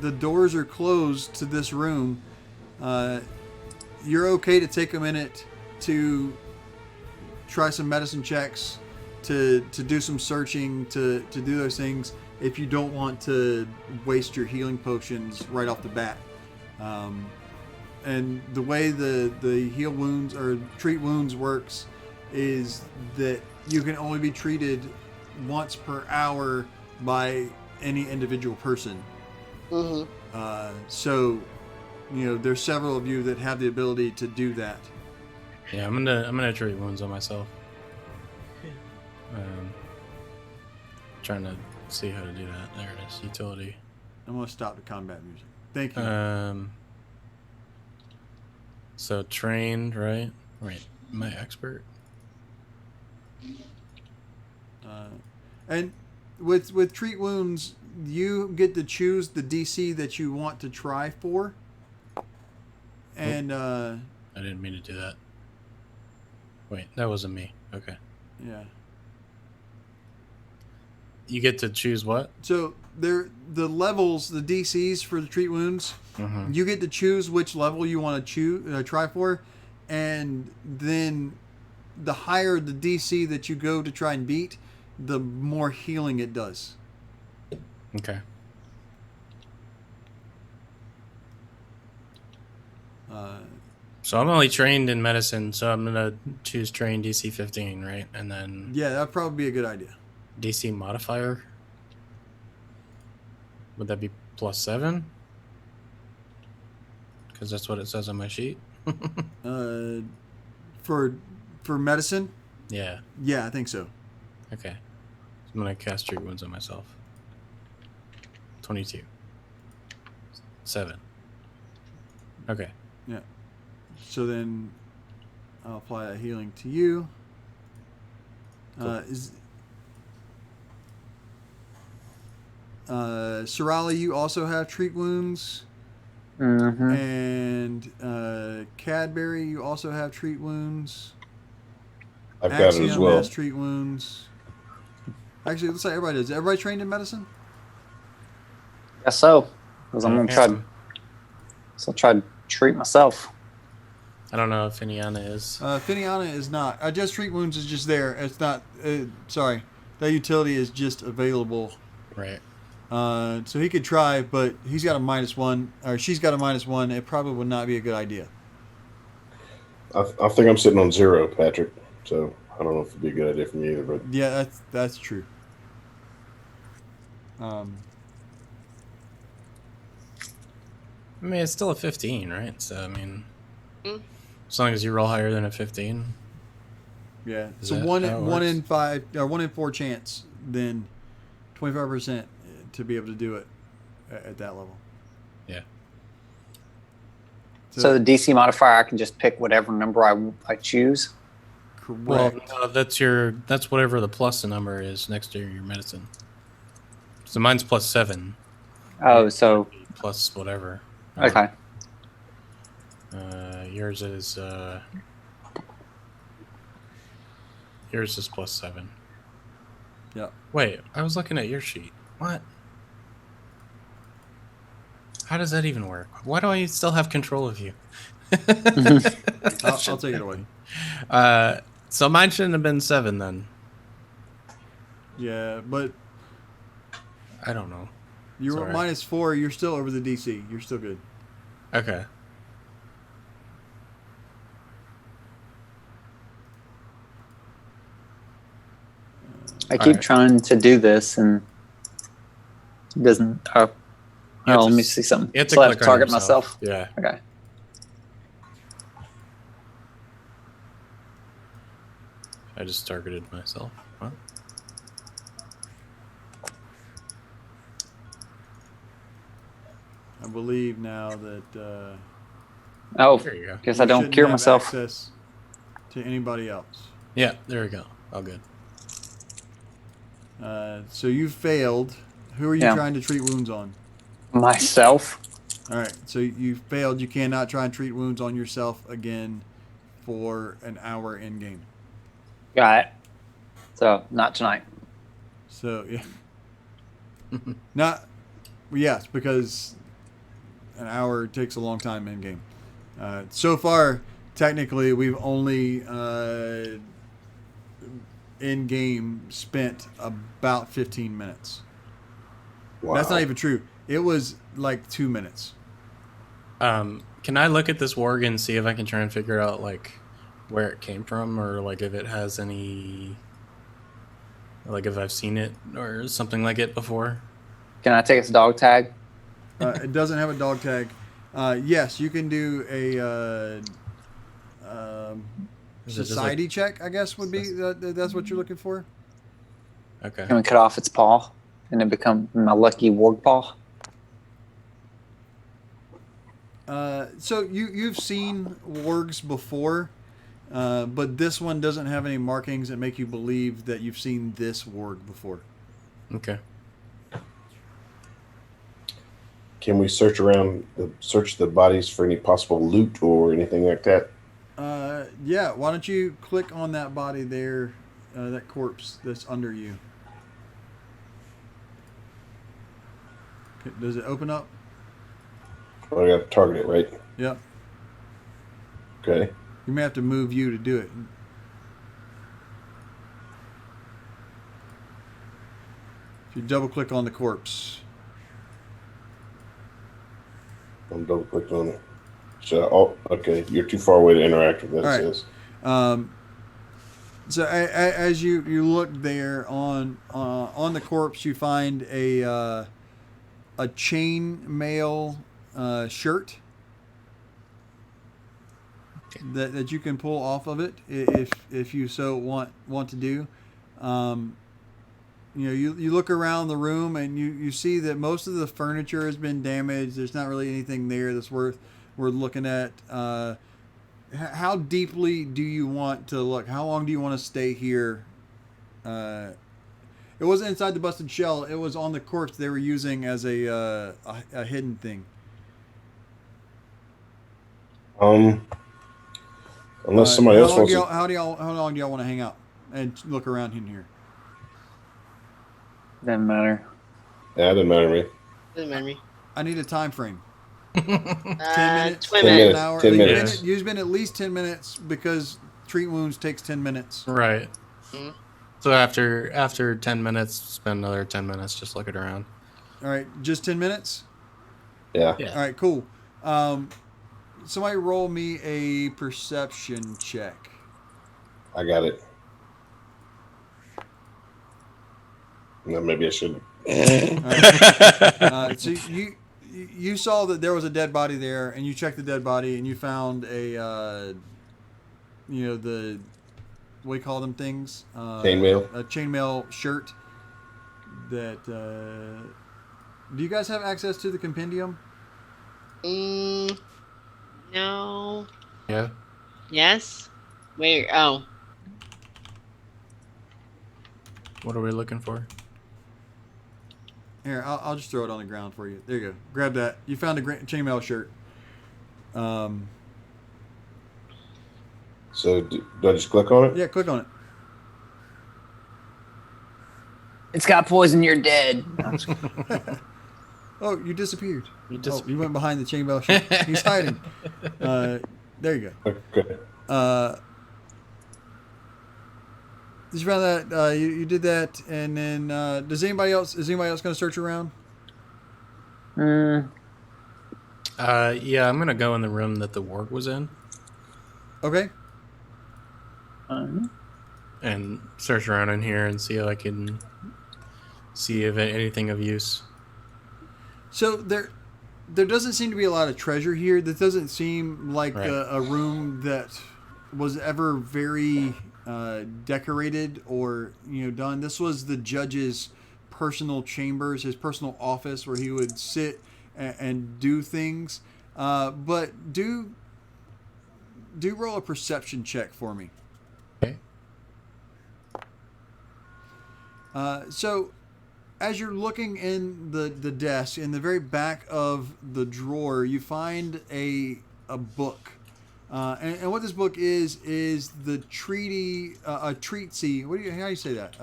the doors are closed to this room. You're okay to take a minute to try some medicine checks, to do some searching, to do those things if you don't want to waste your healing potions right off the bat. And the way the heal wounds or treat wounds works is that you can only be treated once per hour by any individual person. So, there's several of you that have the ability to do that. Yeah, I'm gonna treat wounds on myself. Trying to see how to do that. There it is. Utility. I'm going to stop the combat music. Thank you. So trained, right? Wait, am I expert? And with treat wounds, you get to choose the DC that you want to try for. And I didn't mean to do that. Wait, that wasn't me. Okay. yeah. You get to choose what? So the levels, the DCs for the treat wounds, you get to choose which level you want to try for, and then the higher the DC that you go to try and beat, the more healing it does. Okay. So I'm only trained in medicine, so I'm gonna choose train DC 15, right? And then Yeah, that'd probably be a good idea. DC modifier. Would that be +7? Because that's what it says on my sheet. For medicine, Yeah. yeah, I think so. Okay. So I'm gonna cast Treat Wounds on myself. 22. 7. Okay. Yeah. So then I'll apply a healing to you. Sorali, you also have treat wounds. Mm-hmm. And Cadbury, you also have treat wounds. I've got it as Axiom well. has treat wounds. Actually, it looks like everybody does. Everybody trained in medicine? Guess so. Because I'm gonna try. So I'll try to treat myself. I don't know if Finiana is. Finiana is not. Just treat wounds is just there. It's not. Sorry, that utility is just available. Right. So he could try, but he's got a -1, or she's got a -1. It probably would not be a good idea. I think I'm sitting on 0, Patrick. So I don't know if it'd be a good idea for me either. But Yeah, that's true. I mean, it's still a 15, right? So, I mean, as long as you roll higher than a 15. Yeah, Is so that one how it in works? 5, or 1 in 4 chance, then 25% to be able to do it at that level. Yeah. So the DC modifier, I can just pick whatever number I choose. Correct. Well, no, that's whatever the plus the number is next to your medicine. So mine's +7. Oh, so Plus whatever. okay. Yours is +7. Yeah. Wait, I was looking at your sheet. What? How does that even work? Why do I still have control of you? I'll take it away. So mine shouldn't have been 7 then. Yeah, but I don't know. you're Sorry. -4. You're still over the DC. You're still good. Okay. I keep Alright. trying to do this and it doesn't. Oh, You have let to me s- see something. You have to So I have click to on target yourself. myself. Yeah. Okay. I just targeted myself. What? I believe now that Oh, There you go. guess you I don't shouldn't cure have myself. access to anybody else. Yeah, there we go. All good. So you failed. Who are you Yeah. trying to treat wounds on? Myself. All right, so you failed. You cannot try and treat wounds on yourself again for an hour in game. Got it. So not tonight. So yeah, not yes, because an hour takes a long time in game. So far, technically, we've only in game spent about 15 minutes. wow. That's not even true. It was like 2 minutes. Can I look at this warg and see if I can try and figure out like where it came from, or like if it has any, like if I've seen it or something like it before? Can I take its dog tag? It doesn't have a dog tag. Yes, you can do a Is it just society check, I guess would be. That's what you're looking for? Okay. Can we cut off its paw and it become my lucky warg paw? So you've seen wargs before, but this one doesn't have any markings that make you believe that you've seen this warg before. Okay. Can we search the bodies for any possible loot or anything like that? Yeah, why don't you click on that body there, that corpse that's under you. Okay, does it open up? Oh, I got to target it, right? Yep. Okay. You may have to move you to do it. If you double click on the corpse. I'm double clicked on it. So, okay. You're too far away to interact with that. All right. It says. So as you look there on the corpse, you find a a chain mail shirt that you can pull off of it if you so want to do. You look around the room and you see that most of the furniture has been damaged. There's not really anything there that's worth looking at. How deeply do you want to look? How long do you want to stay here? It wasn't inside the busted shell. It was on the corpse they were using as a hidden thing. Unless somebody else wants to. How long do y'all want to hang out and look around in here? Doesn't matter. Yeah, it doesn't matter to me. Doesn't matter to me. I need a time frame. 10 minutes, 20 10 minutes. an hour. 10 minutes. You've been at least 10 minutes because treat wounds takes 10 minutes. Right. Mhm. So after 10 minutes, spend another 10 minutes just looking around. All right, just 10 minutes. Yeah. Yeah. All right, cool. Somebody roll me a perception check. I got it. No, maybe I shouldn't. So you saw that there was a dead body there, and you checked the dead body, and you found a the what do you call them things? Chainmail. A chainmail shirt. That do you guys have access to the compendium? No. Yeah. Yes. Where? Oh. What are we looking for? Here, I'll just throw it on the ground for you. There you go. Grab that. You found a chainmail shirt. So do I just click on it? Yeah, click on it. It's got poison. You're dead. Oh, you disappeared. You You went behind the chainmail shirt. He's hiding. There you go. Okay. You found that. You did that, and then is anybody else going to search around? Mm, Yeah, I'm gonna go in the room that the ward was in Okay. and search around in here and see if I can see if anything of use. So there doesn't seem to be a lot of treasure here. This doesn't seem like Right. a room that was ever very decorated or done. This was the judge's personal chambers, his personal office where he would sit and do things. But do roll a perception check for me. Okay. So as you're looking in the desk, in the very back of the drawer, you find a book. And what this book is the treaty, a treatise. How do you say that?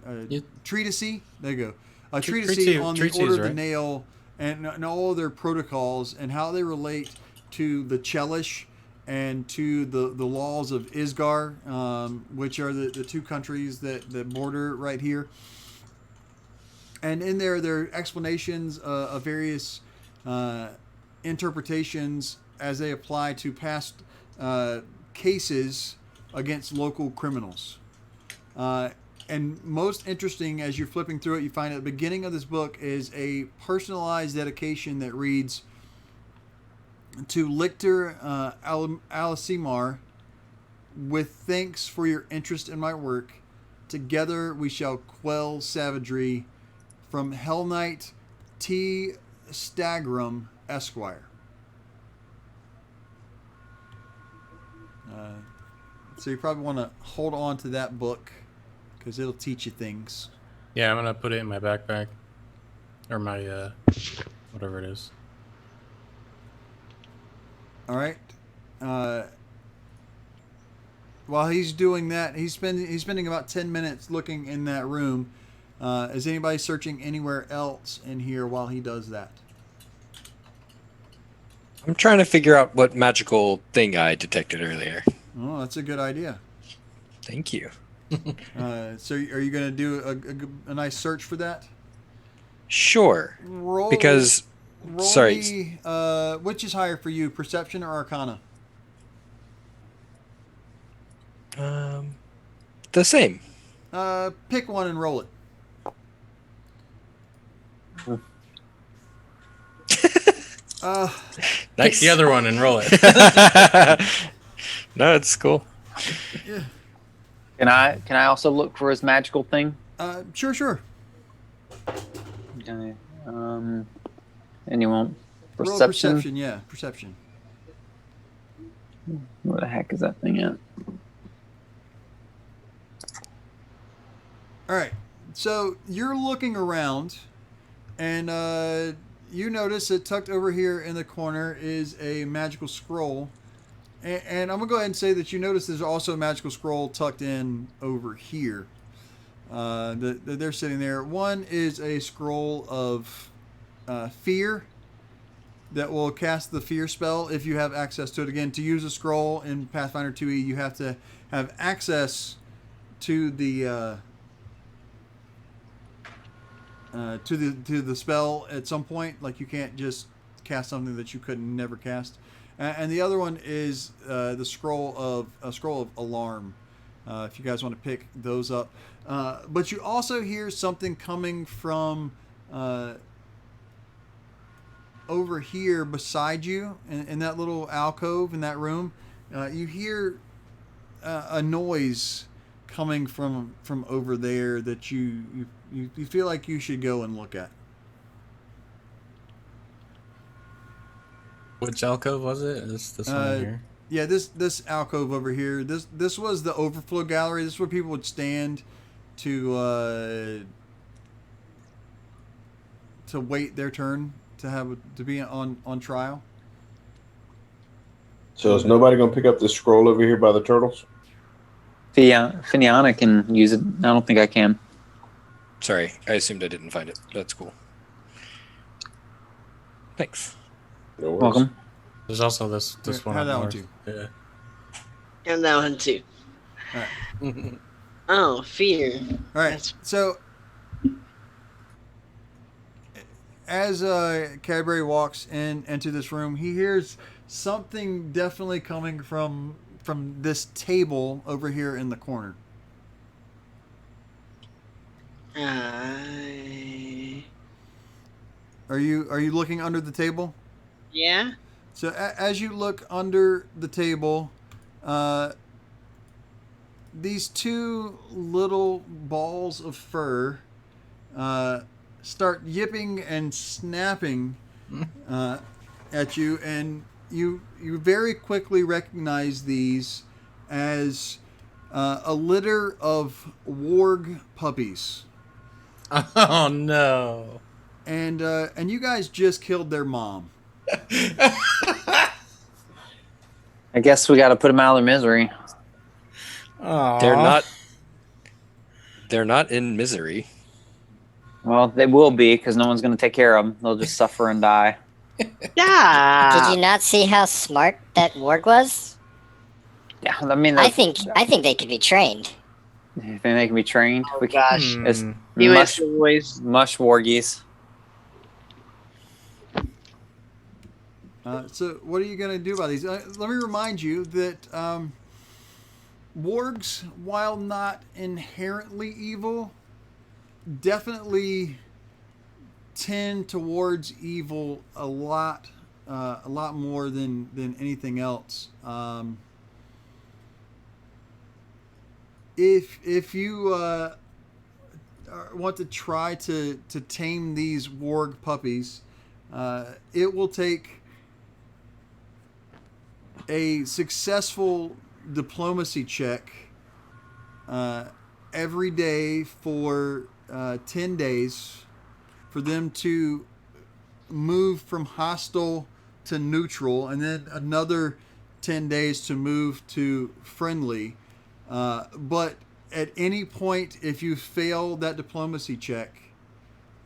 A treatise? There you go. A treatise on the treatises, Order of the right? Nail and all their protocols and how they relate to the Chelish and to the laws of Isgar, which are the two countries that border right here. And in there are explanations of various interpretations as they apply to past cases against local criminals. And most interesting, as you're flipping through it, you find at the beginning of this book is a personalized dedication that reads, "To Lictor Alisimar, with thanks for your interest in my work, together we shall quell savagery. From Hell Knight T. Stagram, Esquire." So you probably want to hold on to that book because it'll teach you things. Yeah, I'm gonna put it in my backpack or my whatever it is. All right. While he's doing that, he's spending about 10 minutes looking in that room. Is anybody searching anywhere else in here while he does that? I'm trying to figure out what magical thing I detected earlier. Oh, that's a good idea. Thank you. So are you going to do a nice search for that? Sure. Roll, Because, roll sorry. me, which is higher for you, Perception or Arcana? The same. Pick one and roll it. Pick the other one and roll it. No, it's cool. Can I also look for his magical thing? Sure. Okay. Anyone? Roll perception, yeah, perception. Where the heck is that thing at? All right, so you're looking around, and you notice that tucked over here in the corner is a magical scroll. And I'm going to go ahead and say that you notice there's also a magical scroll tucked in over here. They're sitting there. One is a scroll of fear that will cast the fear spell if you have access to it. Again, to use a scroll in Pathfinder 2e, you have to have access to the to the spell at some point. Like, you can't just cast something that you could never cast. And the other one is the scroll of alarm. If you guys want to pick those up, but you also hear something coming from over here beside you in that little alcove in that room. You hear a noise coming from over there that you feel like you should go and look at. Which alcove was it? This one here. Yeah, this alcove over here. This was the overflow gallery. This is where people would stand to wait their turn to be on trial. So is nobody going to pick up this scroll over here by the turtles? Finiana can use it. I don't think I can. Sorry, I assumed I didn't find it. That's cool. Thanks. No worries. Welcome. There's also this one. Have up that one north. too. Yeah. And that one too. All right. Oh, fear. All right. That's- So as Cadbury walks into this room, he hears something definitely coming from this table over here in the corner. Are you looking under the table? Yeah. So as you look under the table, these two little balls of fur start yipping and snapping at you, and you very quickly recognize these as a litter of warg puppies. Oh no! And you guys just killed their mom. I guess we got to put them out of their misery. Aww. They're not in misery. Well, they will be because no one's going to take care of them. They'll just suffer and die. Yeah. Did you not see how smart that warg was? Yeah, I mean, I think they could be trained. you think they can be trained? Oh, We can, gosh. it's He went mush, to voice. mush wargies. So what are you going to do about these? Let me remind you that wargs, while not inherently evil, definitely tend towards evil a lot more than anything else. If you want to try to tame these warg puppies, it will take a successful diplomacy check every day for 10 days for them to move from hostile to neutral, and then another 10 days to move to friendly. But at any point, if you fail that diplomacy check,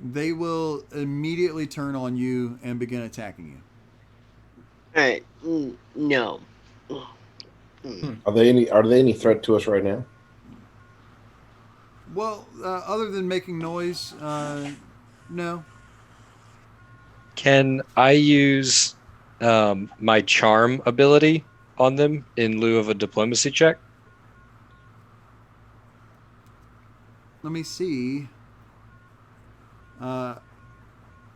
they will immediately turn on you and begin attacking you. All right. No. Are they any threat to us right now? Well, other than making noise, no. Can I use my charm ability on them in lieu of a diplomacy check? Let me see.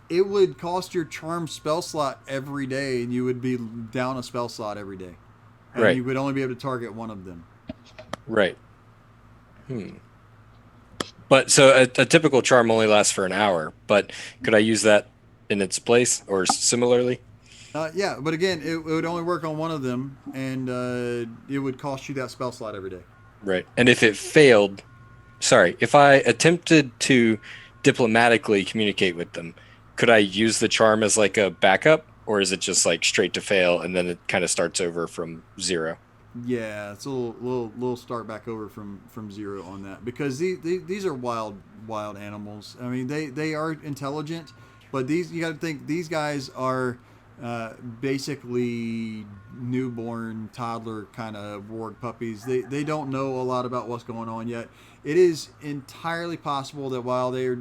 it would cost your charm spell slot every day, and you would be down a spell slot every day, and Right. you would only be able to target one of them. Right. But so a typical charm only lasts for an hour, but could I use that in its place or similarly? Yeah, but again, it would only work on one of them, and it would cost you that spell slot every day. Right. And if it failed, if I attempted to diplomatically communicate with them, could I use the charm as like a backup, or is it just like straight to fail and then it kind of starts over from 0? Yeah, it's a little start back over from 0 on that, because these are wild animals. I mean, they are intelligent, but you got to think these guys are basically newborn toddler kind of warg puppies. They don't know a lot about what's going on yet. It is entirely possible that while they are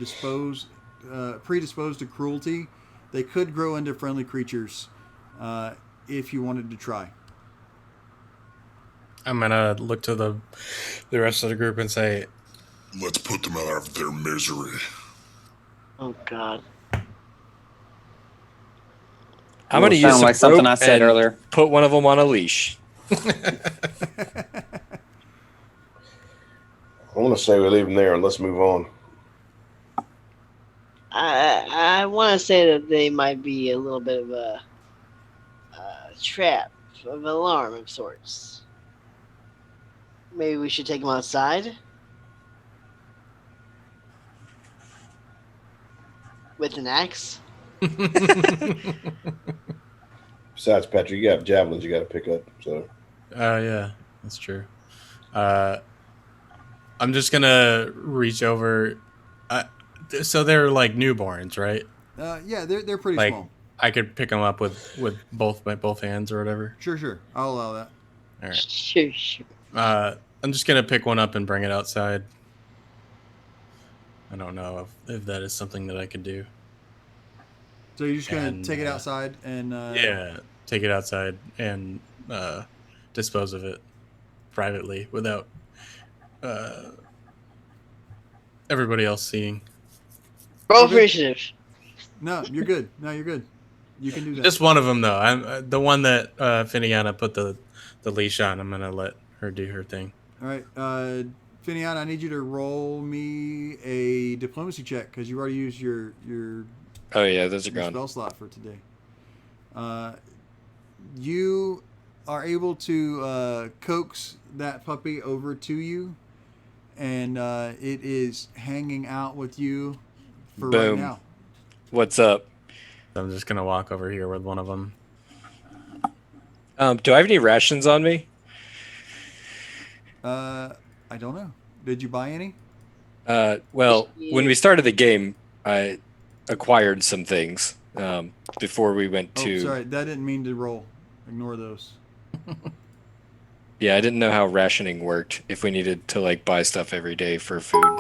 predisposed to cruelty, they could grow into friendly creatures if you wanted to try. I'm gonna look to the rest of the group and say, Let's put them out of their misery. Oh God. I'm going to use Sound some like something rope I said and earlier. put one of them on a leash. I want to say we leave them there and let's move on. I want to say that they might be a little bit of a trap, of an alarm of sorts. Maybe we should take them outside with an axe. Besides, Patrick, you got javelins you got to pick up. So yeah, that's true. I'm just gonna reach over. So they're like newborns, right? Yeah, they're pretty Like small. I could pick them up with both hands or whatever. Sure. I'll allow that. All right. Sure. I'm just gonna pick one up and bring it outside. I don't know if that is something that I could do. So you're just gonna And, take it outside and Yeah, take it outside and dispose of it privately without everybody else seeing. Roll Okay. for initiative. No, you're good. You can do that. Just one of them though. I'm the one that Finiana put the leash on. I'm gonna let her do her thing. All right, Finian, I need you to roll me a diplomacy check because you already used your Oh yeah, those are your gone. spell slot for today. You are able to coax that puppy over to you, and it is hanging out with you for right Boom. now. What's up? I'm just gonna walk over here with one of them. Do I have any rations on me? I don't know. Did you buy any? Well, when we started the game, I acquired some things before we went Oh, to. sorry, that didn't mean to roll. Ignore those. Yeah, I didn't know how rationing worked. If we needed to like buy stuff every day for food.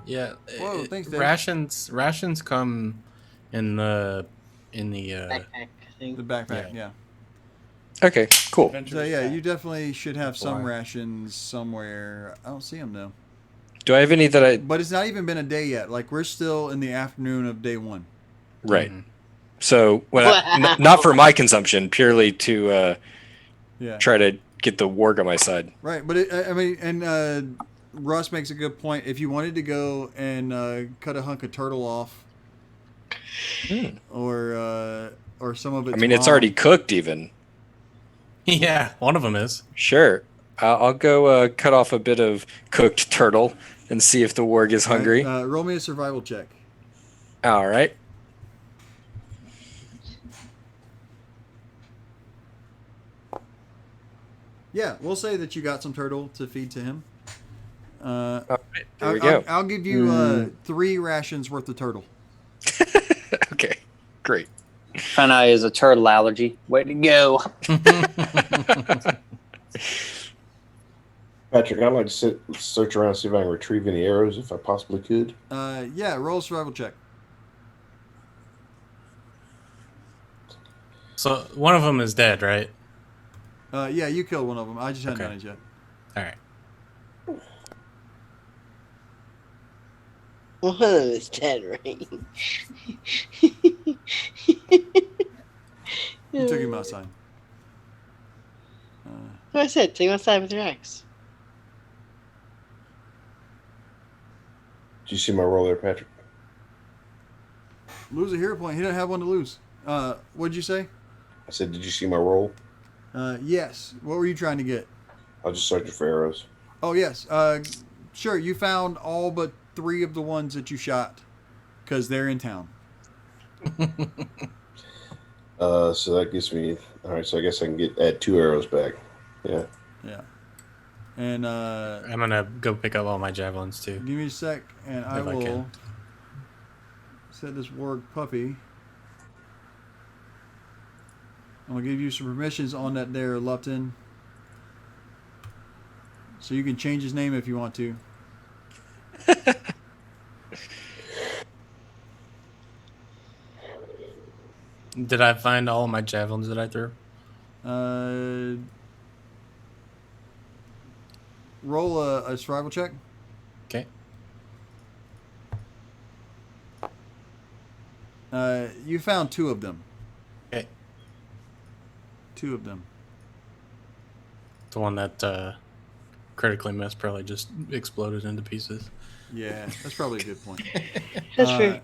Yeah. Whoa, thanks, Dave. Rations come in the Backpack, I think. The backpack, yeah. Okay, cool. So yeah, you definitely should have some Why? rations somewhere. I don't see them though. Do I have any that I? But it's not even been a day yet. Like we're still in the afternoon of day 1. Right. Mhm. So, not for my consumption, purely to Yeah. try to get the warg on my side. Right, but I mean, and Russ makes a good point. If you wanted to go and cut a hunk of turtle off, or some of it, I mean, it's already cooked, even. Yeah, one of them is. Sure. I'll go cut off a bit of cooked turtle and see if the warg is hungry. Roll me a survival check. All right. Yeah, we'll say that you got some turtle to feed to him. All right. There we go. I'll give you 3 rations worth of turtle. Okay. Great. Found out is a turtle allergy. Way to go. Patrick, I'd like to search around, see if I can retrieve any arrows, if I possibly could. Yeah, roll a survival check. So one of them is dead, right? Yeah, you killed one of them. I just hadn't Okay. done it yet. All right. One of them is dead, right? outside. Like I said, take him outside with your axe. Did you see my roll there, Patrick? Lose a hero point. He didn't have one to lose. What'd you say? I said, did you see my roll? Yes. What were you trying to get? I was just searching for arrows. Oh, yes. Sure. You found all but 3 of the ones that you shot because they're in town. So that gives me. All right, so I guess I can add 2 arrows back. Yeah. Yeah. And I'm gonna go pick up all my javelins too. give me a sec, and I If I will can. set this warg puppy. I'm gonna give you some permissions on that there, Lupton. So you can change his name if you want to. Did I find all of my javelins that I threw? Roll a survival check. Okay. You found 2 of them. Okay. 2 of them. The one that critically missed probably just exploded into pieces. Yeah, that's probably a good point. That's fair.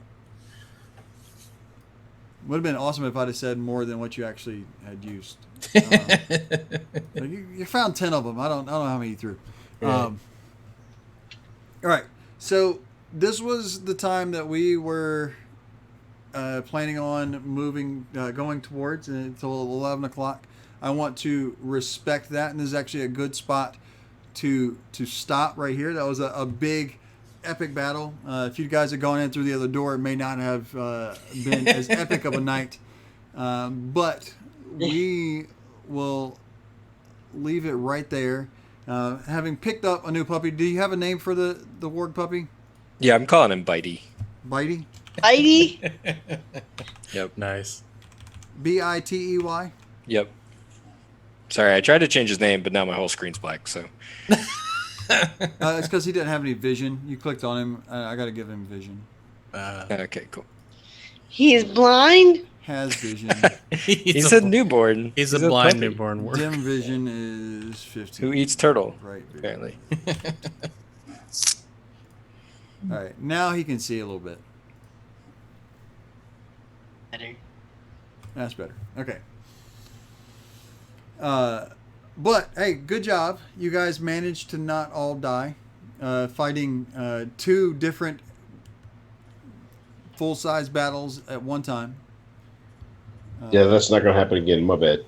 Would have been awesome if I'd have said more than what you actually had used. You found 10 of them. I don't know how many you threw. Yeah. All right. So this was the time that we were planning on moving, going towards until 11 o'clock. I want to respect that, and this is actually a good spot to stop right here. That was a big, epic battle. If you guys had gone in through the other door, it may not have been as epic of a night. But we will leave it right there. Having picked up a new puppy, do you have a name for the warg puppy? Yeah, I'm calling him Bitey. Bitey? Bitey? Yep. Nice. Bitey? Yep. Sorry, I tried to change his name, but now my whole screen's black. So It's because he didn't have any vision. You clicked on him. I got to give him vision. okay, cool. He is blind? Has vision. He's a newborn. He's a blind puppy newborn warg. Dim vision is 15. who eats turtle. Right vision. Apparently. All right. Now he can see a little bit. Better. That's better. Okay. But hey, good job. You guys managed to not all die. Fighting 2 different full-size battles at one time. Yeah, that's not going to happen again. My bad.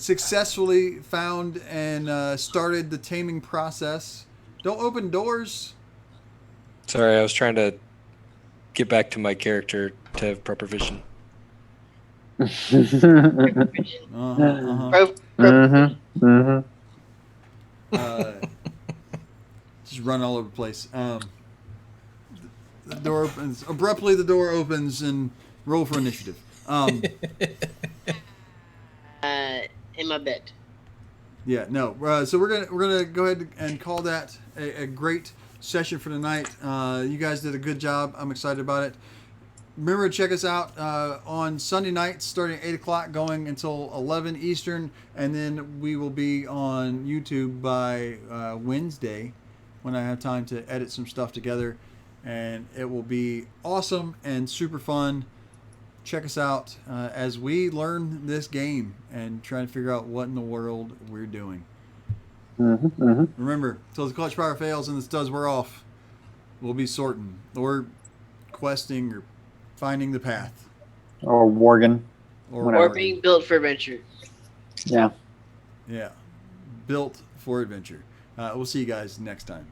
Successfully found and started the taming process. Don't open doors. Sorry, I was trying to get back to my character to have proper vision. Bro, Just run all over the place. The door opens abruptly. The door opens and roll for initiative. in my bed. Yeah, no. So we're gonna go ahead and call that a great session for tonight. You guys did a good job. I'm excited about it. Remember to check us out on Sunday nights starting at 8 o'clock going until 11 Eastern. And then we will be on YouTube by Wednesday when I have time to edit some stuff together. And it will be awesome and super fun. Check us out as we learn this game and try to figure out what in the world we're doing. Remember, until the clutch power fails and the studs wear off, we'll be sorting or questing or finding the path. Or Worgen. Or being built for adventure. Yeah. Yeah. Built for adventure. We'll see you guys next time.